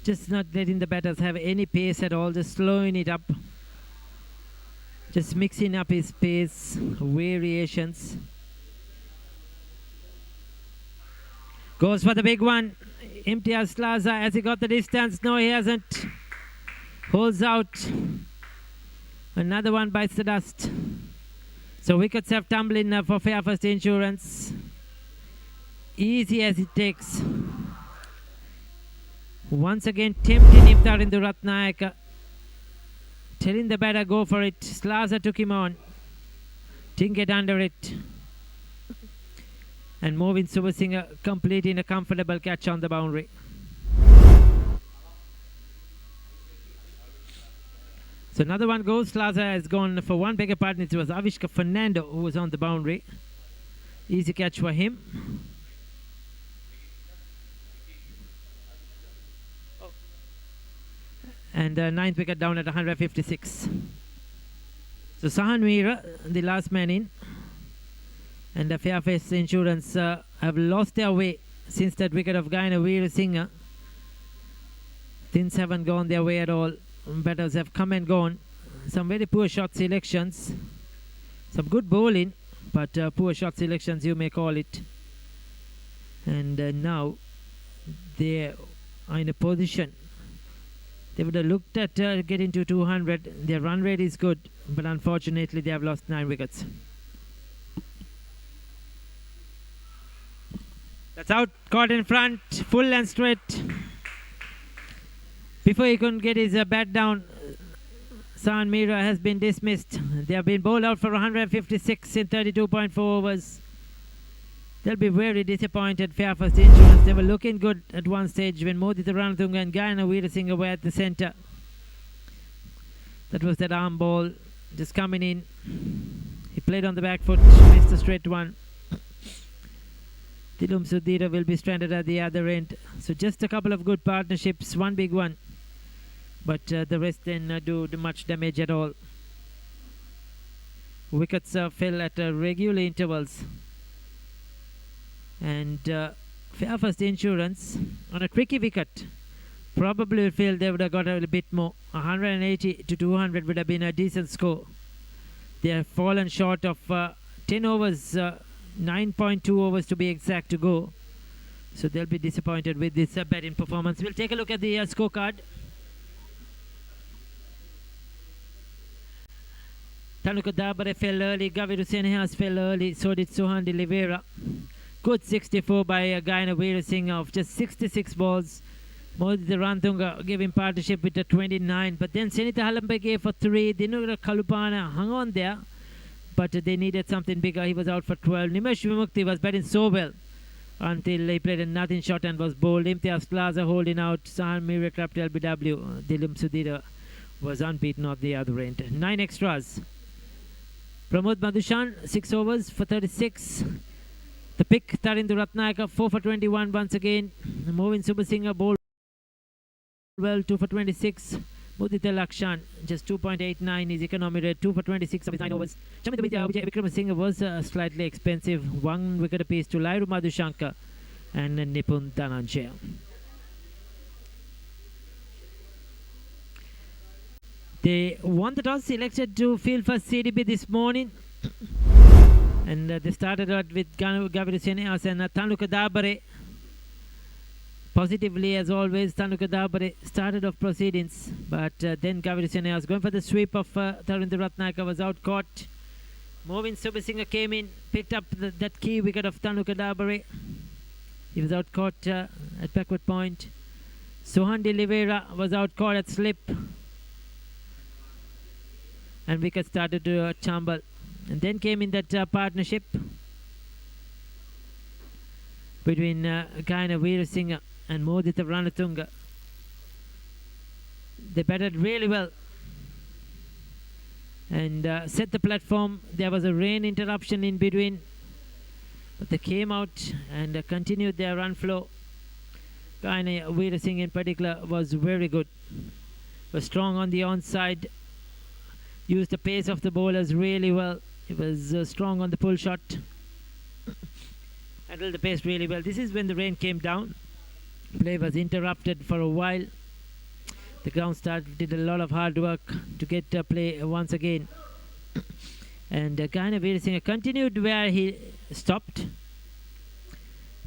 Just not letting the batters have any pace at all, just slowing it up. Just mixing up his pace, variations. Goes for the big one. Imtiaz Slaza, has he got the distance? No, he hasn't. Holds out. Another one bites the dust. So wickets have tumbled in for Fairfirst Insurance. Easy as it takes. Once again tempting Iftar in the Ratnaik. Telling the batter go for it. Slaza took him on. Didn't get under it. And Movin Subasinger completing a comfortable catch on the boundary. So another one goes. Slaza has gone for one, bigger partner. It was Avishka Fernando who was on the boundary. Easy catch for him. And 9th wicket down at 156. So Sahan Meera, the last man in. And the Fairfirst Insurance have lost their way since that wicket of Gaina Veer Singh. Things haven't gone their way at all. Batters have come and gone. Some very poor shot selections. Some good bowling, but poor shot selections you may call it. And now they are in a position. They would have looked at getting to 200. Their run rate is good, but unfortunately they have lost 9 wickets. That's out, caught in front, full and straight. Before he couldn't get his bat down, San Mira has been dismissed. They have been bowled out for 156 in 32.4 overs. They'll be very disappointed. Fairfirst Insurance. They were looking good at one stage when Modi Ranthunga and Gayana Veerasinghe were at the centre. That was that arm ball just coming in. He played on the back foot, missed a straight one. Dilum Sudhira will be stranded at the other end. So just a couple of good partnerships, one big one. But the rest didn't do much damage at all. Wickets fell at regular intervals. And Fairfirst Insurance on a tricky wicket probably feel they would have got a little bit more. 180 to 200 would have been a decent score. They have fallen short of 10 overs, 9.2 overs to be exact to go. So they'll be disappointed with this batting performance. We'll take a look at the scorecard. Tanuka Dabare fell early, Gaviru Senehas fell early, so did Suhan de Oliveira. Good 64 by Gayana Veerasinghe of just 66 balls. Modi Ranthunga gave him partnership with a 29, but then Senitha Halambage for 3. Dinura Kalupana hung on there, but they needed something bigger. He was out for 12. Nimesh Vimukti was batting so well until he played a nothing shot and was bowled. Imtiaz Plaza holding out. San Mira trapped LBW. Dilum Sudhira was unbeaten at the other end. 9 extras. Pramod Madhushan, 6 overs for 36. The pick, Tarindu Ratnayaka, 4 for 21 once again. Movin Subhasinghe bowled well, 2 for 26. Mudita Lakshan, just 2.89 is economy rate, 2 for 26 of his 9 overs. Chamita Vijay Vikramasinghe was slightly expensive, 1 wicket apiece to Lairu Madhushanka and Nipun Dhananjaya. They won the toss, selected to field for CDB this morning. And they started out with Gaviru Senehas and Tanuka Dabare. Positively, as always, Tanuka Dabare started off proceedings. But then Gaviru Senehas going for the sweep of Tarindu Ratnayaka was out caught. Movin Subhasinghe came in, picked up that key wicket of Tanuka Dabare. He was out caught at backward point. Suhan de Oliveira was out caught at slip. And wicket started to tumble. And then came in that partnership between Gayana Veerasinghe and Modita Ranatunga. They batted really well and set the platform. There was a rain interruption in between, but they came out and continued their run flow. Gayana Veerasinghe in particular was very good, was strong on the onside, used the pace of the bowlers really well. He was strong on the pull shot, handled the pace really well. This is when the rain came down. Play was interrupted for a while. The ground staff did a lot of hard work to get play once again. And Gayana Veerasinghe continued where he stopped.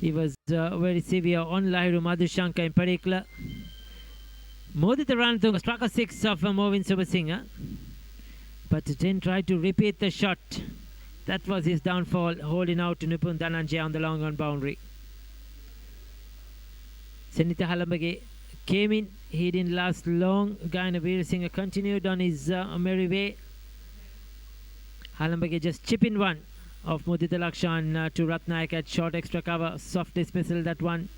He was very severe on Lairu Madhushanka in particular. Modita Ranthunga struck a 6 of Movin Subhasinghe, but then tried to repeat the shot. That was his downfall, holding out to Nipun Dhananjaya on the long on boundary. Senitha Halambage came in. He didn't last long. Gayana Veerasinghe continued on his merry way. Halambage just chipping one of Mudita Lakshan to Ratnayaka at short extra cover. Soft dismissal, that one.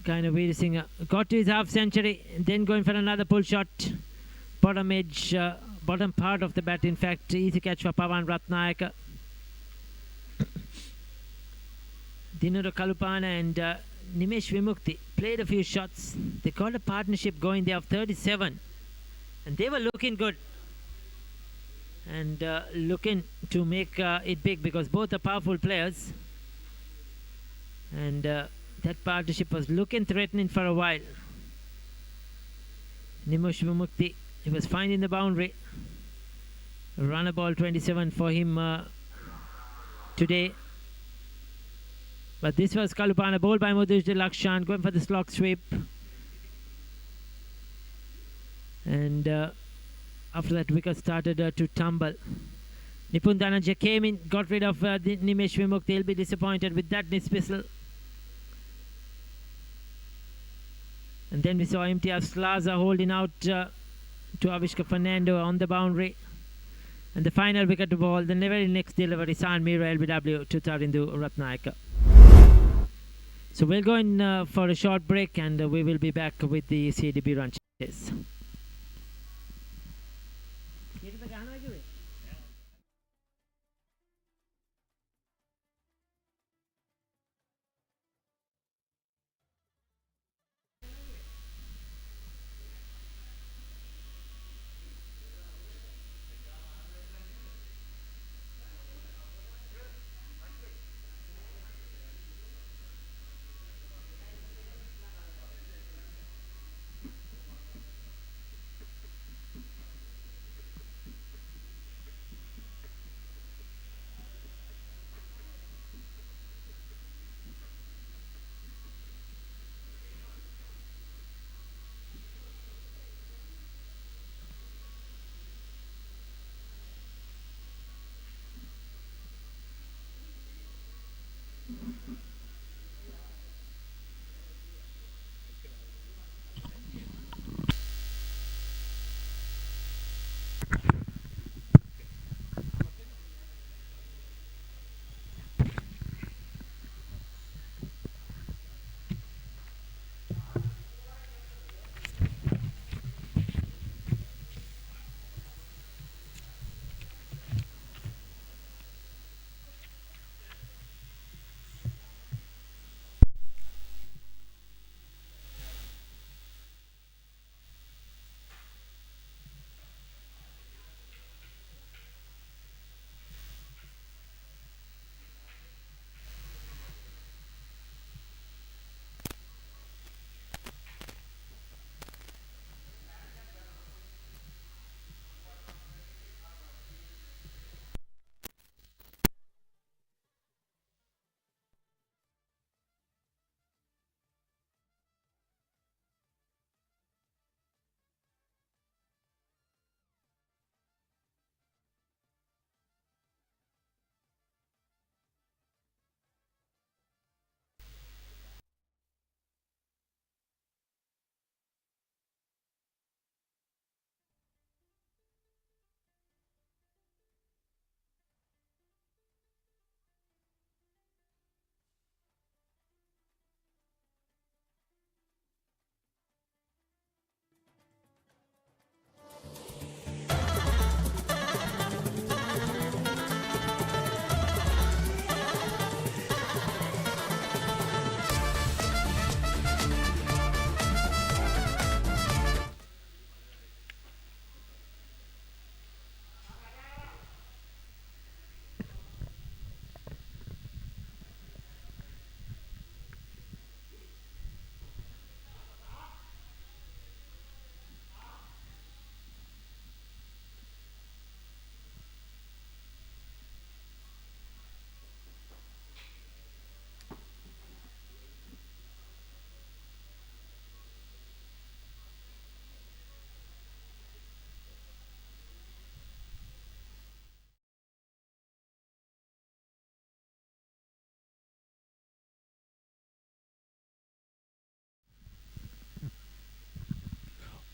Gayana Veerasinghe got to his half century, then going for another pull shot. Bottom edge, bottom part of the bat, in fact. Easy catch for Pavan Ratnayaka. Dinura Kalupana and Nimesh Vimukti played a few shots. They got a partnership going there of 37. And they were looking good. And looking to make it big because both are powerful players. And that partnership was looking threatening for a while. Nimesh Vimukti, he was finding the boundary. Runner ball 27 for him today. But this was Kalupana, bowled by Mudita Lakshan, going for the slog sweep. And after that, wicket started to tumble. Nipun Dhananjay came in, got rid of Nimesh Vimukti. He'll be disappointed with that dismissal. And then we saw Imtiaz Slaza holding out to Avishka Fernando on the boundary. And the final wicket to ball, the very next delivery, San Mira LBW to Tarindu Ratnayaka. So we'll go in for a short break, and we will be back with the CDB run chase.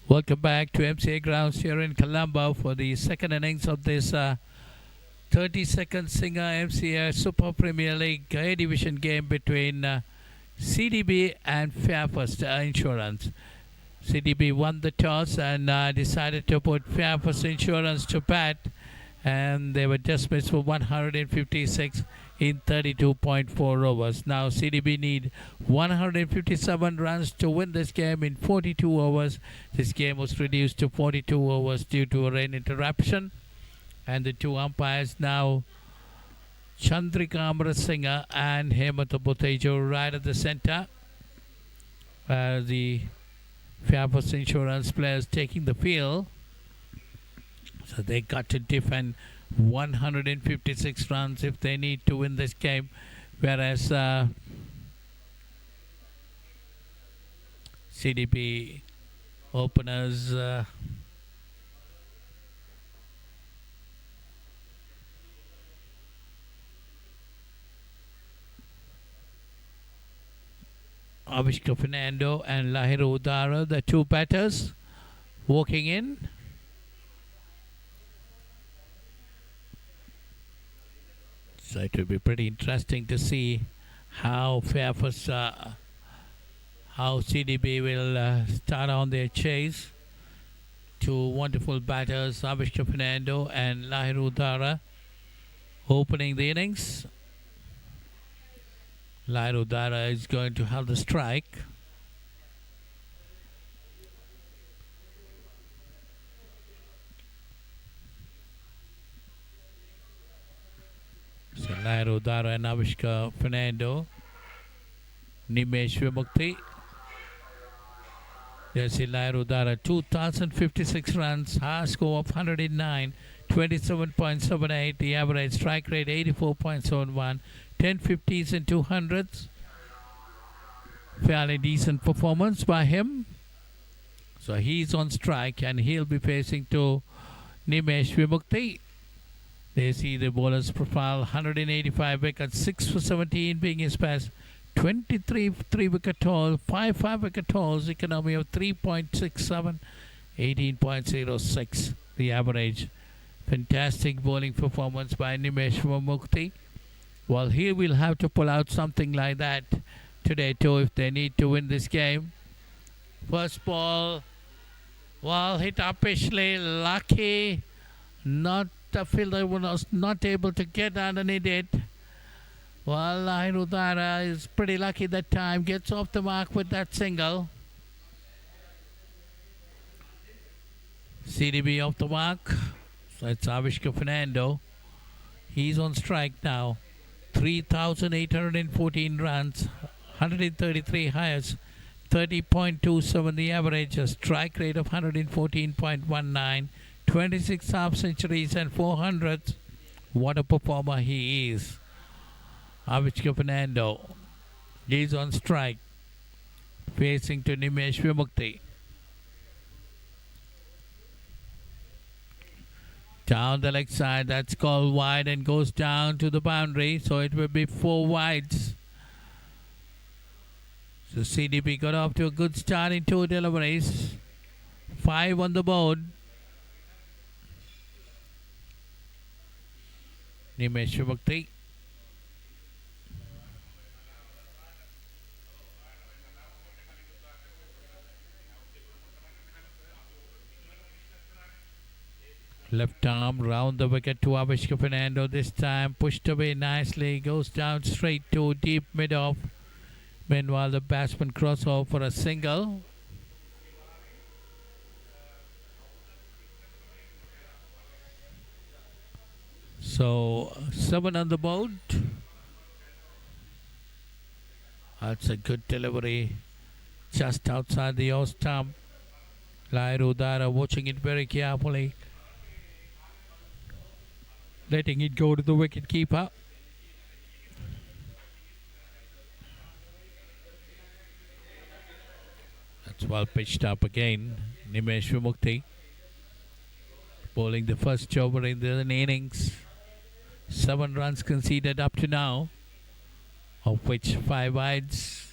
Welcome back to MCA grounds here in Colombo for the second innings of this 32nd Singer-MCA Super Premier League A Division game between CDB and Fairfirst Insurance. CDB won the toss and decided to put Fairfirst Insurance to bat, and they were dismissed for 156 in 32.4 overs. Now CDB need 157 runs to win this game in 42 overs. This game was reduced to 42 overs due to a rain interruption. And the two umpires now, Chandrika Amrasinghe and Hemanta Botejo, right at the center. The Fairfirst Insurance players taking the field. So they got to defend 156 runs if they need to win this game, whereas CDB openers Avishka Fernando and Lahiru Udara, the two batters, walking in. So it will be pretty interesting to see how Fairfirst, how CDB will start on their chase. Two wonderful batters, Avishka Fernando and Lahiru Udara, opening the innings. Lahiru Udara is going to have the strike. So Lahiru Udara and Avishka Fernando. Nimesh Vimukti. There's Lahiru Udara, 2,056 runs, high score of 109, 27.78, the average strike rate 84.71, 10 50s and 200s. Fairly decent performance by him. So he's on strike and he'll be facing to Nimesh Vimukti. They see the bowler's profile, 185 wickets, 6 for 17 being his best. 23 3-wicket haul, 5 5-wicket hauls, economy of 3.67, 18.06, the average. Fantastic bowling performance by Nimesh Vimukti. Well, he will have to pull out something like that today too if they need to win this game. First ball, well, hit uppishly, lucky. The fielder was not able to get underneath it. Well, Lahiru Udara is pretty lucky that time. Gets off the mark with that single. CDB off the mark. So it's Avishka Fernando. He's on strike now. 3,814 runs. 133 highest. 30.27 the average. A strike rate of 114.19. 26 half centuries and 400s. What a performer he is. Avishka Fernando. He's on strike. Facing to Nimesh Vimukti. Down the leg side, that's called wide and goes down to the boundary. So it will be 4 wides. So CDB got off to a good start in 2 deliveries. 5 on the board. Nimesh Vimukti. Left arm round the wicket to Avishka Fernando. This time pushed away nicely. Goes down straight to deep mid-off. Meanwhile, the batsman cross over for a single. So 7 on the board. That's a good delivery. Just outside the off stump. Lahiru Udara watching it very carefully. Letting it go to the wicket keeper. That's well pitched up again. Nimesh Vimukti bowling the first over in the innings. 7 runs conceded up to now, of which 5 wides.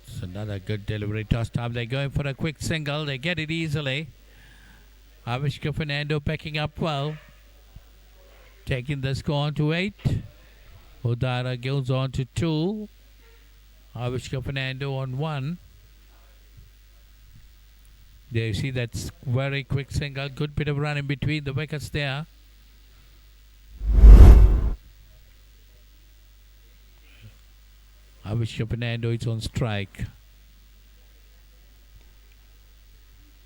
It's another good delivery. Tossed up. They're going for a quick single. They get it easily. Avishka Fernando picking up well. Taking the score on to 8. Udara goes on to 2. Avishka Fernando on 1. There you see that's very quick single. Good bit of run in between the wickets there. Avishka Fernando is on strike.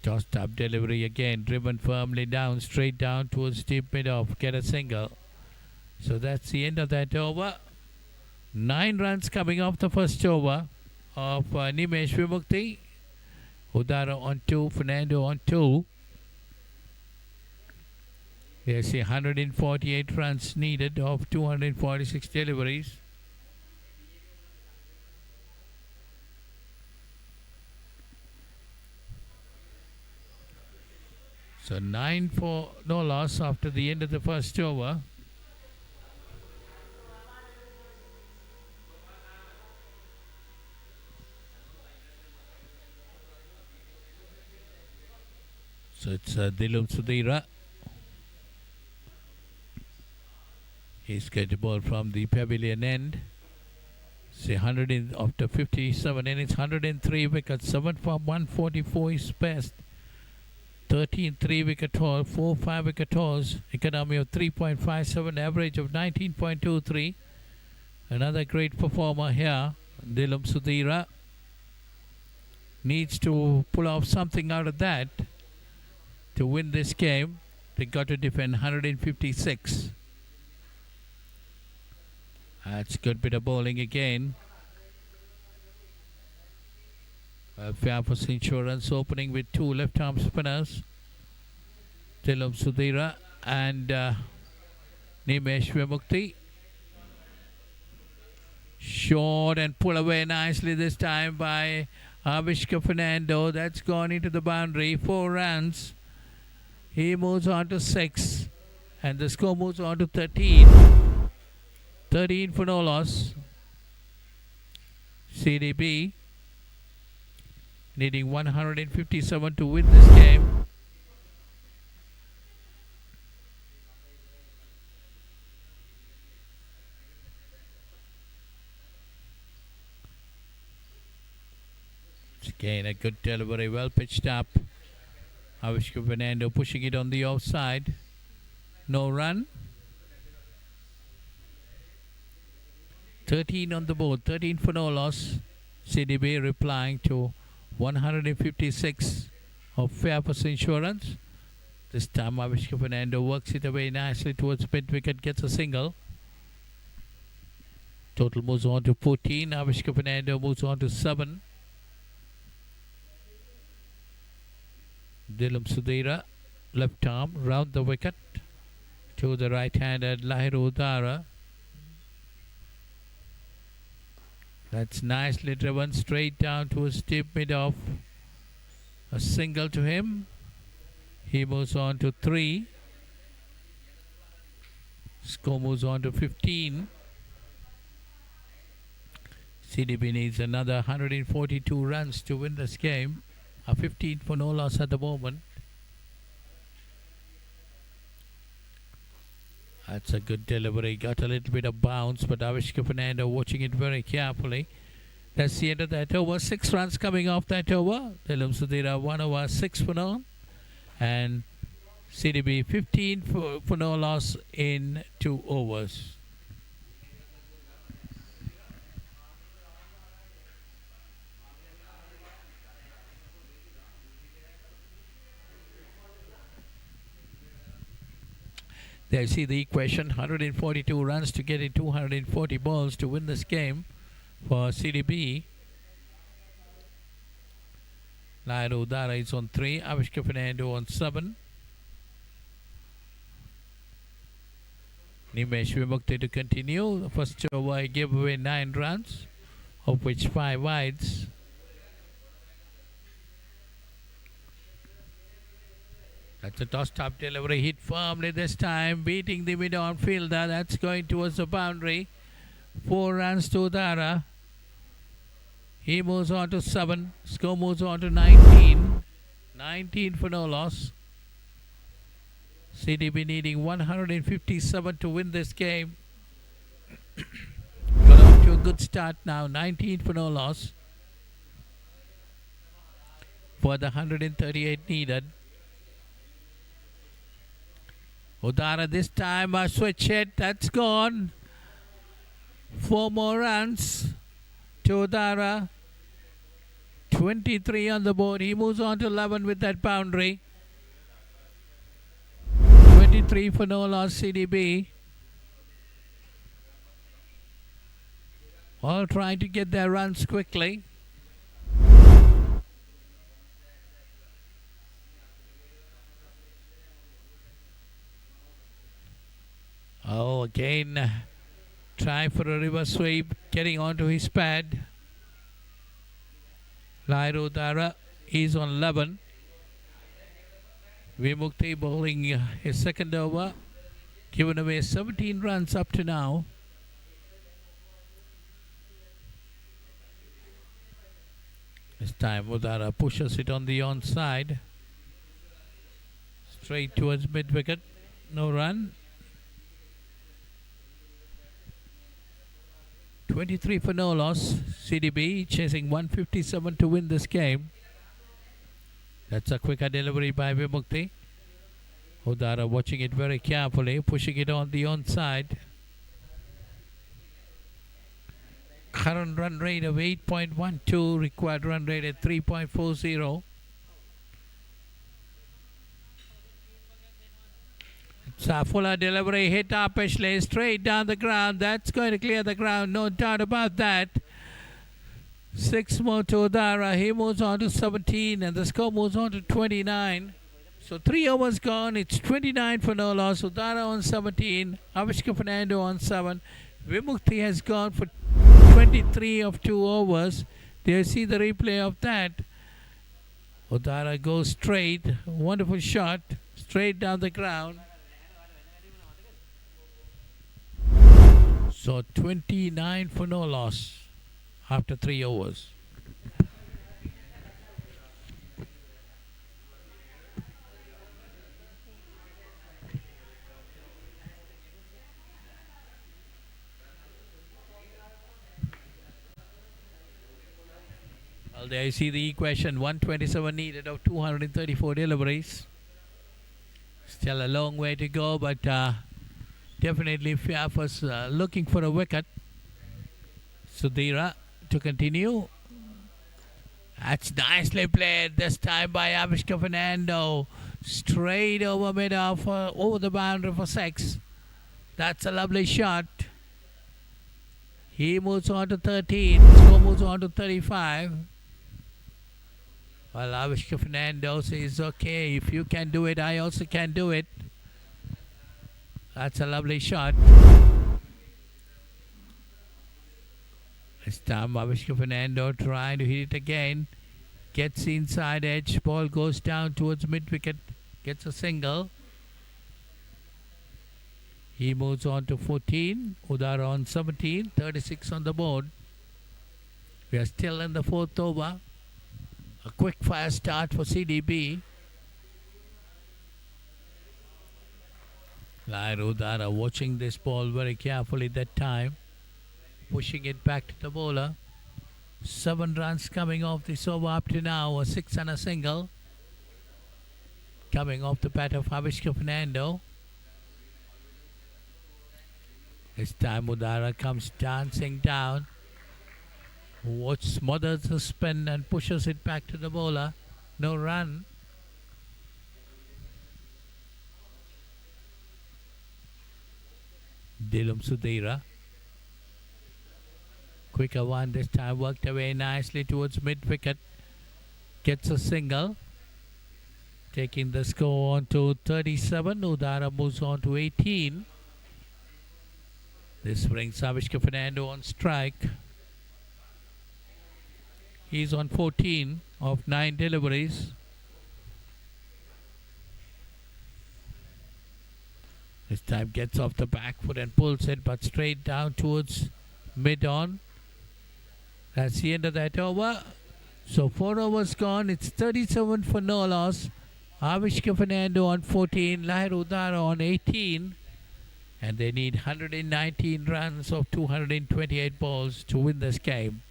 Tossed up delivery again. Driven firmly down, straight down towards deep mid-off. Get a single. So that's the end of that over. 9 runs coming off the first over of Nimesh Vimukti. Udara on 2, Fernando on 2. There's 148 runs needed of 246 deliveries. So 9 for no loss after the end of the first over. So it's Dilum Sudhira. He's going to ball from the pavilion end. Say 100 in after 57 innings, 103 wickets, 7 for 144 is best. 13 3-wicket haul, 4 5-wicket hauls, economy of 3.57, average of 19.23. Another great performer here, Dilum Sudhira. Needs to pull off something out of that to win this game. They got to defend 156. That's a good bit of bowling again. Fairfirst Insurance opening with 2 left-arm spinners, Dilum Sudhira and Nimesh Vimukti. Short and pull away nicely this time by Avishka Fernando. That's gone into the boundary. 4 runs. He moves on to 6 and the score moves on to 13. 13 for no loss. CDB needing 157 to win this game. Again a good delivery, well pitched up. Avishka Fernando pushing it on the offside. No run. 13 on the board, 13 for no loss. CDB replying to 156 of Fairfirst Insurance. This time Avishka Fernando works it away nicely towards mid wicket, gets a single. Total moves on to 14. Avishka Fernando moves on to 7. Dilum Sudhira, left arm, round the wicket to the right-handed Lahiru Udara. That's nicely driven straight down to a steep mid-off. A single to him. He moves on to 3. Score moves on to 15. CDB needs another 142 runs to win this game. A 15 for no loss at the moment. That's a good delivery. Got a little bit of bounce, but Avishka Fernando watching it very carefully. That's the end of that over. 6 runs coming off that over. Dilum Sudhira 1 over 6 for no. And CDB 15 for no loss in 2 overs. There you see the equation, 142 runs to get in 240 balls to win this game for CDB. Lahiru Udara is on 3, Avishka Fernando on 7. Nimesh Vimukti to continue. The first over he gave away 9 runs, of which 5 wides. That's a toss-top delivery, hit firmly this time, beating the mid-on fielder. That's going towards the boundary. 4 runs to Udara. He moves on to 7. Score moves on to 19. 19 for no loss. CDB needing 157 to win this game. Got off to a good start now. 19 for no loss. For the 138 needed. Udara this time a switch hit, that's gone. 4 more runs to Udara. 23 on the board. He moves on to 11 with that boundary. 23 for no loss CDB. All trying to get their runs quickly. Oh, again, try for a reverse sweep, getting onto his pad. Lahiru Udara is on 11. Vimukti bowling his second over, given away 17 runs up to now. This time Udara pushes it on the onside. Straight towards mid wicket. No run. 23 for no loss. CDB chasing 157 to win this game. That's a quicker delivery by Vimukti. Udara watching it very carefully, pushing it on the onside. Current run rate of 8.12, required run rate at 3.40. It's a fuller delivery, hit up Ashley, straight down the ground. That's going to clear the ground, no doubt about that. 6 more to Udara. He moves on to 17 and the score moves on to 29. So 3 overs gone. It's 29 for no loss. Udara on 17. Avishka Fernando on 7. Vimukti has gone for 23 of 2 overs. Do you see the replay of that? Udara goes straight. Wonderful shot. Straight down the ground. So 29 for no loss after 3 overs. Well, there you see the equation. 127 needed of 234 deliveries. Still a long way to go, but definitely Fairfirst looking for a wicket. Sudhira to continue. That's nicely played this time by Avishka Fernando. Straight over mid-off, over the boundary for 6. That's a lovely shot. He moves on to 13. Score moves on to 35. Well, Avishka Fernando says, okay, if you can do it, I also can do it. That's a lovely shot. This time Avishka Fernando trying to hit it again. Gets inside edge. Ball goes down towards mid-wicket. Gets a single. He moves on to 14. Udara on 17. 36 on the board. We are still in the 4th over. A quick fire start for CDB. Lahiru Udara watching this ball very carefully that time. Pushing it back to the bowler. 7 runs coming off this over up to now. A 6 and a single. Coming off the bat of Avishka Fernando. This time Udara comes dancing down. Smothers the spin and pushes it back to the bowler. No run. Dilum Sudhira. Quicker one this time, worked away nicely towards mid-wicket. Gets a single. Taking the score on to 37. Udara moves on to 18. This brings Avishka Fernando on strike. He's on 14 of 9 deliveries. This time gets off the back foot and pulls it, but straight down towards mid-on. That's the end of that over. So 4 overs gone. It's 37 for no loss. Avishka Fernando on 14. Lahiru Udara on 18. And they need 119 runs of 228 balls to win this game.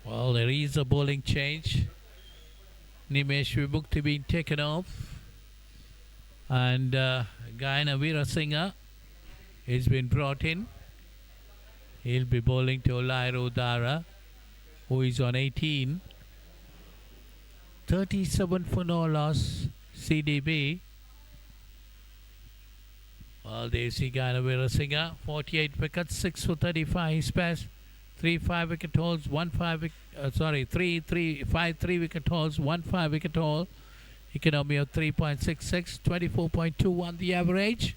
Well, there is a bowling change. Nimesh Vimukti being taken off. And Gayana Veerasinghe has been brought in. He'll be bowling to Lahiru Udara, who is on 18. 37 for no loss, CDB. Well, there you see Gayana Veerasinghe, 48 wickets, 6 for 35. He's passed 3 5-wicket hauls, 3 wicket hauls, 1 5-wicket haul. Economy of 3.66, 24.21 the average.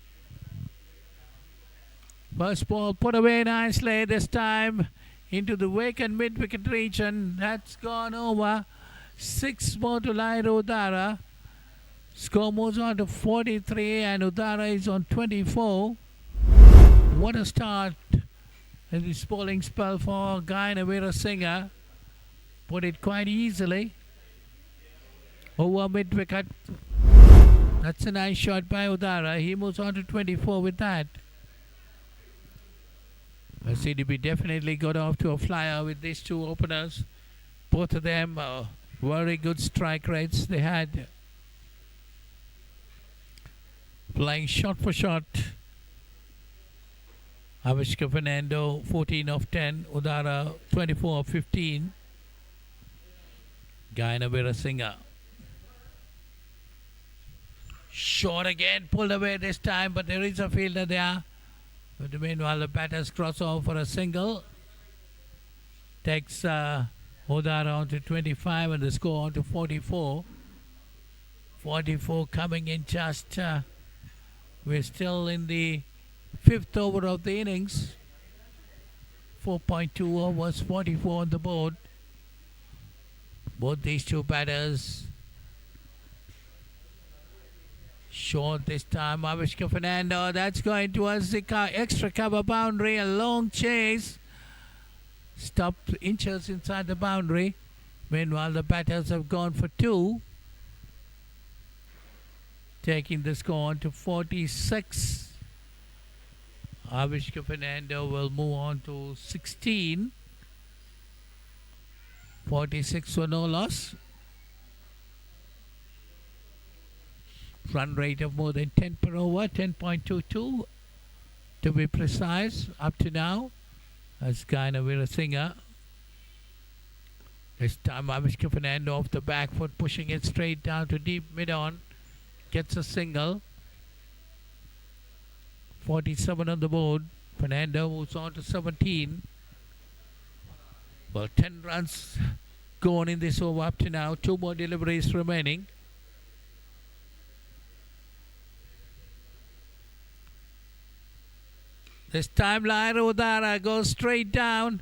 First ball put away nicely this time into the vacant mid-wicket region. That's gone over. 6 more to Lairo Udara. Score moves on to 43 and Udara is on 24. What a start in this bowling spell for Gainavira Singer. Put it quite easily. Over mid wicket. That's a nice shot by Udara. He moves on to 24 with that. CDB definitely got off to a flyer with these two openers. Both of them very good strike rates they had. Playing shot for shot. Avishka Fernando 14 of 10. Udara 24 of 15. Gainavira Singer. Short again, pulled away this time, but there is a fielder there. But meanwhile, the batters cross over for a single. Takes Udara on to 25 and the score on to 44. 44 coming in just. We're still in the 5th over of the innings. 4.2 overs, 44 on the board. Both these two batters. Short this time, Avishka Fernando. That's going towards the extra cover boundary. A long chase. Stopped inches inside the boundary. Meanwhile, the batters have gone for 2. Taking the score on to 46. Avishka Fernando will move on to 16. 46 for no loss. Run rate of more than 10 per over, 10.22 to be precise up to now. As Gainavira Singer. This time Avishka Fernando off the back foot, pushing it straight down to deep mid-on. Gets a single. 47 on the board. Fernando moves on to 17. Well, 10 runs gone in this over up to now. 2 more deliveries remaining. This time Lairo Udara goes straight down.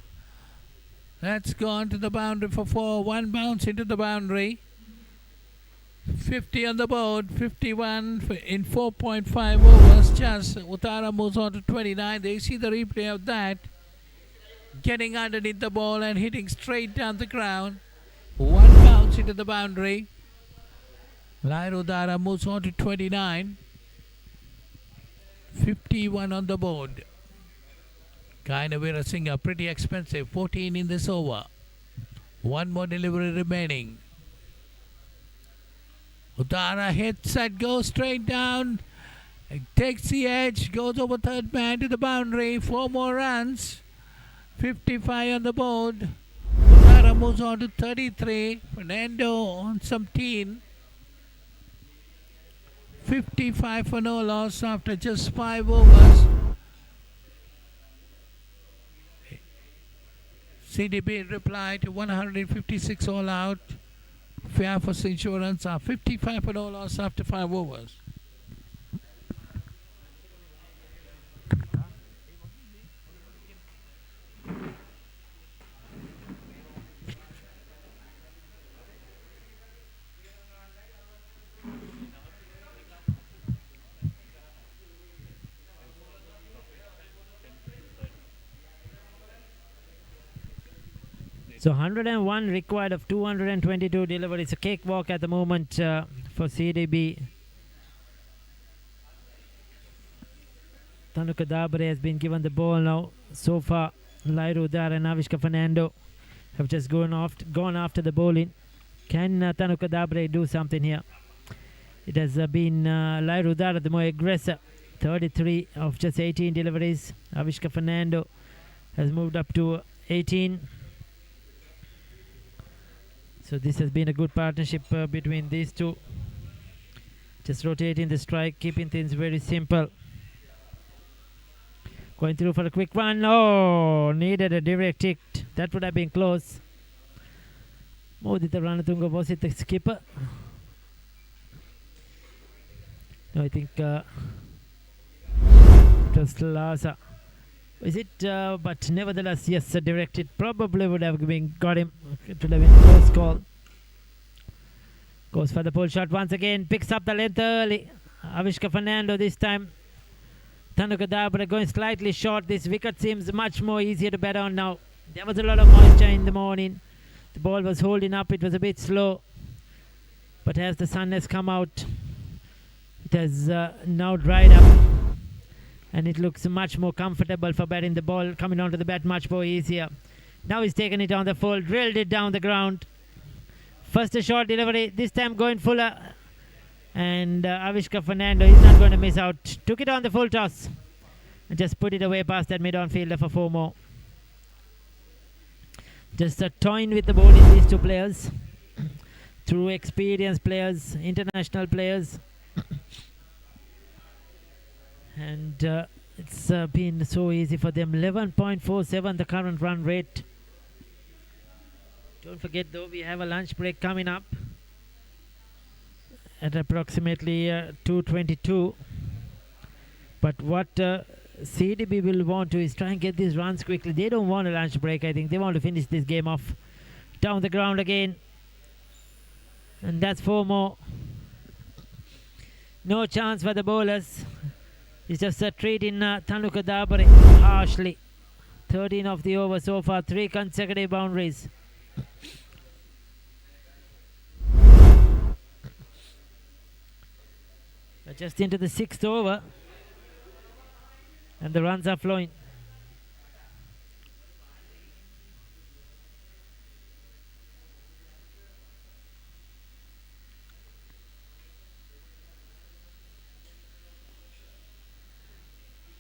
That's gone to the boundary for 4. 1 bounce into the boundary. 50 on the board. 51 in 4.5 overs. Just Udara moves on to 29. They see the replay of that. Getting underneath the ball and hitting straight down the ground. 1 bounce into the boundary. Lairo Udara moves on to 29. 51 on the board. Gainavira Singer, pretty expensive. 14 in this over. 1 more delivery remaining. Udara hits and goes straight down. Takes the edge. Goes over third man to the boundary. 4 more runs. 55 on the board. Udara moves on to 33. Fernando on 17. 55 for no loss after just 5 overs. CDB in reply to 156 all out. Fairfirst Insurance are 55 for no loss after 5 overs. So 101 required of 222 deliveries. A cakewalk at the moment for CDB. Tanuka Dabre has been given the ball now. So far, Lairo Udara and Avishka Fernando have just gone after the bowling. Can Tanuka Dabre do something here? It has been Lairo Udara the more aggressor. 33 of just 18 deliveries. Avishka Fernando has moved up to 18. So this has been a good partnership between these two. Just rotating the strike, keeping things very simple. Going through for a quick one. Oh, needed a direct hit. That would have been close. Modita Ranatunga, was it the skipper? No, I think it was Laza. Is it? But nevertheless, yes, a direct hit probably would have got him. It would have been a close call. Goes for the pull shot once again. Picks up the length early. Avishka Fernando this time. Thanuka Dabra going slightly short. This wicket seems much more easier to bat on now. There was a lot of moisture in the morning. The ball was holding up. It was a bit slow. But as the sun has come out, it has now dried up. And it looks much more comfortable for batting. The ball coming onto the bat much more easier. Now he's taken it on the full. Drilled it down the ground. First a short delivery. This time going fuller. And Avishka Fernando is not going to miss out. Took it on the full toss. And just put it away past that mid-on fielder for 4 more. Just toying with the ball in these two players. Through experienced players, international players. And it's been so easy for them. 11.47 the current run rate. Don't forget though, we have a lunch break coming up at approximately 2:22. But what CDB will want to is try and get these runs quickly. They don't want a lunch break, I think. They want to finish this game off. Down the ground again. And that's 4 more. No chance for the bowlers. It's just treating Thanuka Dabare harshly. 13 of the over so far. 3 consecutive boundaries. But just into the 6th over. And the runs are flowing.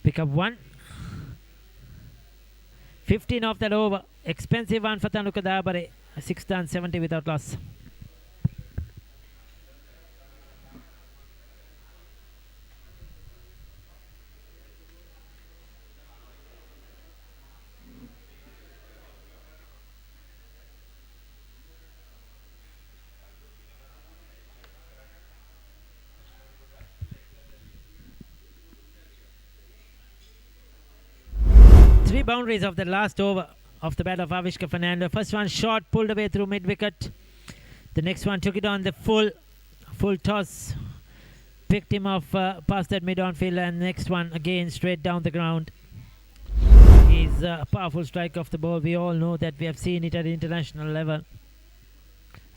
Pick up 1. 15 off that over. Expensive one for Thanuka Dabare. 6 done, 70 without loss. Three boundaries of the last over of the bat of Avishka Fernando. First one short, pulled away through mid-wicket. The next one took it on the full toss. Picked him off past that mid-on field. And next one again straight down the ground. He's a powerful strike off the ball. We all know that. We have seen it at international level.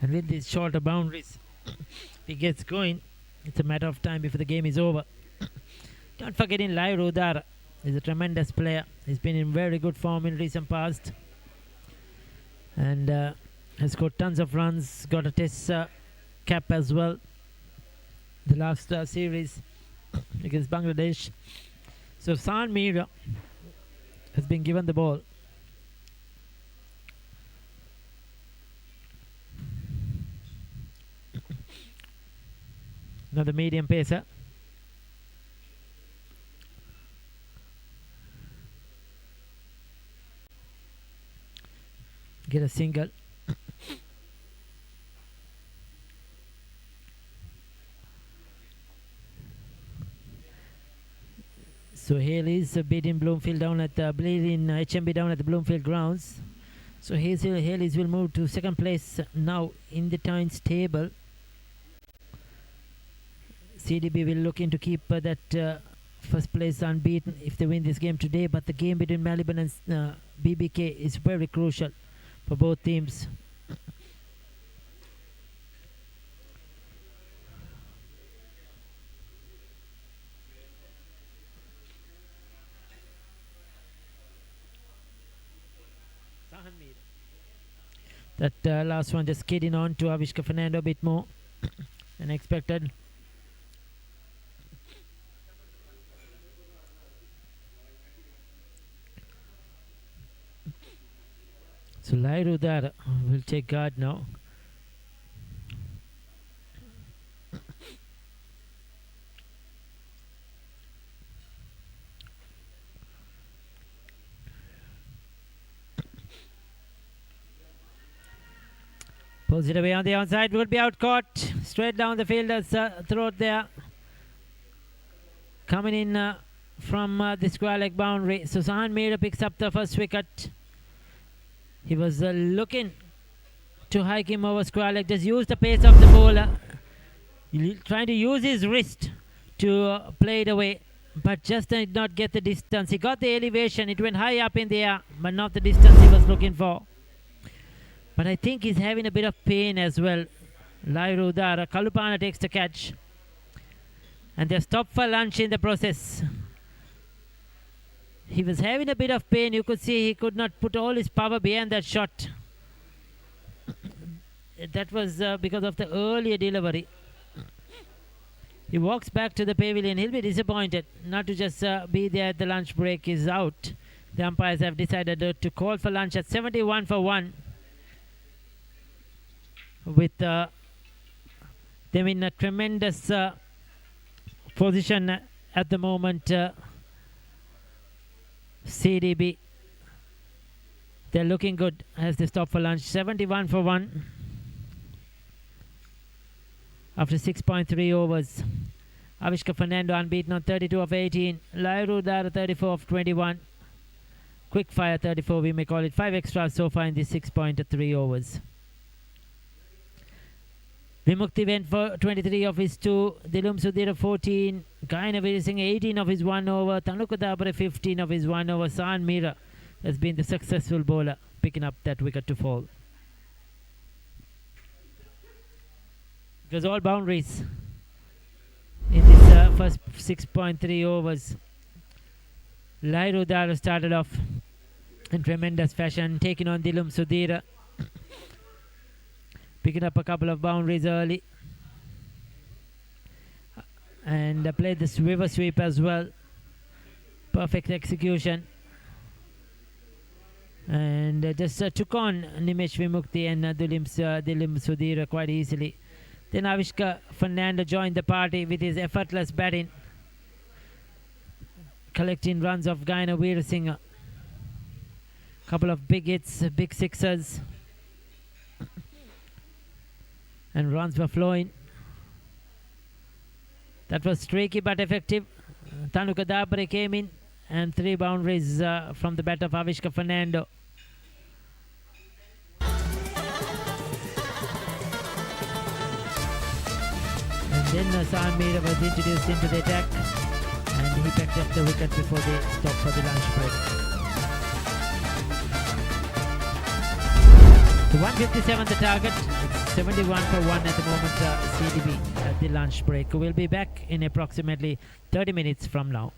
And with these shorter boundaries, if he gets going, it's a matter of time before the game is over. Don't forget in Lai Rudara. He's a tremendous player. He's been in very good form in recent past. And has scored tons of runs. Got a test cap as well. The last series against Bangladesh. So San Mira has been given the ball. Another medium pacer. Get a single. So Haley's beating Bloomfield down at bleeding HMB down at the Bloomfield grounds. So Haley's will move to second place now in the Tynes table. CDB will look in to keep that first place unbeaten if they win this game today. But the game between Melbourne and BBK is very crucial for both teams. That last one just skidding on to Avishka Fernando a bit more than expected. So Lairu there will take guard now. Pulls it away on the onside, would be out caught. Straight down the fielder's throat there. Coming in from the square leg boundary. So Sahan Mira picks up the first wicket. He was looking to hike him over. Sportylk just used the pace of the bowler, trying to use his wrist to play it away, but just did not get the distance. He got the elevation, it went high up in the air, but not the distance he was looking for. But I think he's having a bit of pain as well. Lairu Dara, Kalupana takes the catch. And they stopped for lunch in the process. He was having a bit of pain. You could see he could not put all his power behind that shot. That was because of the earlier delivery. He walks back to the pavilion. He'll be disappointed not to just be there at the lunch break. Is out. The umpires have decided to call for lunch at 71 for 1. With them in a tremendous position at the moment. CDB, they're looking good as they stop for lunch. 71 for 1 after 6.3 overs. Avishka Fernando unbeaten on 32 of 18. Lairu Dara 34 of 21. Quick fire 34, we may call it. 5 extras so far in these 6.3 overs. Vimukti went for 23 of his 2. Dilum Sudhira 14. Gainavir Singh 18 of his 1 over. Tanuka Dabare 15 of his 1 over. San Mira has been the successful bowler, picking up that wicket to fall. It was all boundaries in this first 6.3 overs. Lairu Dara started off in tremendous fashion, taking on Dilum Sudhira. Picking up a couple of boundaries early. And played the river sweep as well. Perfect execution. And just took on Nimesh Vimukti and Dilum Sudhira quite easily. Then Avishka Fernando joined the party with his effortless batting, collecting runs of Gaina Veerasinghe. Couple of big hits, big sixers. And runs were flowing. That was streaky but effective. Tanuka Dabare came in and 3 boundaries from the bat of Avishka Fernando. And then San Mira was introduced into the attack and he picked up the wicket before they stopped for the lunch break. So 157 the target. It's 71 for 1 at the moment. CDB at the lunch break. We'll be back in approximately 30 minutes from now.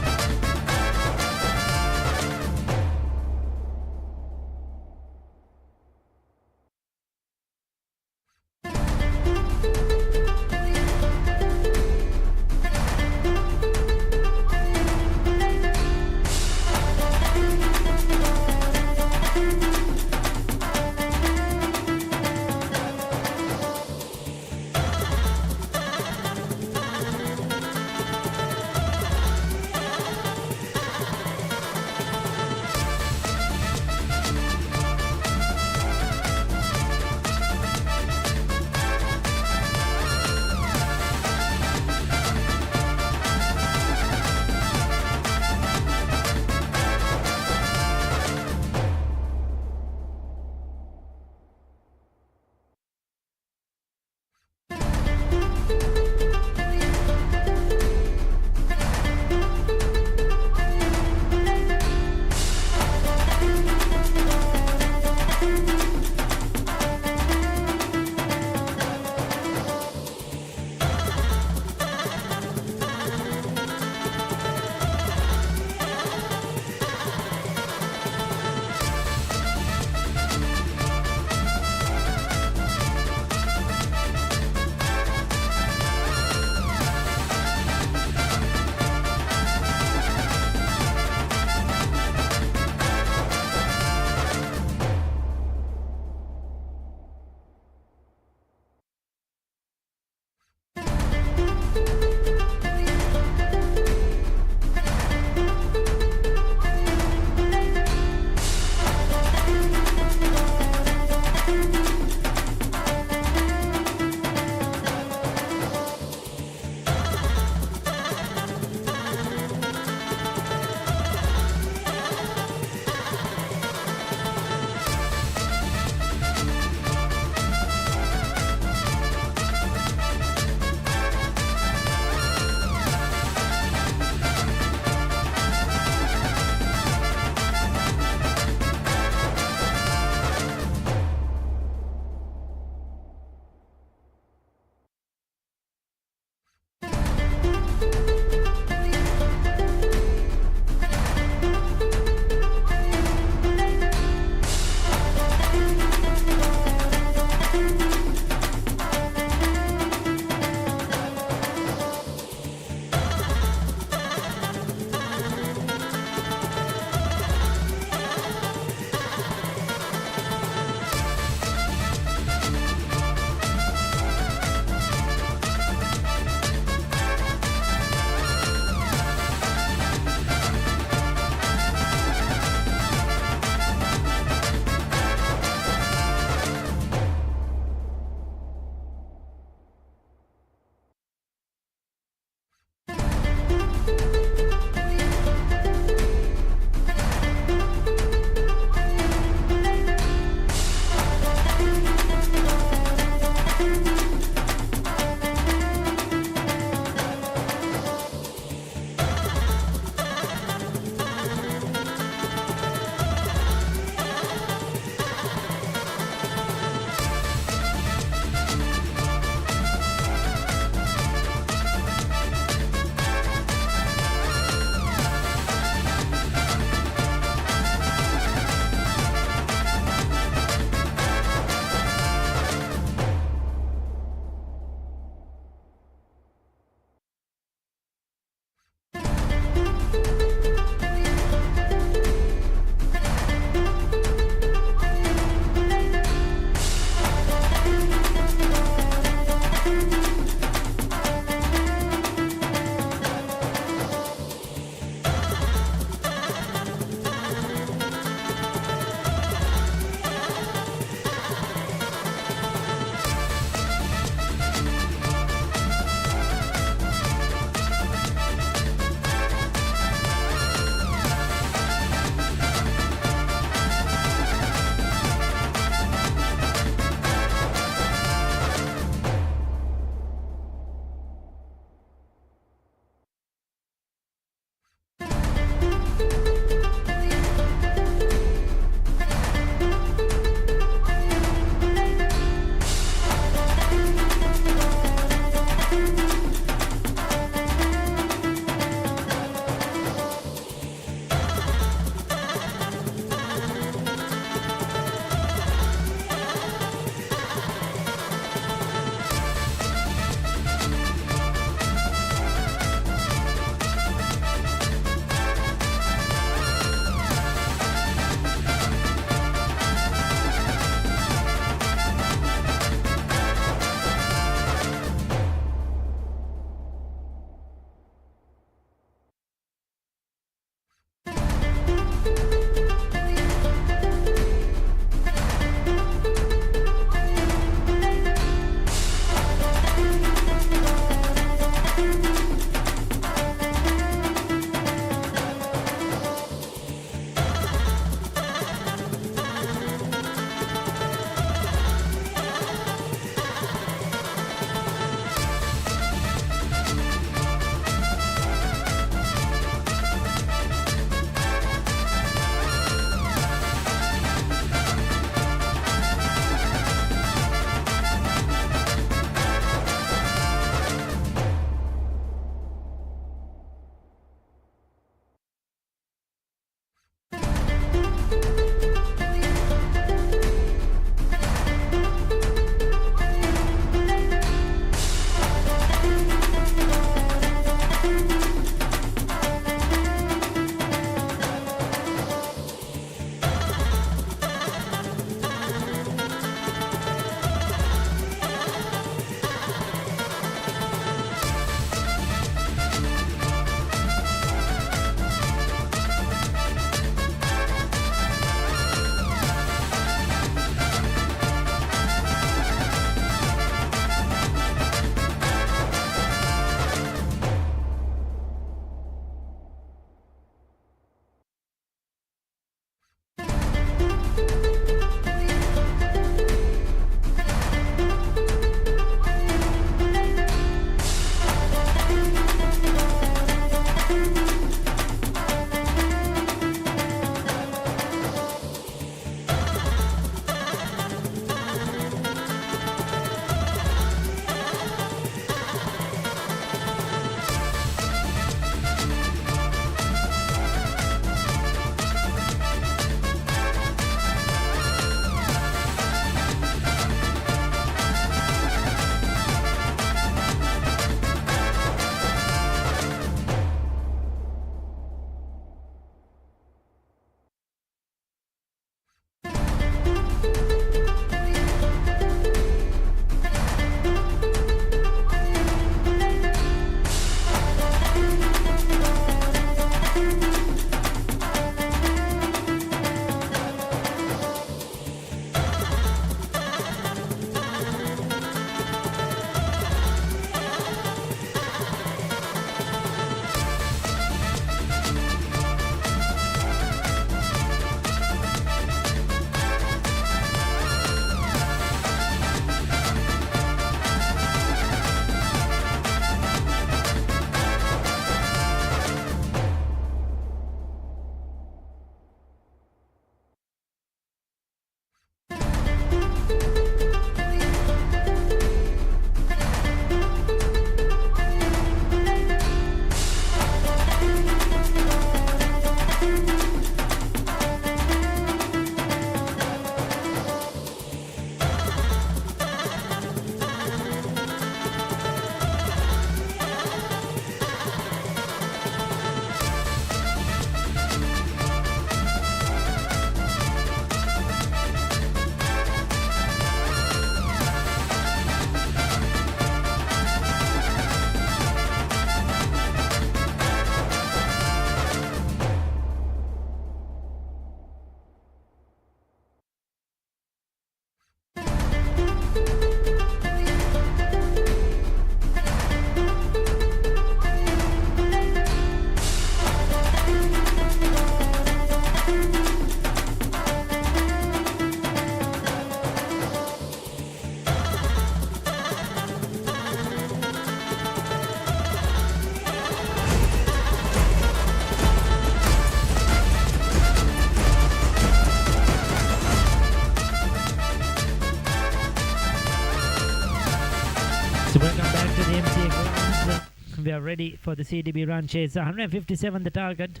We are ready for the CDB run chase. 157 the target.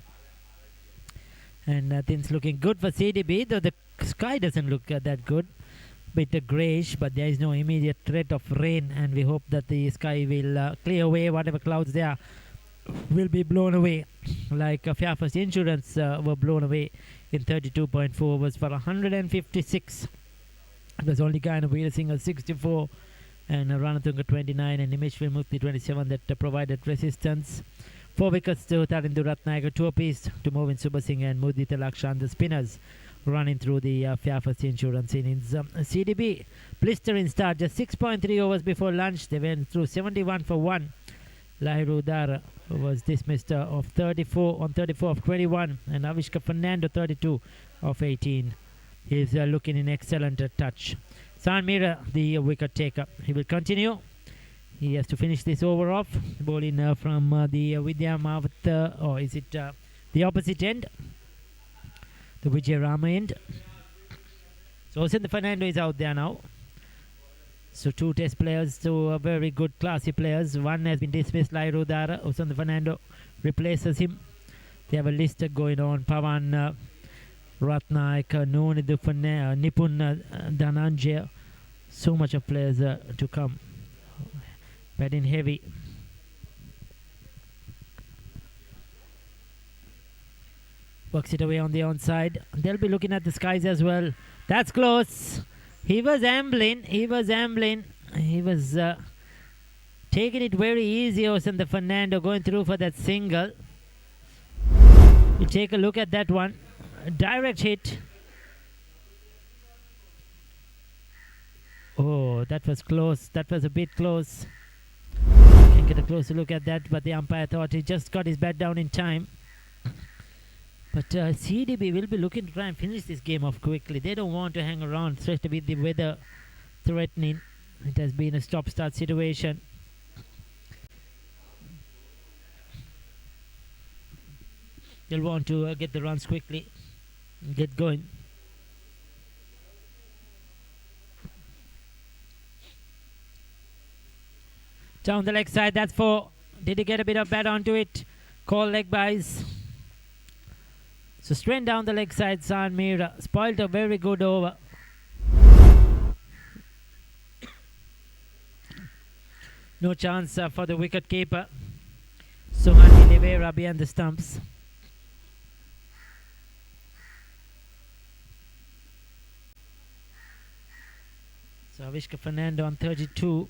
And things looking good for CDB, though the sky doesn't look that good. Bit grayish, but there is no immediate threat of rain, and we hope that the sky will clear away whatever clouds there will be blown away, like Fairfirst Insurance were blown away in 32.4 overs for 156. It was only Guyana Veerasinghe 64 and Ranatunga 29 and Nimesh Vimukti 27 that provided resistance. 4 wickets to Tarindu Ratnayaka, 2 apiece to Movin Subasinghe and Mudita Lakshan, the spinners running through the Fairfirst Insurance innings. CDB blistering start, just 6.3 overs before lunch. They went through 71 for 1. Lahiru Dara was dismissed of 34 on 34 of 21, and Avishka Fernando 32 of 18. He's looking in excellent touch. San Mira, the wicket taker, he will continue. He has to finish this over off. Bowling from the Vidya Mavath, or is it the opposite end? The Vijay Rama end. So Osenda Fernando is out there now. So 2 test players, 2 very good classy players. One has been dismissed, Lahiru Dara. Osenda Fernando replaces him. They have a list going on. Pavan Ratnaik, Nonidu Nipun Dhananjaya. So much of players to come. Batting heavy. Works it away on the onside. They'll be looking at the skies as well. That's close. He was ambling. He was taking it very easy. Osenda Fernando going through for that single. You take a look at that one. Direct hit. Oh, that was close. That was a bit close. Can't get a closer look at that, but the umpire thought he just got his bat down in time. But CDB will be looking to try and finish this game off quickly. They don't want to hang around, especially with the weather threatening. It has been a stop-start situation. They'll want to get the runs quickly and get going. Down the leg side, that's 4. Did he get a bit of bat onto it? Call leg byes. So straight down the leg side, San Mira. Spoiled a very good over. No chance for the wicket keeper. Suhani Rivera behind the stumps. So Avishka Fernando on 32.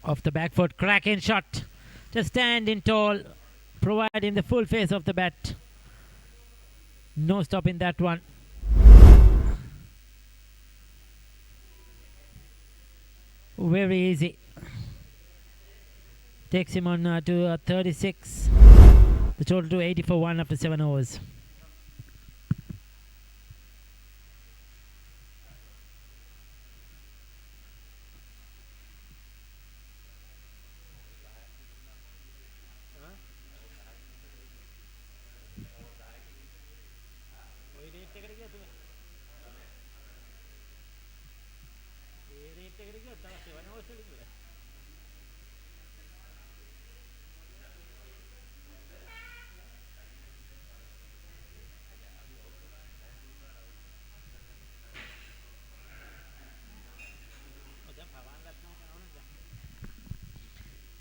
Off the back foot, cracking shot. Just standing tall, providing the full face of the bat. No stopping that one. Very easy. Takes him on to 36. The total to 80 for 1 after 7 overs.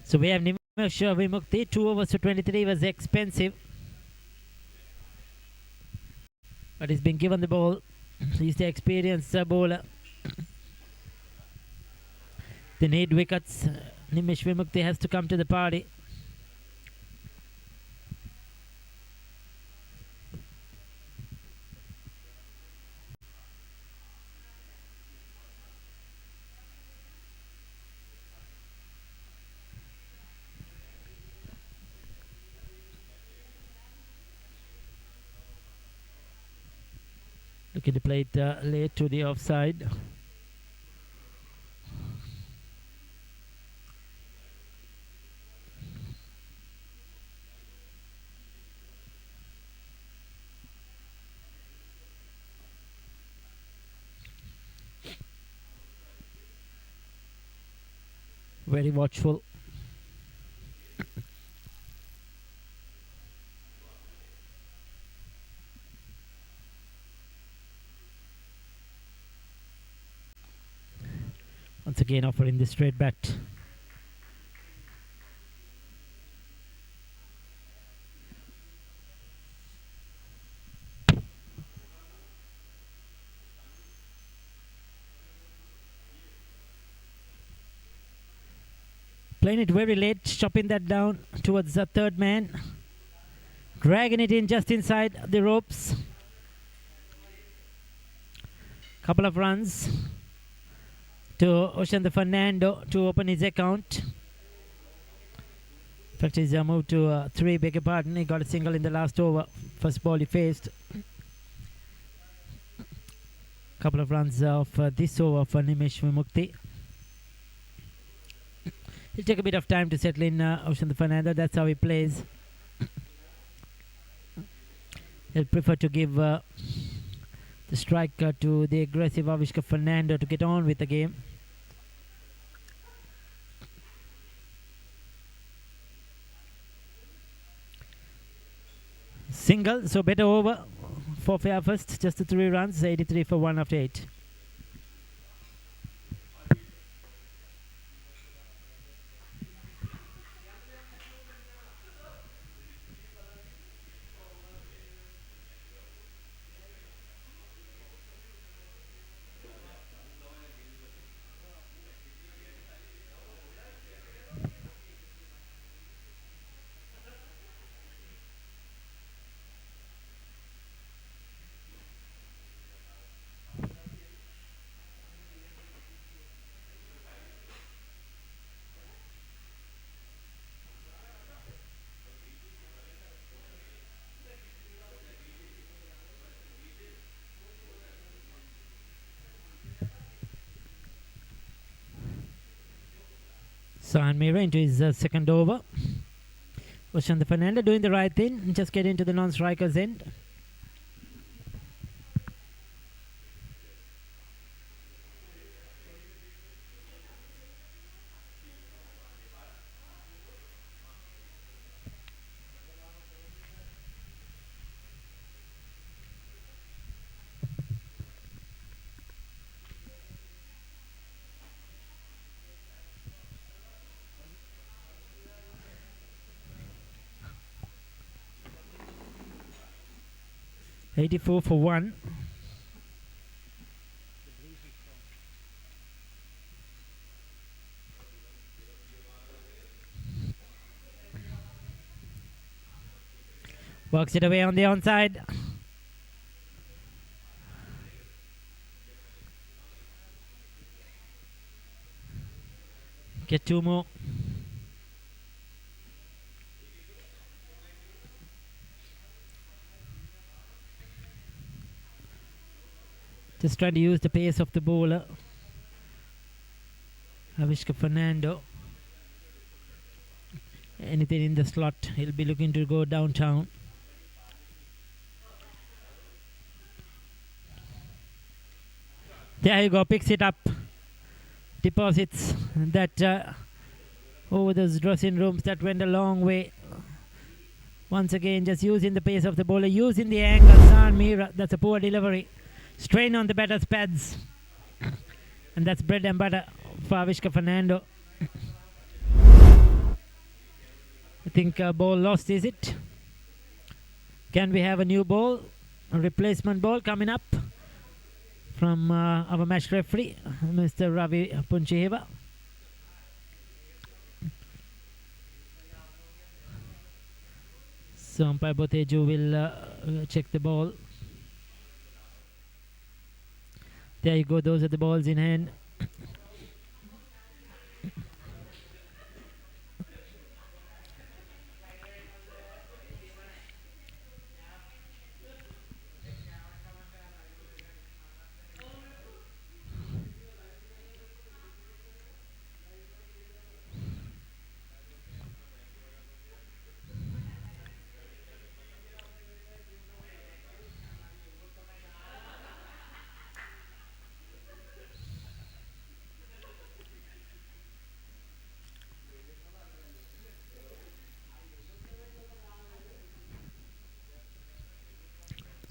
So we have Nimesh Vimukti, 2 overs to 23 was expensive. But he's been given the ball. He's the experienced bowler. They need wickets. Nimesh Vimukti has to come to the party. Looking to play it late to the offside. very watchful. Once again offering the straight bat. Playing it very late, chopping that down towards the third man. Dragging it in just inside the ropes. Couple of runs to Ocean Fernando to open his account. In fact, he's moved to 3, beg your pardon. He got a single in the last over. First ball he faced. Couple of runs of this over for Nimesh Vimukti. He'll take a bit of time to settle in Ocean Fernando. That's how he plays. He'll prefer to give the strike to the aggressive Avishka Fernando to get on with the game. Single, so better over for Fairfirst. Just the 3 runs, 83 for 1 after 8. San Mira into his second over. Ocean Fernando doing the right thing, just get into the non-striker's end. $84 for 1. Works it away on the onside. Get 2 more. Just trying to use the pace of the bowler. Avishka Fernando. Anything in the slot, he'll be looking to go downtown. There you go, picks it up. Deposits that over those dressing rooms. That went a long way. Once again, just using the pace of the bowler, using the angle. San Mira, that's a poor delivery. Strain on the batter's pads. And that's bread and butter for Avishka Fernando. I think ball lost, is it? Can we have a new ball? A replacement ball coming up from our match referee, Mr. Ravi Punchiheva. So umpire Boteju will check the ball. There you go, those are the balls in hand.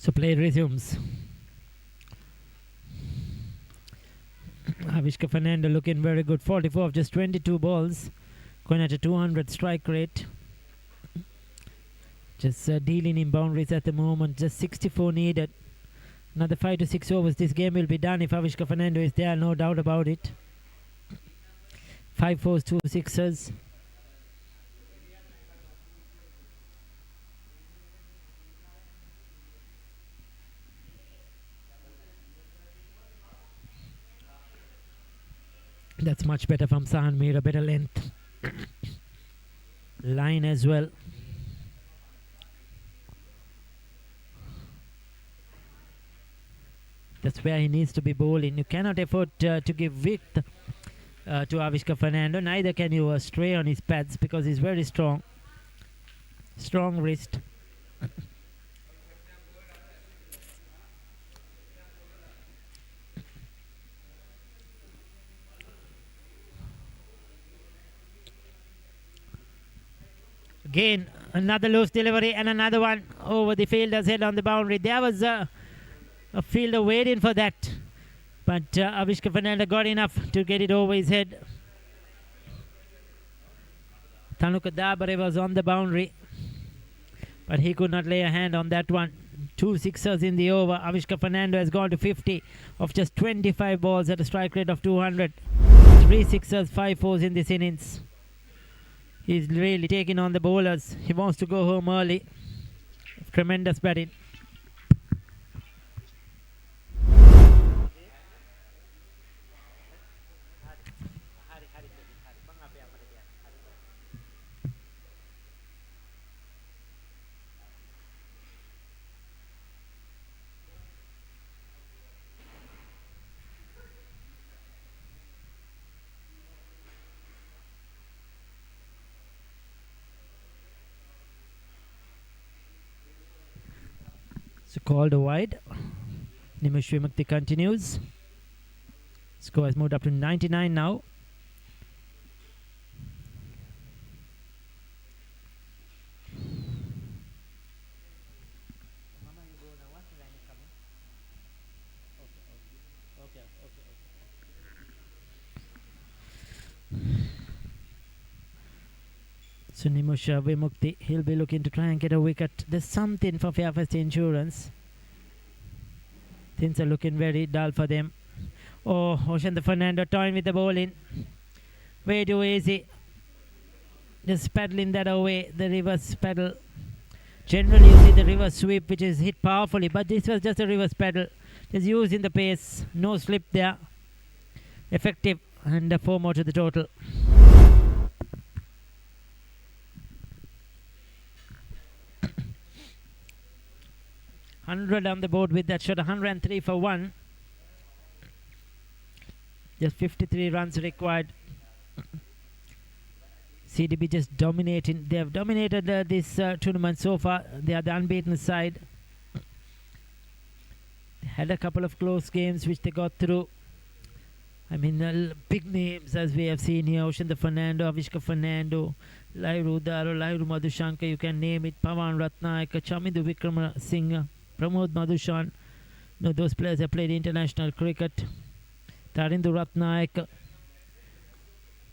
So play resumes. Avishka Fernando looking very good. 44 of just 22 balls. Going at a 200 strike rate. Just dealing in boundaries at the moment. Just 64 needed. Another 5 to 6 overs. This game will be done if Avishka Fernando is there. No doubt about it. 5 fours, 2 sixes. That's much better from Sahan Mir, a better length. Line as well. That's where he needs to be bowling. You cannot afford to give width to Avishka Fernando. Neither can you stray on his pads because he's very strong. Strong wrist. Again, another loose delivery and another one over the fielder's head on the boundary. There was a fielder waiting for that. But Avishka Fernando got enough to get it over his head. Tanuka Dabare was on the boundary. But he could not lay a hand on that one. 2 sixers in the over. Avishka Fernando has gone to 50 of just 25 balls at a strike rate of 200. 3 sixers, 5 fours in this innings. He's really taking on the bowlers. He wants to go home early. Tremendous batting. So called a wide. Nimish Vimakti continues. Score has moved up to 99 now. So Nimusha Vimukti, he'll be looking to try and get a wicket. There's something for Fairfirst Insurance. Things are looking very dull for them. Oh, Ocean Fernando toying with the bowling. Way too easy. Just paddling that away, the reverse paddle. Generally you see the reverse sweep which is hit powerfully, but this was just a reverse paddle. Just using the pace, no slip there. Effective, and 4 more to the total. 100 on the board with that shot. 103 for 1. Just 53 runs required. CDB just dominating. They have dominated this tournament so far. They are the unbeaten side. They had a couple of close games which they got through. I mean, big names as we have seen here. Ocean Fernando, Avishka Fernando, Lairu Daro, Lairu Madhushankar, you can name it. Pawan Ratnayaka, Chamindu Vikramasinghe, Pramod Madhushan. No, those players have played international cricket. Tarindu Ratnayaka.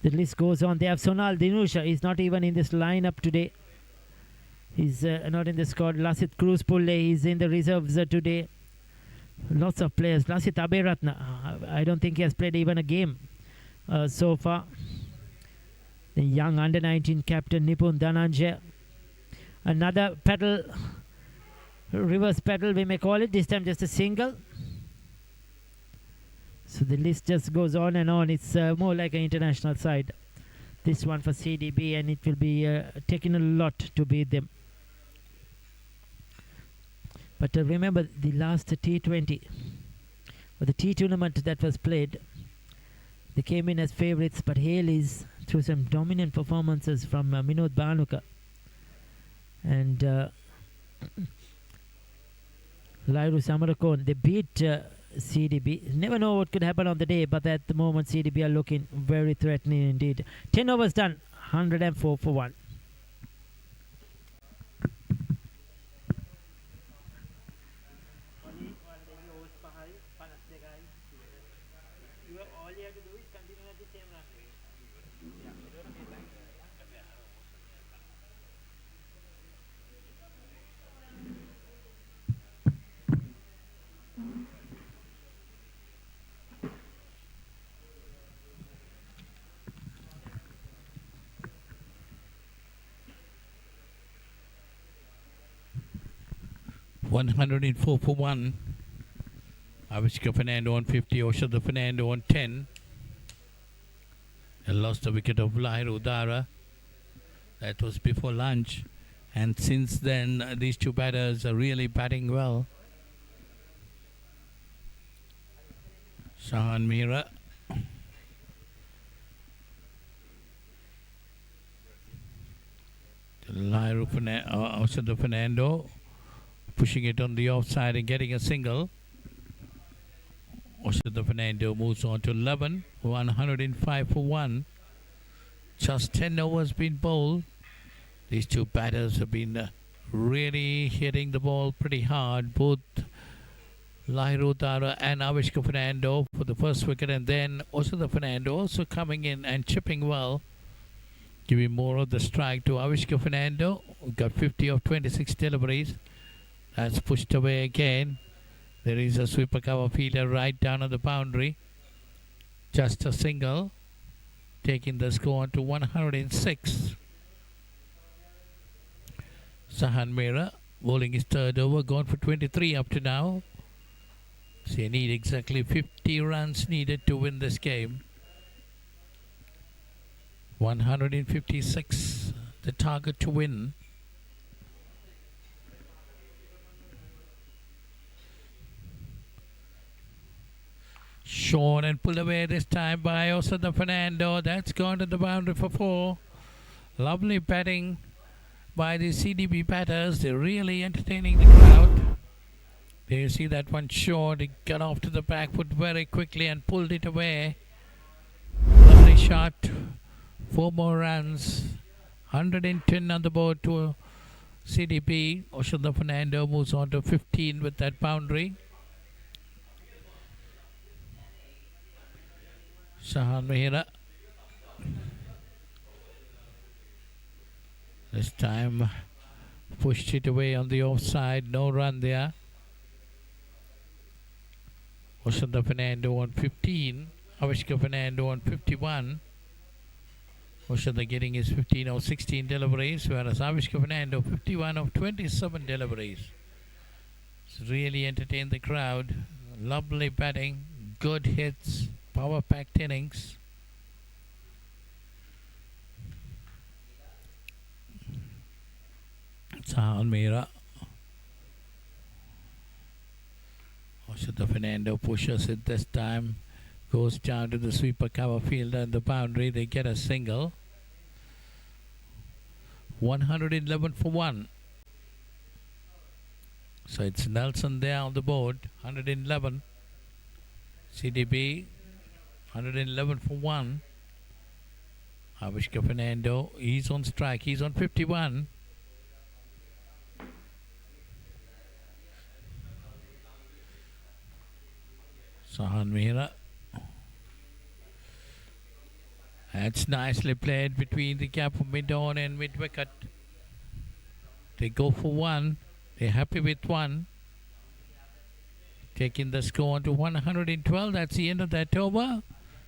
The list goes on. They have Sonal Dinusha. He's not even in this lineup today. He's not in the squad. Lasit Cruzpulle is in the reserves today. Lots of players. Lasit Aberatna. I don't think he has played even a game so far. The young under-19 captain Nipun Dhananjay. Another pedal. Reverse pedal we may call it. This time just a single. So the list just goes on and on. It's more like an international side. This one for CDB, and it will be taking a lot to beat them. But remember the last T20, or the T tournament that was played, they came in as favourites, but Haley's through some dominant performances from Minod Bhanuka and Lairu Samarakon, they beat CDB. Never know what could happen on the day, but at the moment CDB are looking very threatening indeed. 10 overs done, 104 for 1. 104 for 1. Avishka Fernando on 50, Oshada Fernando on 10. And lost the wicket of Lahiru Dara. That was before lunch. And since then, these two batters are really batting well. Shahan Mira. Lahiru Oshada Fernando pushing it on the offside and getting a single. Oshada Fernando moves on to 11, 105 for 1. Just 10 overs been bowled. These two batters have been really hitting the ball pretty hard. Both Lahiru Dara and Avishka Fernando for the first wicket, and then Oshada Fernando also coming in and chipping well, giving more of the strike to Avishka Fernando. Got 50 of 26 deliveries. That's pushed away again. There is a sweeper cover fielder right down on the boundary. Just a single, taking the score on to 106. Sahan Mera bowling his third over, gone for 23 up to now. So you need exactly 50 runs needed to win this game. 156, the target to win. Shown and pulled away this time by Oshada Fernando. That's gone to the boundary for 4. Lovely batting by the CDB batters. They're really entertaining the crowd. There you see that one short. He got off to the back foot very quickly and pulled it away. Lovely shot. 4 more runs. 110 on the board to CDB. Oshada Fernando moves on to 15 with that boundary. Shahan Mehra. This time pushed it away on the offside. No run there. Oshada Fernando on 15. Avishka Fernando on 51. Oshada getting his 15 of 16 deliveries, whereas Avishka Fernando 51 of 27 deliveries. It's really entertained the crowd. Lovely batting, good hits, power-packed innings. Sahan Mera. Oshada Fernando pushes it this time. Goes down to the sweeper cover fielder and the boundary. They get a single. 111 for 1. So it's Nelson there on the board. 111. CDB 111 for 1. Avishka Fernando, he's on strike. He's on 51. Sahan Mehra. That's nicely played between the gap of mid-on and mid-wicket. They go for 1. They're happy with 1. Taking the score on to 112. That's the end of that over.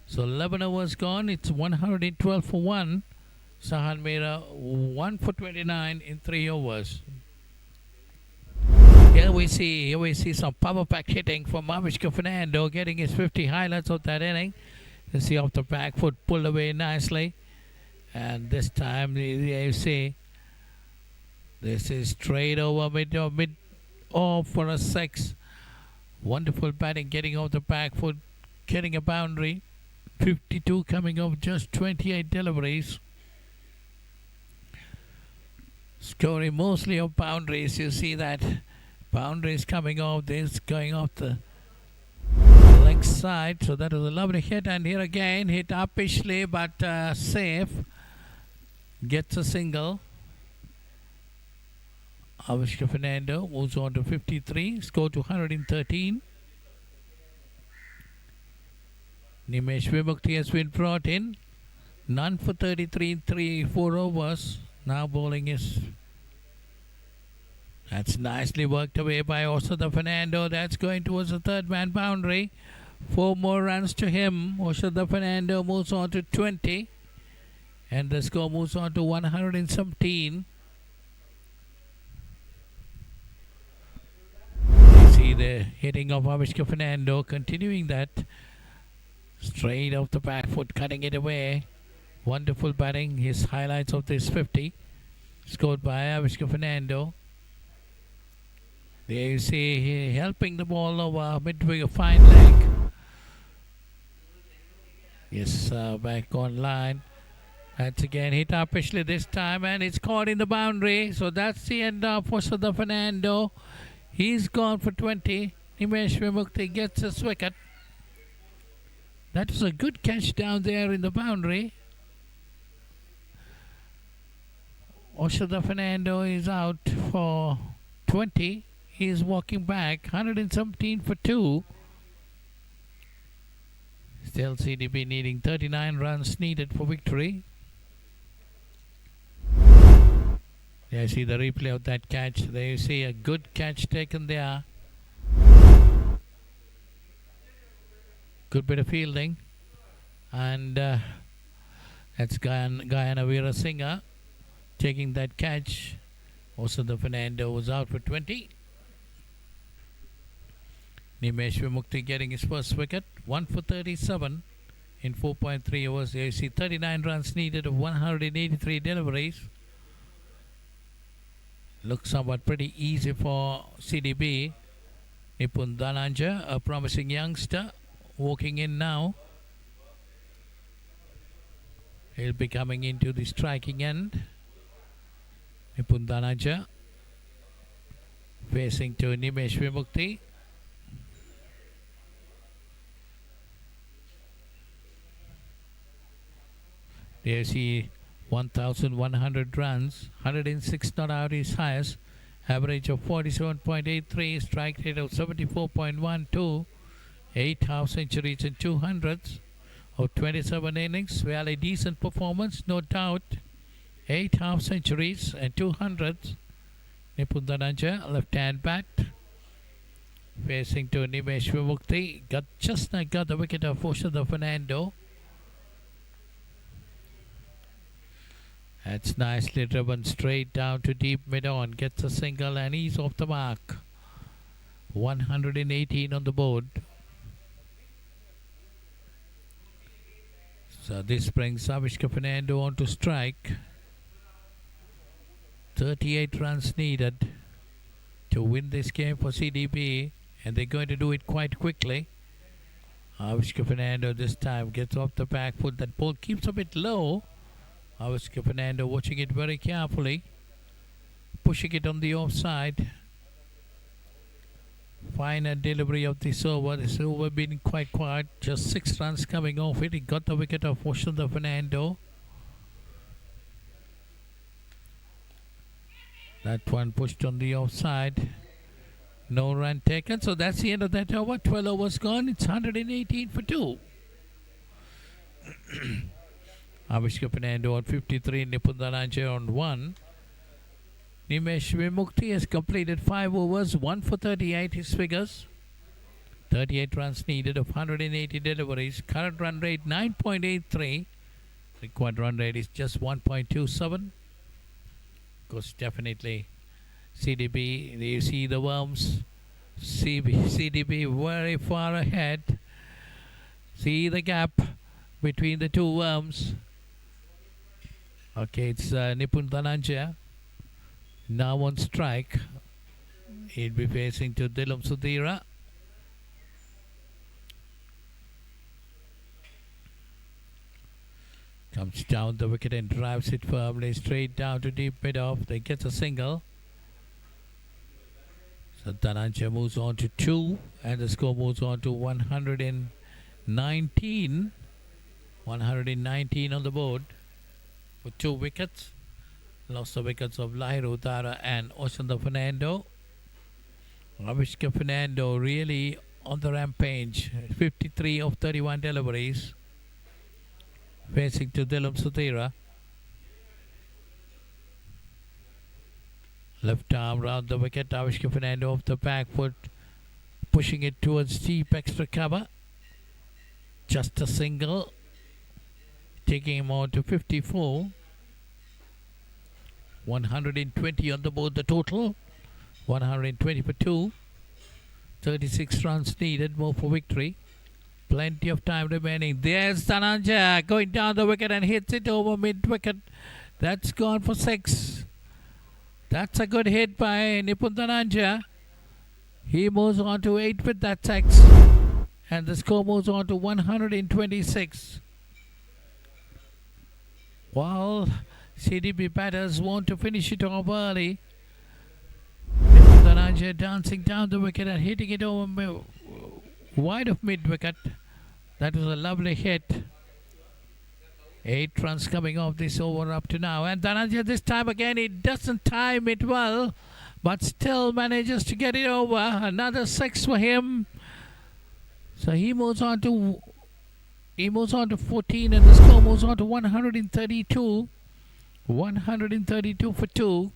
So 11 overs gone. It's 112 for 1. Sahan Mehra 1 for 29 in 3 overs. Here we see some power pack hitting from Avishka Fernando, getting his 50 highlights of that inning. You see off the back foot, pulled away nicely. And this time you see this is straight over mid off for a 6. Wonderful batting, getting off the back foot, getting a boundary. 52 coming off just 28 deliveries. Scoring mostly of boundaries. You see that boundaries coming off. This going off the leg side. So that was a lovely hit. And here again, hit uppishly but safe. Gets a single. Avishka Fernando moves on to 53. Score to 113. Nimesh Vimukti has been brought in. None for 33 in 4 overs. Now bowling is... That's nicely worked away by Osada Fernando. That's going towards the third man boundary. 4 more runs to him. Osada Fernando moves on to 20. And the score moves on to 117. You see the hitting of Avishka Fernando, continuing that. Straight off the back foot, cutting it away. Wonderful batting. His highlights of this 50. Scored by Avishka Fernando. There you see he helping the ball over midway, a fine leg. Yes, back on line. That's again hit upishly this time, and it's caught in the boundary. So that's the end of Osada Fernando. He's gone for 20. Nimesh Vimukti gets his wicket. That was a good catch down there in the boundary. Osada Fernando is out for 20. He's walking back. 117 for 2. Still CDB needing 39 runs needed for victory. There you see the replay of that catch. There you see a good catch taken there. Good bit of fielding. And that's Guyana Veera Singha taking that catch. Also the Fernando was out for 20. Nimesh Vimukti getting his first wicket. 1 for 37 in 4.3 overs. There you see 39 runs needed of 183 deliveries. Looks somewhat pretty easy for CDB. Nipun Dhananja, a promising youngster, walking in now. He'll be coming into the striking end. Nipun Dhananja facing to Nimesh Vimukti. There you see 1,100 runs, 106 not out is highest, average of 47.83, strike rate of 74.12, 8 half centuries and 200s of 27 innings. Fairly decent performance, no doubt. 8 half centuries and 200s. Nipun Dhananja, left hand bat, facing to Nimesh Vimukti. Just got the wicket of Osada Fernando. That's nicely driven straight down to deep mid-on. Gets a single and he's off the mark. 118 on the board. So this brings Avishka Fernando on to strike. 38 runs needed to win this game for CDB. And they're going to do it quite quickly. Avishka Fernando this time gets off the back foot. That ball keeps a bit low. Avishka Fernando watching it very carefully, pushing it on the offside. Fine delivery of this over. This over been quite quiet. Just 6 runs coming off it. He got the wicket of Osada Fernando. That one pushed on the offside. No run taken. So that's the end of that over. 12 overs gone. It's 118 for 2. Avishka Fernando on 53, Nipun Dhananja on 1. Nimesh Vimukti has completed 5 overs, 1 for 38, his figures. 38 runs needed of 180 deliveries. Current run rate 9.83. Required run rate is just 1.27. Because definitely CDB, you see the worms. CDB very far ahead. See the gap between the two worms. Okay, it's Nipun Dhananja now on strike. He'll be facing to Dilam Sudhira. Comes down the wicket and drives it firmly straight down to deep mid-off. They gets a single. So Dhananja moves on to 2 and the score moves on to 119. 119 on the board. For 2 wickets. Lost the wickets of Lahiru Dara and Osada Fernando. Avishka Fernando really on the rampage. 53 of 31 deliveries. Facing to Dilum Sudhira. Left arm round the wicket. Avishka Fernando off the back foot, pushing it towards deep extra cover. Just a single, taking him on to 54. 120 on the board, the total. 120 for 2. 36 runs needed, more for victory. Plenty of time remaining. There's Dhananjaya going down the wicket and hits it over mid-wicket. That's gone for 6. That's a good hit by Nipun Dhananjaya. He moves on to 8 with that 6. And the score moves on to 126. While CDB batters want to finish it off early, Nipun Dhananjaya dancing down the wicket and hitting it over wide of mid-wicket. That was a lovely hit. 8 runs coming off this over up to now. And Dhananjaya this time again, he doesn't time it well, but still manages to get it over. Another 6 for him. So he moves on to 14, and the score moves on to 132. 132 for 2.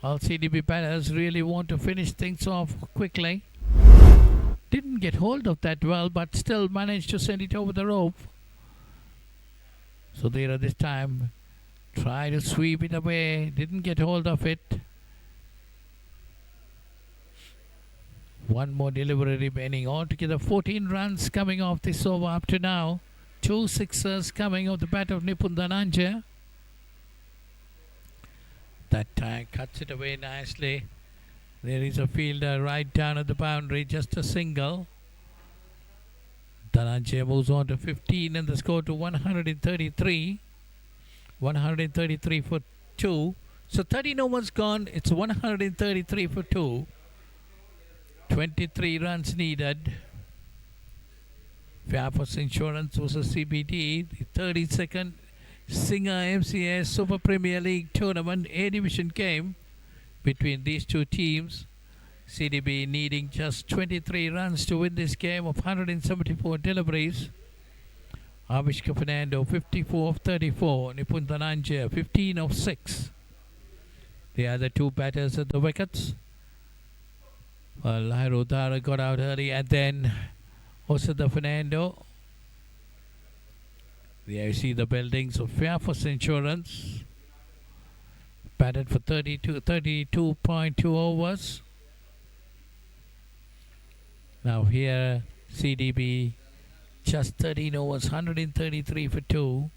All CDB batters really want to finish things off quickly. Didn't get hold of that well, but still managed to send it over the rope. So there this time try to sweep it away, didn't get hold of it. One more delivery remaining. Altogether 14 runs coming off this over up to now. 2 sixers coming off the bat of Nipun Dhananjaya. That time cuts it away nicely. There is a fielder right down at the boundary, just a single. Dhananjaya moves on to 15 and the score to 133. 133 for 2. So 13 overs gone. It's 133 for 2. 23 runs needed. Fairfirst Insurance versus CBD, the 32nd Singer-MCA Super Premier League Tournament A Division game between these two teams. CDB needing just 23 runs to win this game of 174 deliveries. Avishka Fernando 54 of 34. Nipun Dhananjaya 15 of 6. The other two batters at the wickets. Lahiru Dara got out early, and then Osada Fernando. There you see the buildings of Fairfirst Insurance. Batted for 32.2 overs. Now here CDB just 13 overs, 133 for 2.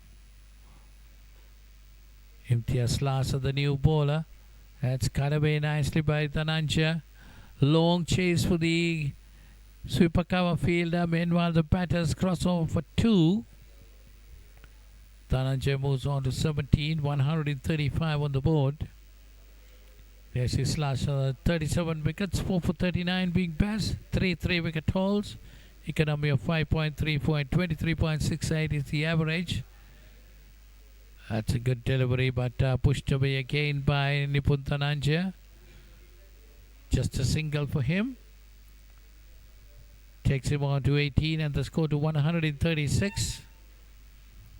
Imtiaz Lasa, the new bowler. That's cut away nicely by Dhananjaya. Long chase for the sweeper cover fielder. Meanwhile, the batters cross over for 2. Dhananjaya moves on to 17, 135 on the board. There's his last 37 wickets, 4 for 39 being best, 3 3-wicket hauls. Economy of 5.34 and 23.68 is the average. That's a good delivery, but pushed away again by Nipun Dhananjaya. Just a single for him. Takes him on to 18 and the score to 136.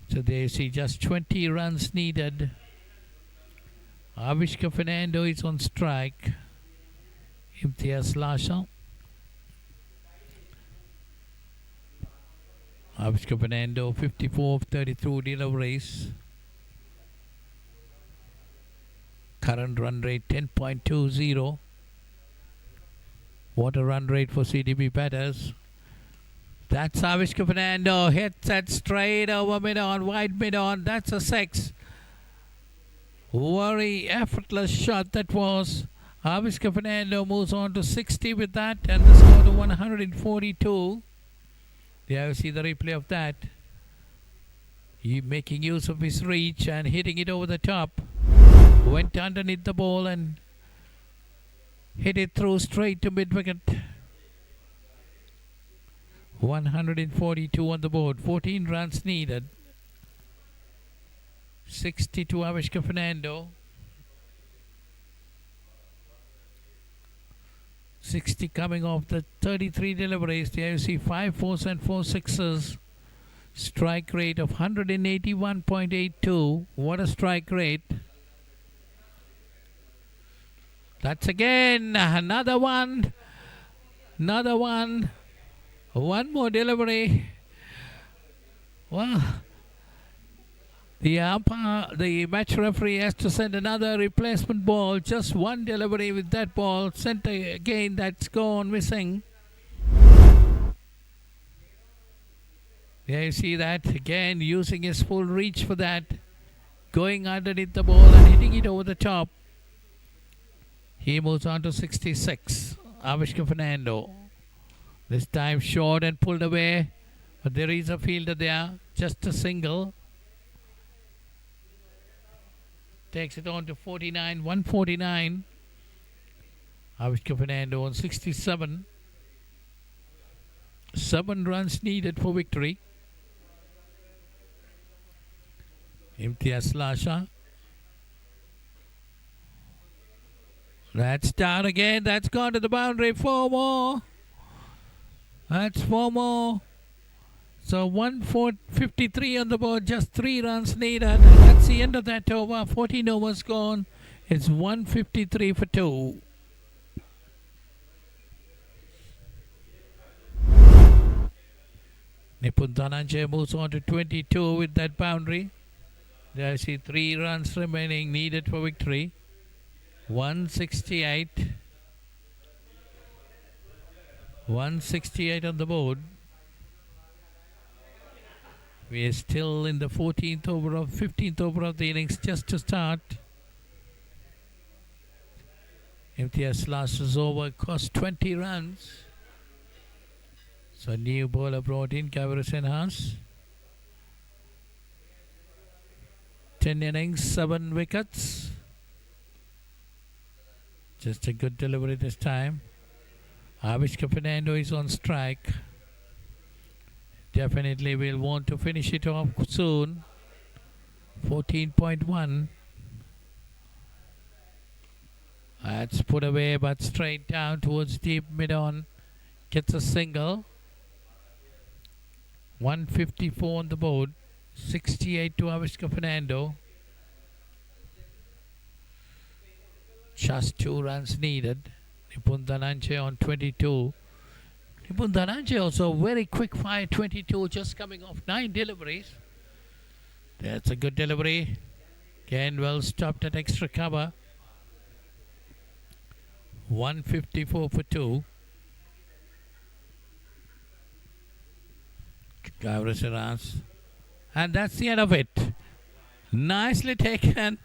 So there you see just 20 runs needed. Avishka Fernando is on strike. Imtiaz Lasha. Avishka Fernando 54 of 32 deliveries. Current run rate 10.20. What a run rate for CDB batters. That's Avishka Fernando. Hits that straight over mid-on, wide mid-on. That's a 6. Very effortless shot that was. Avishka Fernando moves on to 60 with that, and the score to 142. There you see the replay of that. He making use of his reach and hitting it over the top. Went underneath the ball and hit it through straight to mid-wicket. 142 on the board. 14 runs needed. 60 to Avishka Fernando. 60 coming off the 33 deliveries. There you see 5 4s and 4 6s. Strike rate of 181.82. What a strike rate. That's again another one. Another one. One more delivery. Well, the match referee has to send another replacement ball. Just one delivery with that ball. Sent again, that's gone missing. There you see that. Again, using his full reach for that. Going underneath the ball and hitting it over the top. He moves on to 66. Avishka Fernando. This time short and pulled away. But there is a fielder there. Just a single. Takes it on to 49. 149. Avishka Fernando on 67. 7 runs needed for victory. Imtiaz Lasha. That's down again. That's gone to the boundary. 4 more. That's 4 more. So 153 on the board. Just 3 runs needed. And that's the end of that over. 14 overs gone. It's 153 for 2. Nipun Dhananjay moves on to 22 with that boundary. There I see 3 runs remaining needed for victory. 168. 168 on the board. We are still in the 15th over of the innings just to start. Imtiaz Lasha's over cost 20 runs. So new bowler brought in, Kavaris Enhance. 10 innings, 7 wickets. Just a good delivery this time. Avishka Fernando is on strike. Definitely will want to finish it off soon. 14.1. That's put away but straight down towards deep mid-on. Gets a single. 154 on the board. 68 to Avishka Fernando. Just 2 runs needed. Nipun Dhananjay on 22. Nipun Dhananjay also very quick fire 22, just coming off 9 deliveries. That's a good delivery. Again well stopped at extra cover. 154 for 2. And that's the end of it. Nicely taken.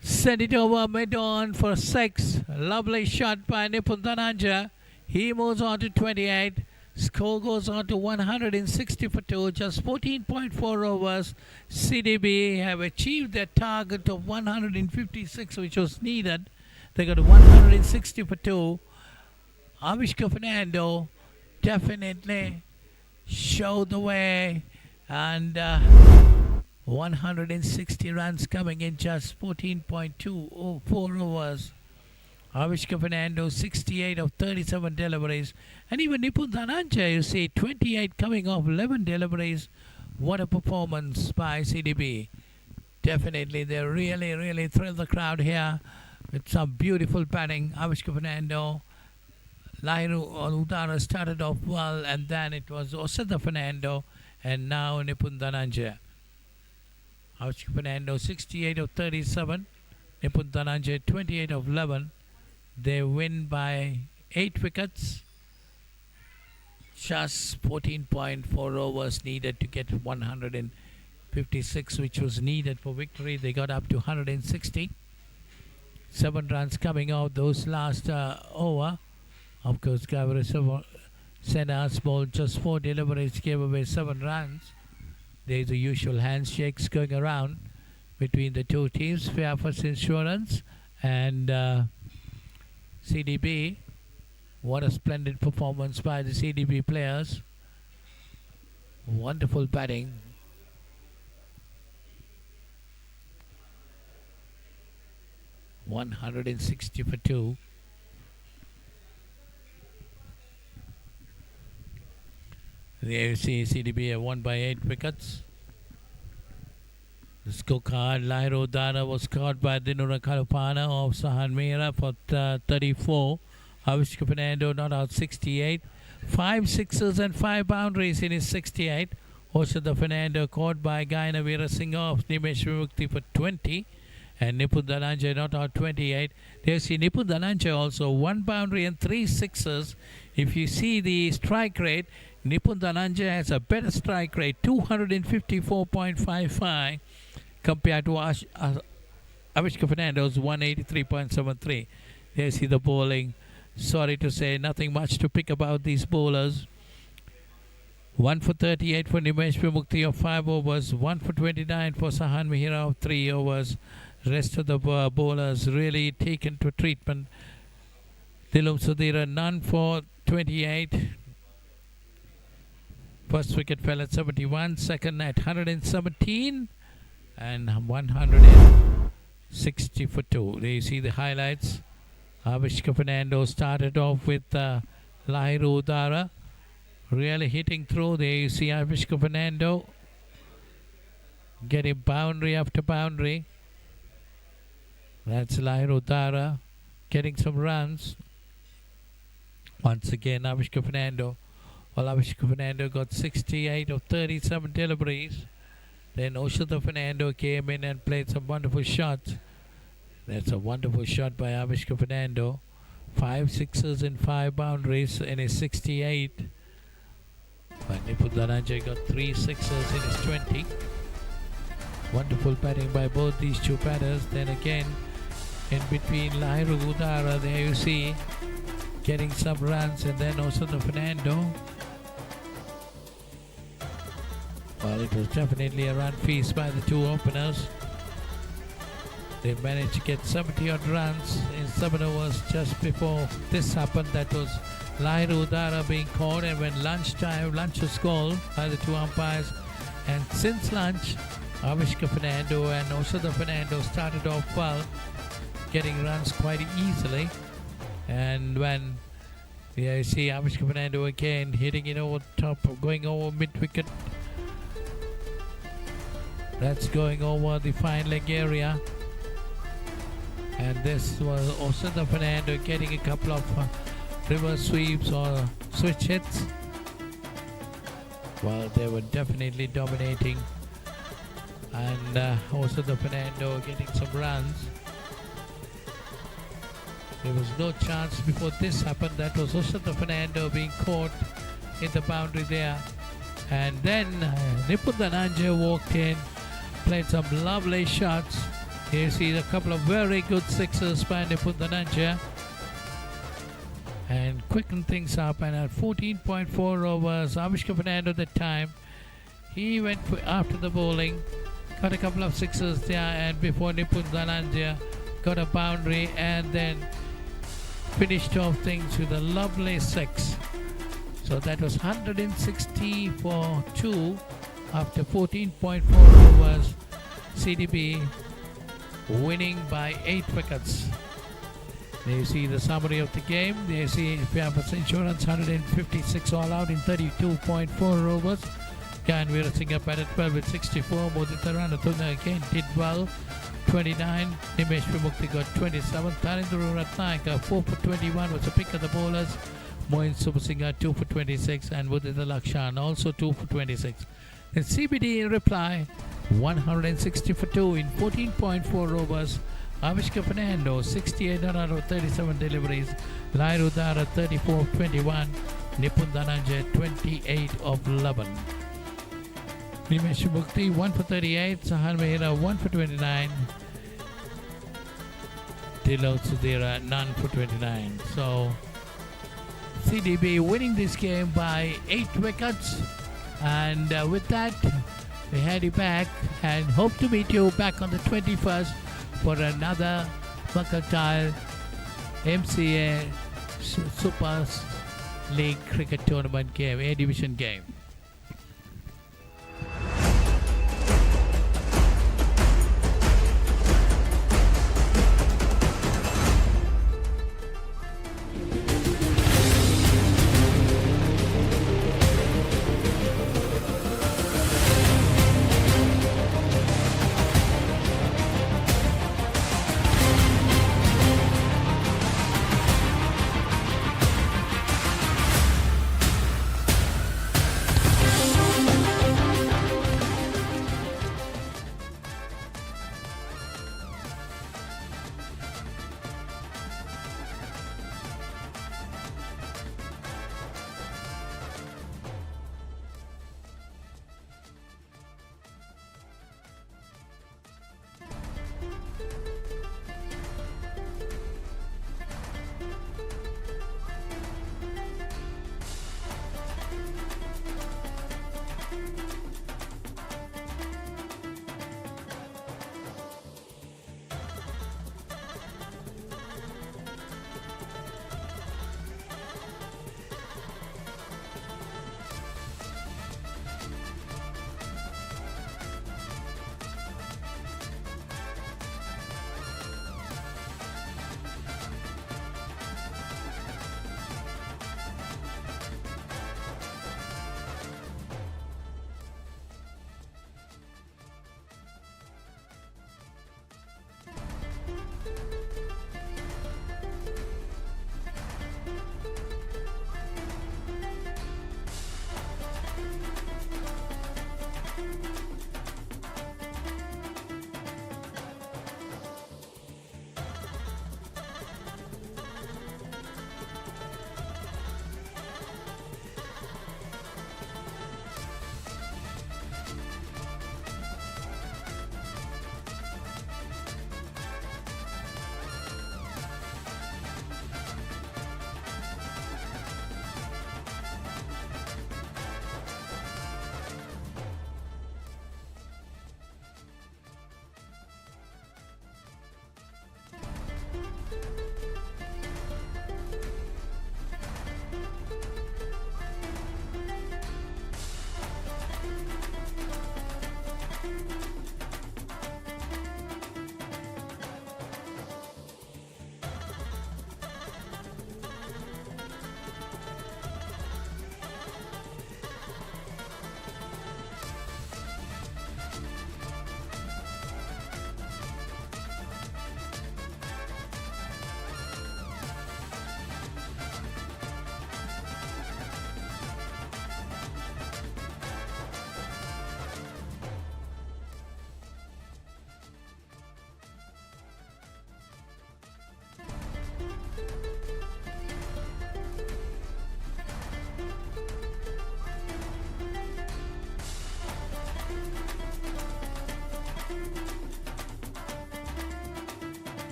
Send it over mid-on for 6. Lovely shot by Nipun Dhananjay. He moves on to 28. Score goes on to 160 for 2. Just 14.4 overs. CDB have achieved their target of 156, which was needed. They got 160 for 2. Avishka Fernando definitely showed the way. And 160 runs coming in just 14.24 overs. Avishka Fernando 68 of 37 deliveries. And even Nipun Dhananjay, you see, 28 coming off 11 deliveries. What a performance by CDB. Definitely, they really thrilled the crowd here with some beautiful batting. Avishka Fernando, Lairu Udara started off well, and then it was Osada Fernando, and now Nipun Dhananjay. Avishka Fernando 68 of 37. Nipun Dhananjay 28 of 11. They win by 8 wickets. Just 14.4 overs needed to get 156, which was needed for victory. They got up to 160. 7 runs coming out those last over. Of course, Kavaris Sena's ball just 4 deliveries gave away 7 runs. There's the usual handshakes going around between the two teams, Fairfirst Insurance and CDB. What a splendid performance by the CDB players. Wonderful batting. $160 for 2. There you see CDB have won by 8 wickets. The scorecard, Lairo Dara was caught by Dinura Kalupana of Sahan Mera for 34. Avishka Fernando not out 68. 5 sixes and 5 boundaries in his 68. Oshada Fernando caught by Gaina Veerasinghe of Nimesh Vimukti for 20. And Nipun Dhananjay not out 28. There you see Nipun Dhananjay also 1 boundary and 3 sixes. If you see the strike rate, Nipun Dhananjay has a better strike rate, 254.55 compared to Avishka Fernando's 183.73. There you see the bowling. Sorry to say, nothing much to pick about these bowlers. 1 for 38 for Nimesh Vimukti of 5 overs, 1 for 29 for Sahan Mehra of 3 overs. Rest of the bowlers really taken to treatment. Dilum Sudhira none for 28. First wicket fell at 71, second at 117, and 160 for 2. There you see the highlights. Avishka Fernando started off with Lahiru Dara really hitting through. There you see Avishka Fernando getting boundary after boundary. That's Lahiru Dara getting some runs. Once again, Avishka Fernando. Well, Avishka Fernando got 68 of 37 deliveries. Then Oshada Fernando came in and played some wonderful shots. That's a wonderful shot by Avishka Fernando. 5 sixes and 5 boundaries in his 68. But Nipun Dhananjay got 3 sixes in his 20. Wonderful batting by both these two batters. Then again, in between Lahiru Dara, there you see, getting some runs, and then also the Fernando. Well, it was definitely a run feast by the two openers. They managed to get 70 odd runs in 7 overs just before this happened. That was Lahiru Dara being called, and when lunch was called by the two umpires. And since lunch, Avishka Fernando and Oshada Fernando started off well, getting runs quite easily. And when you see Avishka Fernando again hitting it over top, going over mid-wicket. That's going over the fine leg area. And this was Oshada Fernando getting a couple of reverse sweeps or switch hits. Well, they were definitely dominating. And Oshada Fernando getting some runs. There was no chance before this happened. That was Oshada Fernando being caught in the boundary there. And then Nipun Dhananjay walked in, played some lovely shots. Here you see a couple of very good sixes by Nipun Dhananjay. And quickened things up. And at 14.4 overs, Avishka Fernando at the time, he went after the bowling, got a couple of sixes there, and before Nipun Dhananjay got a boundary, and then finished off things with a lovely 6. So that was 160 for 2 after 14.4 overs. CDB winning by 8 wickets. There you see the summary of the game. There you see Fairfirst Insurance 156 all out in 32.4 overs. Gain Veerasinghe batted well with 64. Mudita Ranatuna again did well. 29. Nimesh Vimukti got 27. Tarindra Ratnayaka 4 for 21 was a pick of the bowlers. Moin Subasinghe 2 for 26 and Mudita Lakshan also 2 for 26. And CBD in reply 160 for 2 in 14.4 overs. Avishka Fernando 68 out of 37 deliveries. Lahiru Dara 34 of 21. Nipun Dhananjay 28 of 11. Nimesh Vimukti 1 for 38. Sahan Mehra 1 for 29. Dilum Sudhira none for 29. So CDB winning this game by 8 wickets. And with that, we head you back and hope to meet you back on the 21st for another Mercantile MCA Super League Cricket Tournament game, A Division game.